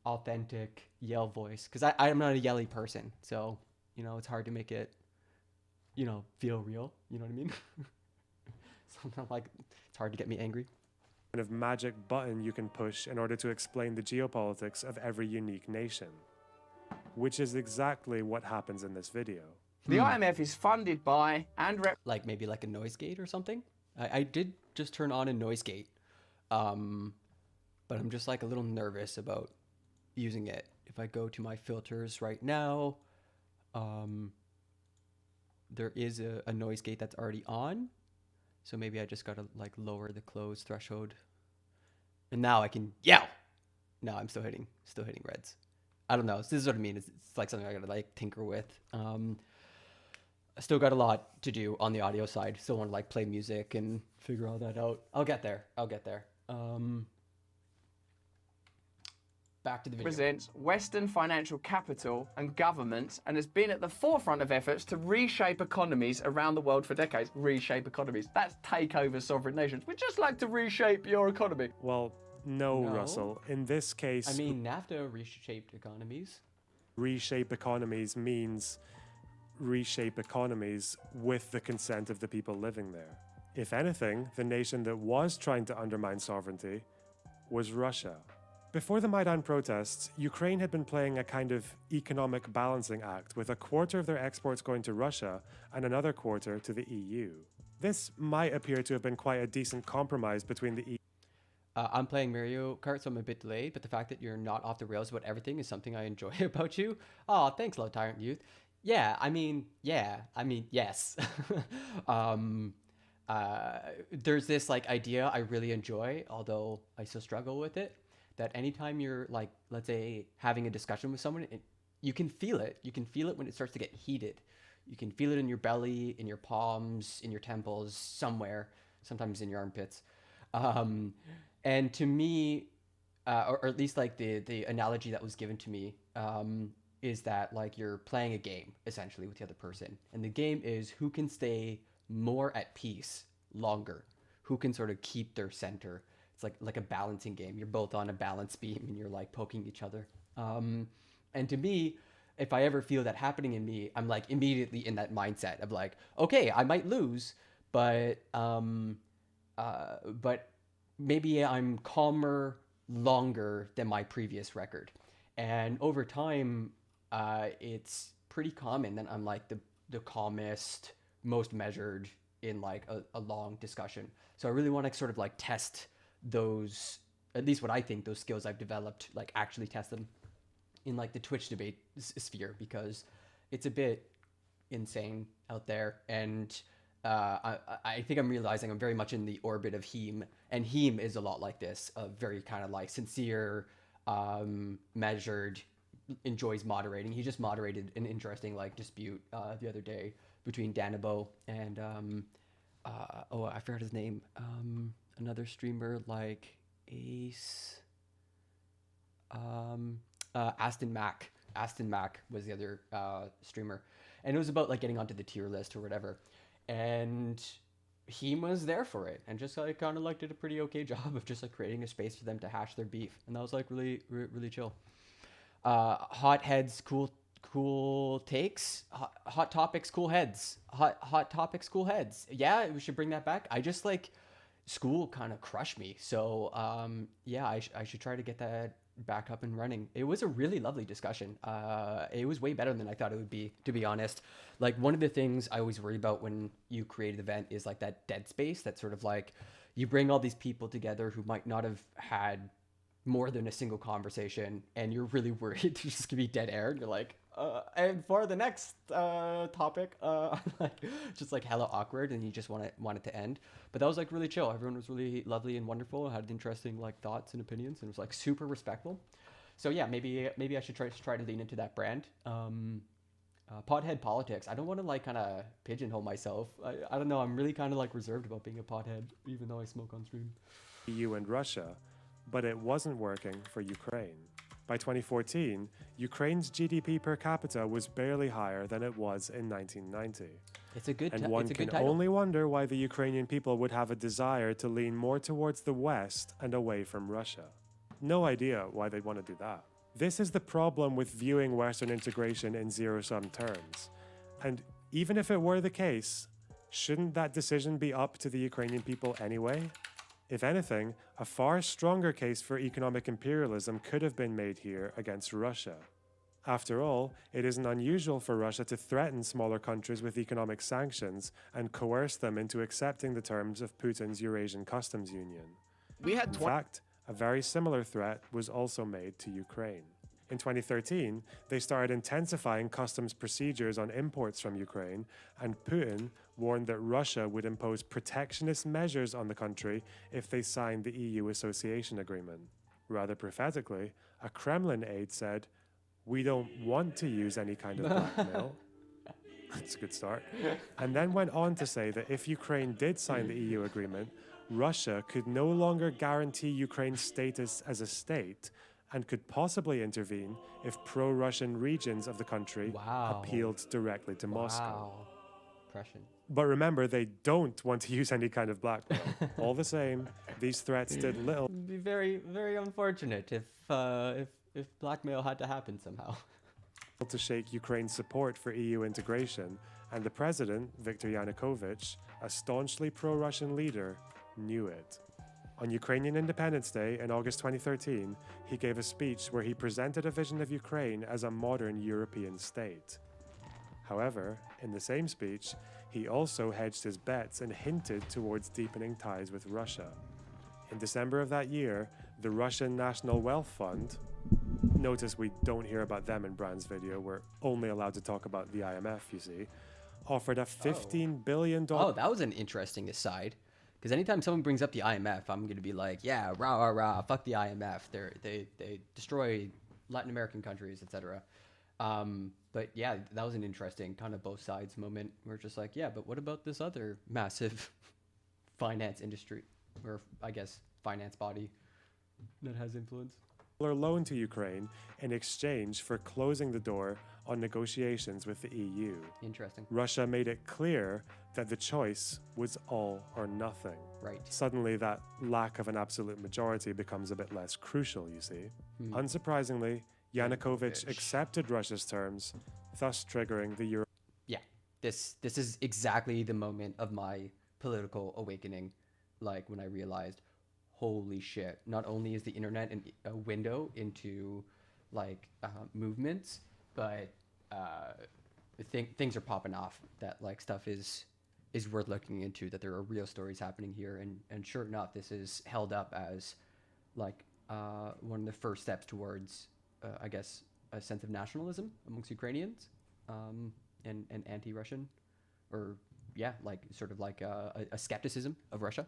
authentic yell voice, because I'm not a yelly person, so you know it's hard to make it, you know, feel real. You know what I mean? So I'm not like, it's hard to get me angry. Kind of magic button you can push in order to explain the geopolitics of every unique nation, which is exactly what happens in this video. The IMF is funded by and like maybe like a noise gate or something. I did just turn on a noise gate, but I'm just like a little nervous about using it. If I go to my filters right now, there is a noise gate that's already on. So maybe I just gotta like lower the close threshold. And now I can yell. No, I'm still hitting reds. I don't know. This is what I mean. It's like something I gotta like tinker with. I still got a lot to do on the audio side. Still want to like play music and figure all that out. I'll get there. Back to the video. Represents Western financial capital and governments, and has been at the forefront of efforts to reshape economies around the world for decades. Reshape economies. That's take over sovereign nations. We'd just like to reshape your economy. Well, no, Russell. In this case... I mean, NAFTA reshaped economies. Reshape economies means reshape economies with the consent of the people living there. If anything, the nation that was trying to undermine sovereignty was Russia. Before the Maidan protests, Ukraine had been playing a kind of economic balancing act, with a quarter of their exports going to Russia and another quarter to the EU. This might appear to have been quite a decent compromise between the EU. I'm playing Mario Kart, so I'm a bit delayed, but the fact that you're not off the rails about everything is something I enjoy about you. Oh, thanks, Love Tyrant Youth. Yes. There's this like idea I really enjoy, although I still struggle with it, that anytime you're like, let's say, having a discussion with someone, you can feel it. You can feel it when it starts to get heated. You can feel it in your belly, in your palms, in your temples, somewhere, sometimes in your armpits. And to me, or at least like the analogy that was given to me, is that like you're playing a game essentially with the other person. And the game is who can stay more at peace longer, who can sort of keep their center. It's like a balancing game. You're both on a balance beam and you're like poking each other. And to me, if I ever feel that happening in me, I'm like immediately in that mindset of like, okay, I might lose, but maybe I'm calmer longer than my previous record. And over time, it's pretty common that I'm like the calmest, most measured in like a long discussion. So I really want to sort of like test those, at least what I think, those skills I've developed, like actually test them in like the Twitch debate sphere, because it's a bit insane out there. And I think I'm realizing I'm very much in the orbit of Heem, and Heem is a lot like this, very kind of like sincere, measured, enjoys moderating. He just moderated an interesting like dispute the other day between Danabo and I forgot his name, another streamer like Ace, Aston Mac was the other streamer, and it was about like getting onto the tier list or whatever, and he was there for it and just like kind of like did a pretty okay job of just like creating a space for them to hash their beef, and that was like really chill. Hot heads, cool takes, hot topics, cool heads, hot topics, cool heads. Yeah, we should bring that back. I just like, school kind of crushed me, so yeah, I should try to get that back up and running. It was a really lovely discussion. It was way better than I thought it would be, to be honest. Like, one of the things I always worry about when you create an event is like that dead space, that sort of like you bring all these people together who might not have had more than a single conversation, and you're really worried there's just gonna be dead air, and you're like, and for the next topic, just like hella awkward, and you just want it to end. But that was like really chill. Everyone was really lovely and wonderful, had interesting like thoughts and opinions, and it was like super respectful. So yeah, maybe I should try to lean into that brand. Pothead politics. I don't want to like kind of pigeonhole myself. I don't know. I'm really kind of like reserved about being a pothead, even though I smoke on stream. EU and Russia, but it wasn't working for Ukraine. By 2014, Ukraine's GDP per capita was barely higher than it was in 1990. It's a good And one can title. only wonder why the Ukrainian people would have a desire to lean more towards the West and away from Russia. No idea why they'd want to do that. This is the problem with viewing Western integration in zero-sum terms. And even if it were the case, shouldn't that decision be up to the Ukrainian people anyway? If anything, a far stronger case for economic imperialism could have been made here against Russia. After all, it isn't unusual for Russia to threaten smaller countries with economic sanctions and coerce them into accepting the terms of Putin's Eurasian Customs Union. In fact, a very similar threat was also made to Ukraine. In 2013, they started intensifying customs procedures on imports from Ukraine, and Putin warned that Russia would impose protectionist measures on the country if they signed the EU association agreement. Rather prophetically, a Kremlin aide said, "We don't want to use any kind of blackmail." That's a good start. And then went on to say that if Ukraine did sign the EU agreement, Russia could no longer guarantee Ukraine's status as a state and could possibly intervene if pro-Russian regions of the country appealed directly to Moscow. Oppression. But remember, they don't want to use any kind of blackmail. All the same, these threats did little. It'd be very, very unfortunate if blackmail had to happen somehow. To shake Ukraine's support for EU integration, and the president, Viktor Yanukovych, a staunchly pro-Russian leader, knew it. On Ukrainian Independence Day in August 2013, he gave a speech where he presented a vision of Ukraine as a modern European state. However, in the same speech, he also hedged his bets and hinted towards deepening ties with Russia. In December of that year, the Russian National Wealth Fund, notice we don't hear about them in Brand's video, we're only allowed to talk about the IMF, you see, offered a $15 billion... Oh, that was an interesting aside. Because anytime someone brings up the IMF, I'm going to be like, yeah, rah, rah, rah, fuck the IMF. They destroy Latin American countries, etc. But yeah, that was an interesting kind of both sides moment. We're just like, yeah, but what about this other massive finance industry, or I guess finance body that has influence? Loan to Ukraine in exchange for closing the door on negotiations with the EU. Interesting. Russia made it clear that the choice was all or nothing. Right. Suddenly, that lack of an absolute majority becomes a bit less crucial, you see. Unsurprisingly, Yanukovych accepted Russia's terms, thus triggering the Euro. Yeah, this is exactly the moment of my political awakening, like when I realized, holy shit, not only is the internet a window into like movements, but things are popping off, that like stuff is worth looking into, that there are real stories happening here, and sure enough, this is held up as like one of the first steps towards I guess a sense of nationalism amongst Ukrainians, and anti-Russian, or yeah, like sort of like a skepticism of Russia.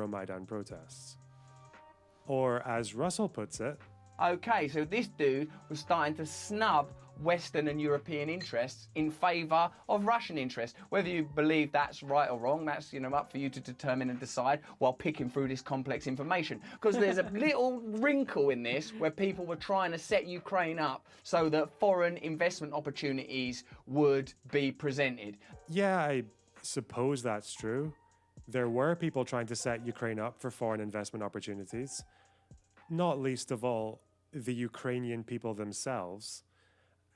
Maidan protests. Or as Russell puts it, Okay, so this dude was starting to snub Western and European interests in favour of Russian interests. Whether you believe that's right or wrong, that's up for you to determine and decide while picking through this complex information. Because there's a little wrinkle in this where people were trying to set Ukraine up so that foreign investment opportunities would be presented. yeah, I suppose that's true. There were people trying to set Ukraine up for foreign investment opportunities, not least of all the Ukrainian people themselves.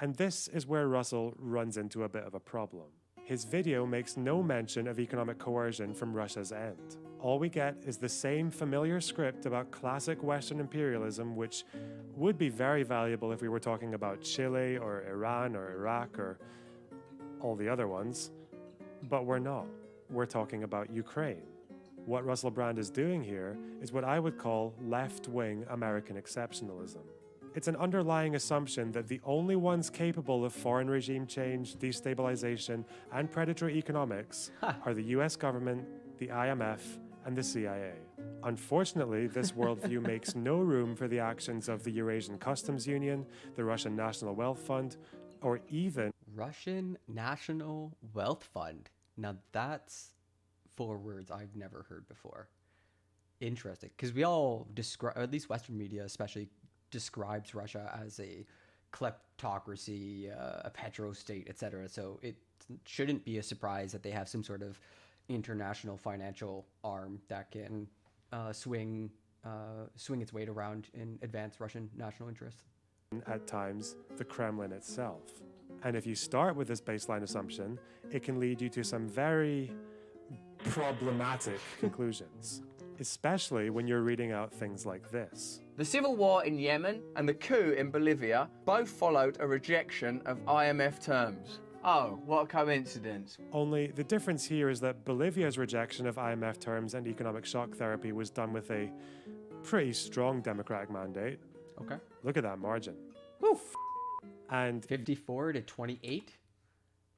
And this is where Russell runs into a bit of a problem. His video makes no mention of economic coercion from Russia's end. All we get is the same familiar script about classic Western imperialism, which would be very valuable if we were talking about Chile or Iran or Iraq or all the other ones. But we're not. We're talking about Ukraine. What Russell Brand is doing here is what I would call left-wing American exceptionalism. It's an underlying assumption that the only ones capable of foreign regime change, destabilization, and predatory economics are the US government, the IMF, and the CIA. Unfortunately, this worldview makes no room for the actions of the Eurasian Customs Union, the Russian National Wealth Fund, or even Russian National Wealth Fund. Now that's 4 words I've never heard before. Interesting, because we all describe, or at least Western media especially, describes Russia as a kleptocracy, a petrostate, etc. So it shouldn't be a surprise that they have some sort of international financial arm that can swing its weight around and advance Russian national interests. At times, the Kremlin itself. And if you start with this baseline assumption, it can lead you to some very problematic conclusions, especially when you're reading out things like this. The civil war in Yemen and the coup in Bolivia both followed a rejection of IMF terms. Oh, what a coincidence. Only the difference here is that Bolivia's rejection of IMF terms and economic shock therapy was done with a pretty strong democratic mandate. Okay. Look at that margin. Oof. And 54 to 28?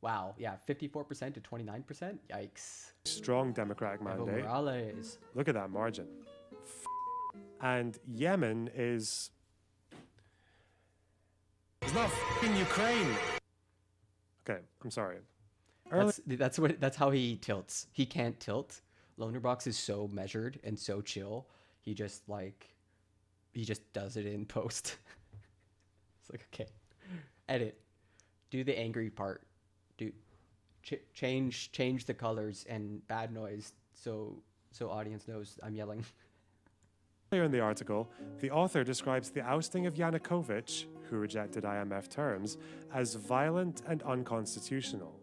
Wow, yeah, 54% to 29%? Yikes. Strong democratic mandate. Morales. Look at that margin. And Yemen is... It's not f***ing Ukraine. Okay, I'm sorry. That's how he tilts. He can't tilt. Lonerbox is so measured and so chill. He just does it in post. It's like, okay, edit, do the angry part, change the colors and bad noise so audience knows I'm yelling. Earlier in the article, the author describes the ousting of Yanukovych, who rejected IMF terms, as violent and unconstitutional.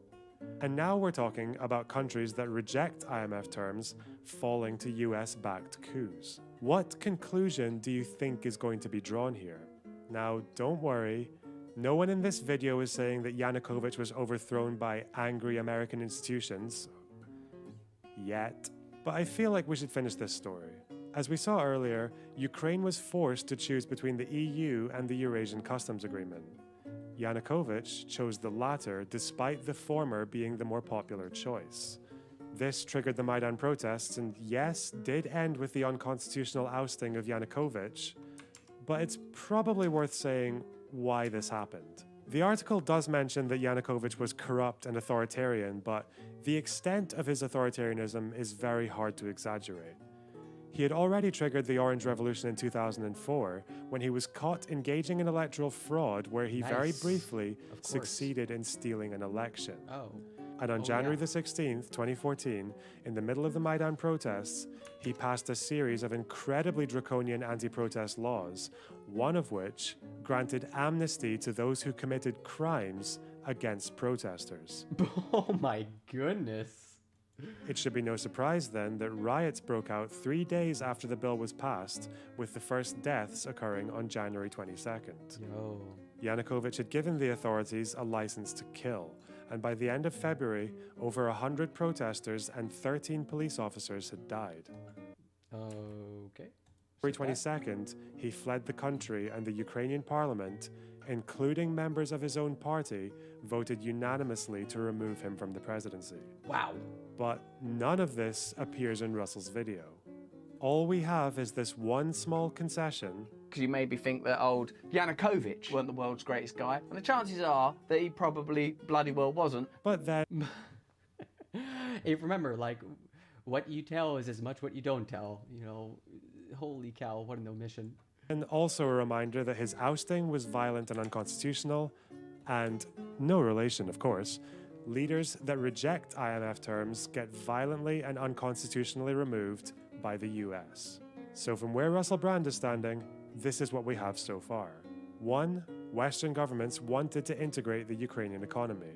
And now we're talking about countries that reject IMF terms falling to US-backed coups. What conclusion do you think is going to be drawn here? Now, don't worry. No one in this video is saying that Yanukovych was overthrown by angry American institutions. Yet. But I feel like we should finish this story. As we saw earlier, Ukraine was forced to choose between the EU and the Eurasian Customs Agreement. Yanukovych chose the latter despite the former being the more popular choice. This triggered the Maidan protests and yes, did end with the unconstitutional ousting of Yanukovych, but it's probably worth saying why this happened. The article does mention that Yanukovych was corrupt and authoritarian, but the extent of his authoritarianism is very hard to exaggerate. He had already triggered the Orange Revolution in 2004 when he was caught engaging in electoral fraud where he very briefly succeeded in stealing an election. And on January the 16th, 2014, in the middle of the Maidan protests, he passed a series of incredibly draconian anti-protest laws, one of which granted amnesty to those who committed crimes against protesters. Oh my goodness. It should be no surprise then that riots broke out 3 days after the bill was passed, with the first deaths occurring on January 22nd. Yanukovych had given the authorities a license to kill, and by the end of February, over 100 protesters and 13 police officers had died. Okay. February 22nd, he fled the country and the Ukrainian parliament, including members of his own party, voted unanimously to remove him from the presidency. Wow. But none of this appears in Russell's video. All we have is this one small concession. Because you maybe think that old Yanukovych weren't the world's greatest guy, and the chances are that he probably bloody well wasn't. But then... Hey, remember, like, what you tell is as much what you don't tell. You know, holy cow, what an omission. And also a reminder that his ousting was violent and unconstitutional, and no relation, of course. Leaders that reject IMF terms get violently and unconstitutionally removed by the US. So from where Russell Brand is standing, this is what we have so far. 1. Western governments wanted to integrate the Ukrainian economy.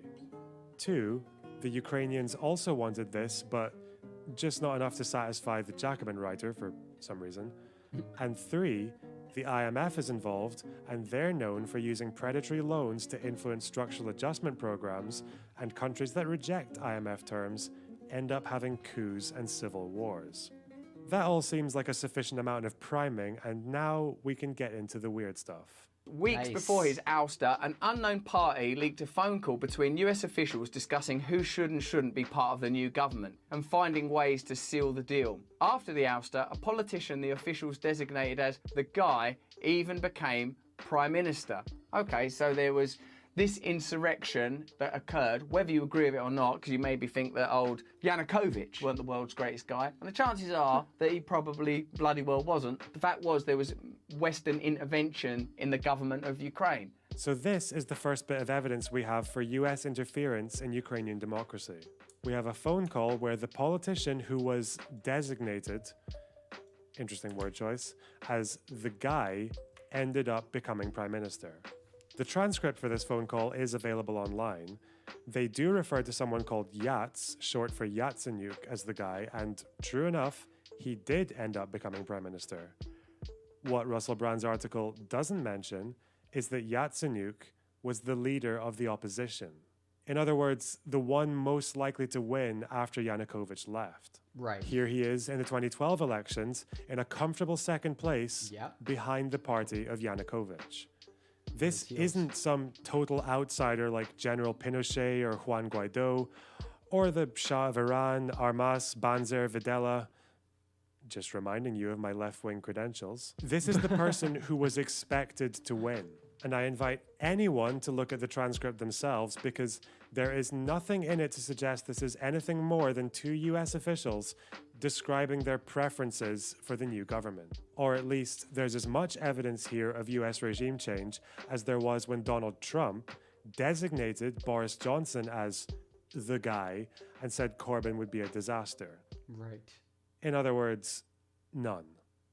2. The Ukrainians also wanted this, but just not enough to satisfy the Jacobin writer for some reason. And 3. The IMF is involved, and they're known for using predatory loans to influence structural adjustment programs, and countries that reject IMF terms end up having coups and civil wars. That all seems like a sufficient amount of priming, and now we can get into the weird stuff. Weeks before his ouster, an unknown party leaked a phone call between US officials discussing who should and shouldn't be part of the new government and finding ways to seal the deal. After the ouster, a politician the officials designated as the guy even became Prime Minister. Okay, so there was this insurrection that occurred, whether you agree with it or not, because you maybe think that old Yanukovych weren't the world's greatest guy, and the chances are that he probably bloody well wasn't. The fact was there was Western intervention in the government of Ukraine. So this is the first bit of evidence we have for US interference in Ukrainian democracy. We have a phone call where the politician who was designated, interesting word choice, as the guy ended up becoming prime minister. The transcript for this phone call is available online. They do refer to someone called Yats, short for Yatsenyuk, as the guy, and true enough, he did end up becoming prime minister. What Russell Brand's article doesn't mention is that Yatsenyuk was the leader of the opposition. In other words, the one most likely to win after Yanukovych left. Right. Here he is in the 2012 elections in a comfortable second place behind the party of Yanukovych. This isn't some total outsider like General Pinochet or Juan Guaido, or the Shah of Iran, Armas, Banzer, Videla. Just reminding you of my left-wing credentials. This is the person who was expected to win. And I invite anyone to look at the transcript themselves because there is nothing in it to suggest this is anything more than two US officials describing their preferences for the new government. Or at least there's as much evidence here of US regime change as there was when Donald Trump designated Boris Johnson as the guy and said Corbyn would be a disaster. Right. In other words, none.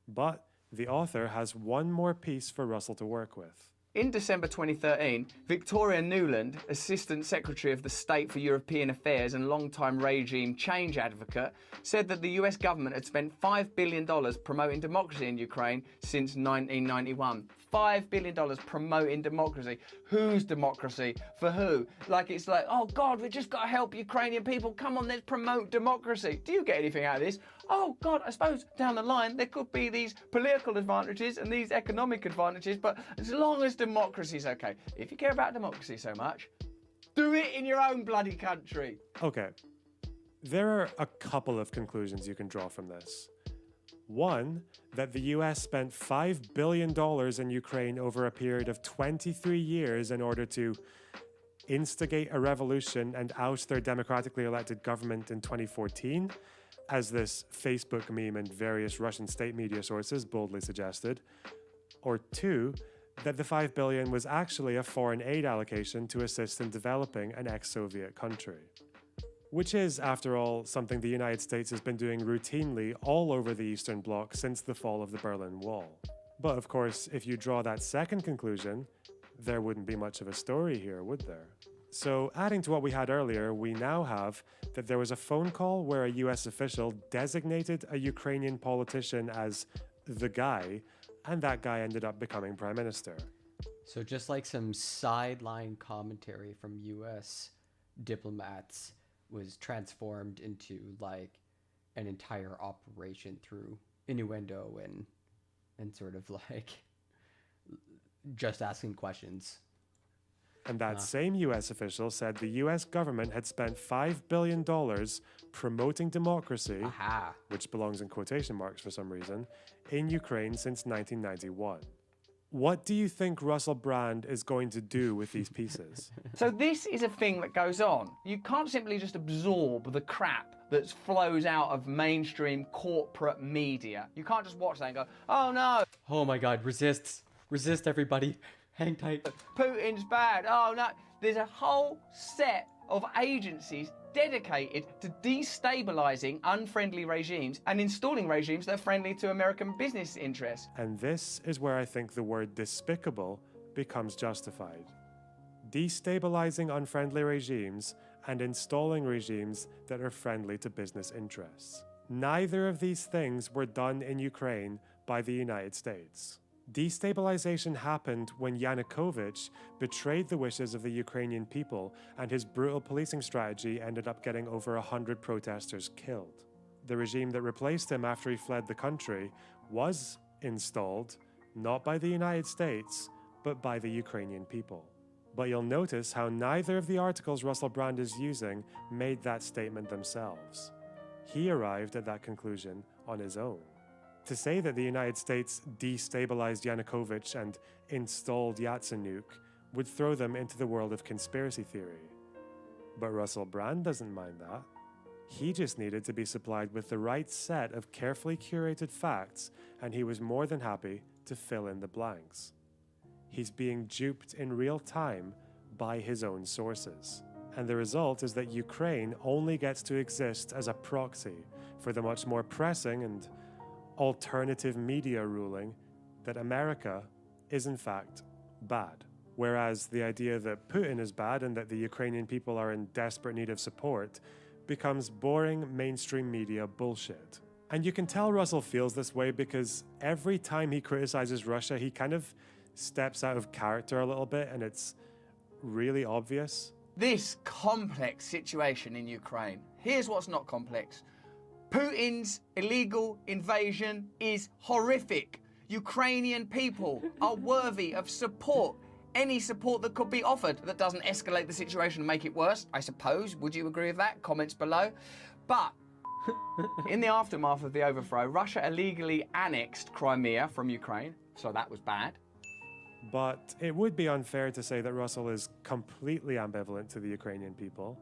But the author has one more piece for Russell to work with. In December 2013, Victoria Nuland, Assistant Secretary of the State for European Affairs and longtime regime change advocate, said that the US government had spent $5 billion promoting democracy in Ukraine since 1991. $5 billion promoting democracy. Whose democracy? For who? It's like, oh God, we've just got to help Ukrainian people. Come on, let's promote democracy. Do you get anything out of this? Oh God, I suppose down the line there could be these political advantages and these economic advantages, but as long as democracy's okay. If you care about democracy so much, do it in your own bloody country. Okay. There are a couple of conclusions you can draw from this. One, that the US spent $5 billion in Ukraine over a period of 23 years in order to instigate a revolution and oust their democratically elected government in 2014, as this Facebook meme and various Russian state media sources boldly suggested. Or two, that the $5 billion was actually a foreign aid allocation to assist in developing an ex-Soviet country. Which is, after all, something the United States has been doing routinely all over the Eastern Bloc since the fall of the Berlin Wall. But of course, if you draw that second conclusion, there wouldn't be much of a story here, would there? So, adding to what we had earlier, we now have that there was a phone call where a US official designated a Ukrainian politician as the guy, and that guy ended up becoming prime minister. So just like some sideline commentary from US diplomats was transformed into like an entire operation through innuendo and sort of like just asking questions. And that same US official said the US government had spent $5 billion promoting democracy, which belongs in quotation marks for some reason, in Ukraine since 1991. What do you think Russell Brand is going to do with these pieces? So this is a thing that goes on. You can't simply just absorb the crap that flows out of mainstream corporate media. You can't just watch that and go, oh no. Oh my God, resist everybody. Hang tight. Putin's bad. Oh no. There's a whole set of agencies dedicated to destabilizing unfriendly regimes and installing regimes that are friendly to American business interests. And this is where I think the word despicable becomes justified. Destabilizing unfriendly regimes and installing regimes that are friendly to business interests. Neither of these things were done in Ukraine by the United States. Destabilization happened when Yanukovych betrayed the wishes of the Ukrainian people, and his brutal policing strategy ended up getting over 100 protesters killed. The regime that replaced him after he fled the country was installed not by the United States, but by the Ukrainian people. But you'll notice how neither of the articles Russell Brand is using made that statement themselves. He arrived at that conclusion on his own. To say that the United States destabilized Yanukovych and installed Yatsenyuk would throw them into the world of conspiracy theory. But Russell Brand doesn't mind that. He just needed to be supplied with the right set of carefully curated facts, and he was more than happy to fill in the blanks. He's being duped in real time by his own sources. And the result is that Ukraine only gets to exist as a proxy for the much more pressing and alternative media ruling that America is in fact bad. Whereas the idea that Putin is bad and that the Ukrainian people are in desperate need of support becomes boring mainstream media bullshit. And you can tell Russell feels this way because every time he criticizes Russia, he kind of steps out of character a little bit, and it's really obvious. This complex situation in Ukraine, here's what's not complex. Putin's illegal invasion is horrific. Ukrainian people are worthy of support. Any support that could be offered that doesn't escalate the situation and make it worse, I suppose. Would you agree with that? Comments below. But in the aftermath of the overthrow, Russia illegally annexed Crimea from Ukraine, so that was bad. But it would be unfair to say that Russell is completely ambivalent to the Ukrainian people.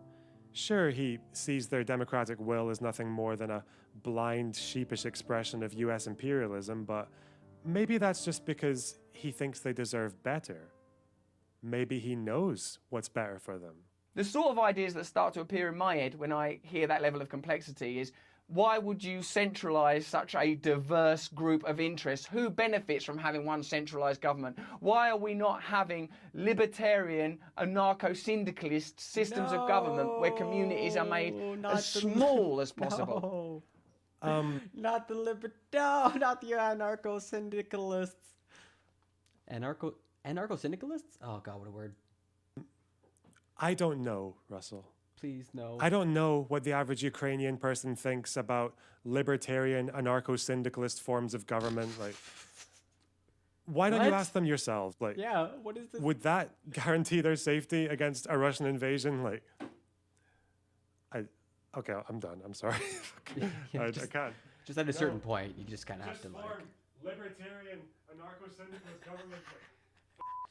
Sure, he sees their democratic will as nothing more than a blind, sheepish expression of US imperialism, but maybe that's just because he thinks they deserve better. Maybe he knows what's better for them. The sort of ideas that start to appear in my head when I hear that level of complexity is, why would you centralise such a diverse group of interests? Who benefits from having one centralised government? Why are we not having libertarian, anarcho-syndicalist systems of government where communities are made as small as possible? Not the anarcho-syndicalists. Anarcho-syndicalists? Oh God, what a word. I don't know, Russell. Please, no. I don't know what the average Ukrainian person thinks about libertarian, anarcho-syndicalist forms of government. Like, why don't you ask them yourself? Like, yeah, what is this? Would that guarantee their safety against a Russian invasion? Like, okay, I'm done. I'm sorry. I can't. Just at a certain point, you just kind of have to like. Libertarian, anarcho-syndicalist government.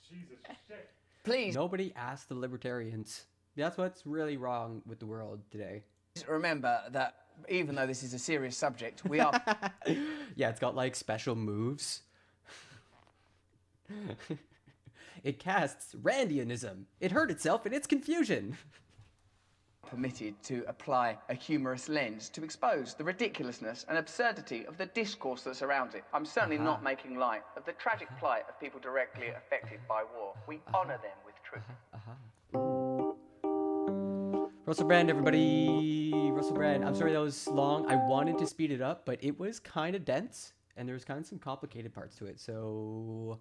Jesus shit. Please. Nobody asked the libertarians. That's what's really wrong with the world today. Remember that even though this is a serious subject, we are... Yeah, it's got like special moves. It casts Randianism. It hurt itself in its confusion. Permitted to apply a humorous lens to expose the ridiculousness and absurdity of the discourse that surrounds it. I'm certainly not making light of the tragic plight of people directly affected by war. We honour them with truth. Russell Brand, everybody. Russell Brand. I'm sorry that was long. I wanted to speed it up, but it was kind of dense, and there was kind of some complicated parts to it, so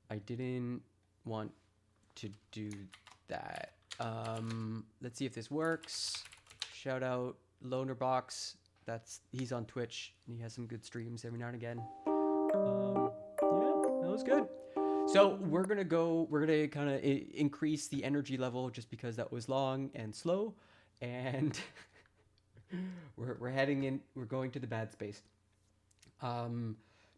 I didn't want to do that. Let's see if this works. Shout out Lonerbox. He's on Twitch, and he has some good streams every now and again. Yeah, that was good. So we're gonna kind of increase the energy level just because that was long and slow, and we're heading in. We're going to the bad space.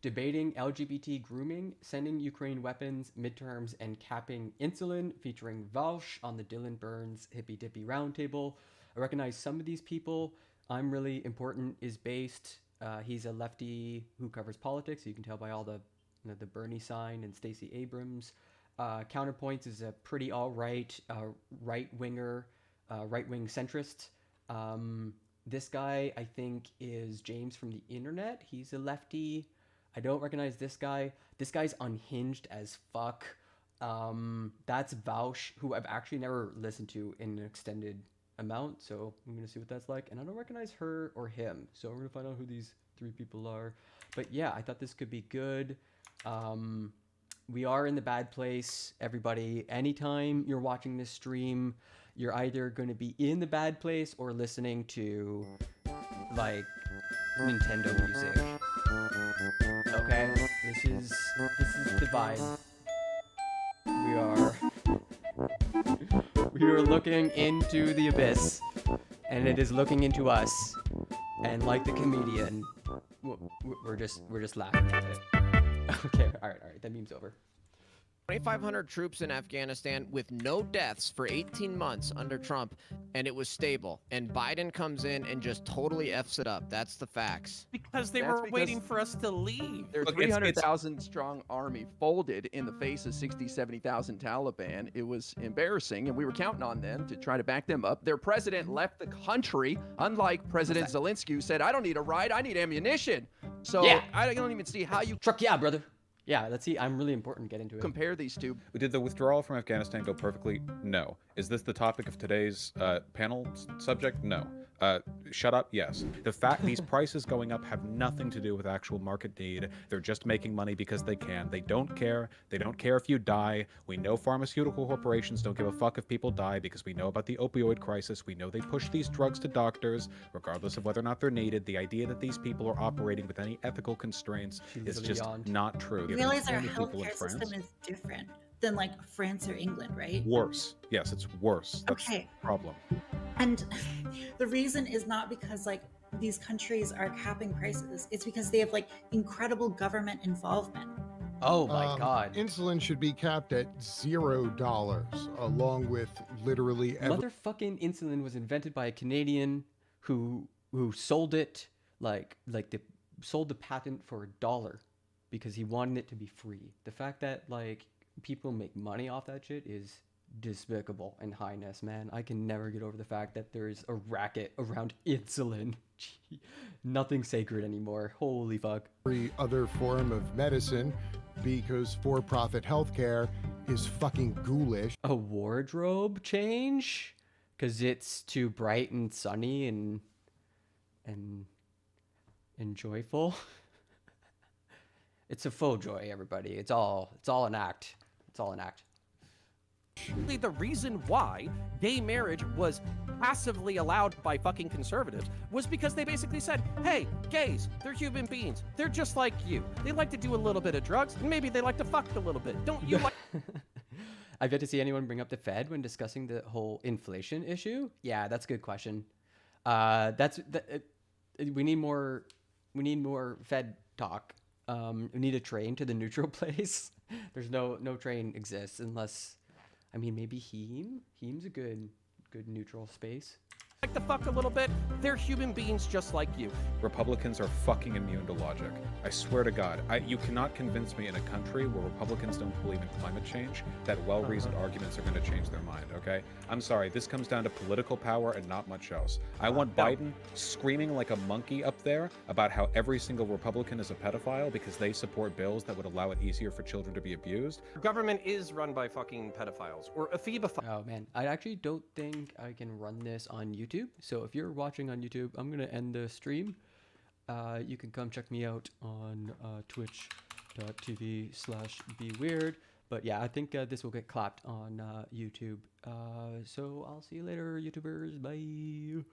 Debating LGBT grooming, sending Ukraine weapons, midterms, and capping insulin, featuring Valsh on the Dylan Burns Hippy Dippy Roundtable. I recognize some of these people. I'm Really Important is based. He's a lefty who covers politics. You can tell by all the Bernie sign and Stacey Abrams. Counterpoints is a pretty all-right right-winger, right-wing centrist. This guy, I think, is James from the internet. He's a lefty. I don't recognize this guy. This guy's unhinged as fuck. That's Vaush, who I've actually never listened to in an extended amount, so I'm going to see what that's like. And I don't recognize her or him, so we're going to find out who these three people are. But yeah, I thought this could be good. We are in the bad place, everybody. Anytime you're watching this stream, you're either going to be in the bad place or listening to, like, Nintendo music. Okay, this is the vibe. We are looking into the abyss, and it is looking into us. And like the comedian, we're just laughing at it. Okay, all right, that meme's over. 2,500 troops in Afghanistan with no deaths for 18 months under Trump, and it was stable. And Biden comes in and just totally F's it up. That's the facts. Because they were waiting for us to leave. Their 300,000 strong army folded in the face of 60, 70,000 Taliban. It was embarrassing, and we were counting on them to try to back them up. Their president left the country, unlike President Zelensky, who said, I don't need a ride, I need ammunition. So Yeah. I don't even see how you Truck, yeah, brother. Yeah, let's see. I'm really important to get into it. compare these two. Did the withdrawal from Afghanistan go perfectly? No. Is this the topic of today's panel subject? No. Shut up? Yes. The fact these prices going up have nothing to do with actual market need. They're just making money because they can. They don't care. They don't care if you die. We know pharmaceutical corporations don't give a fuck if people die because we know about the opioid crisis. We know they push these drugs to doctors, regardless of whether or not they're needed. The idea that these people are operating with any ethical constraints is just not true. You realize our healthcare system is different than like France or England, right? Worse. Yes, it's worse. That's the problem. And the reason is not because like these countries are capping prices. It's because they have like incredible government involvement. Oh my God. Insulin should be capped at $0, along with literally Motherfucking insulin was invented by a Canadian who sold it sold the patent for $1 because he wanted it to be free. The fact that like people make money off that shit is despicable and highness, man. I can never get over the fact that there's a racket around insulin. Gee, nothing sacred anymore. Holy fuck. every other form of medicine because for-profit healthcare is fucking ghoulish. A wardrobe change? Because it's too bright and sunny and joyful. It's a faux joy, everybody. It's all an act. It's all an act. The reason why gay marriage was passively allowed by fucking conservatives was because they basically said, hey, gays, they're human beings. They're just like you. They like to do a little bit of drugs, and maybe they like to fuck a little bit. Don't you like... I've yet to see anyone bring up the Fed when discussing the whole inflation issue. Yeah, that's a good question. We need more Fed talk. We need a train to the neutral place. There's no train exists unless, I mean, maybe Heem's a good neutral space. Like to fuck a little bit? They're human beings just like you. Republicans are fucking immune to logic. I swear to God, you cannot convince me in a country where Republicans don't believe in climate change that well-reasoned arguments are going to change their mind, okay? I'm sorry, this comes down to political power and not much else. I want Biden screaming like a monkey up there about how every single Republican is a pedophile because they support bills that would allow it easier for children to be abused. Government is run by fucking pedophiles or aphebophiles. Oh man, I actually don't think I can run this on YouTube. So if you're watching on YouTube, I'm gonna end the stream. You can come check me out on twitch.tv/beweird. But yeah, I think this will get clapped on YouTube. So I'll see you later, YouTubers. Bye.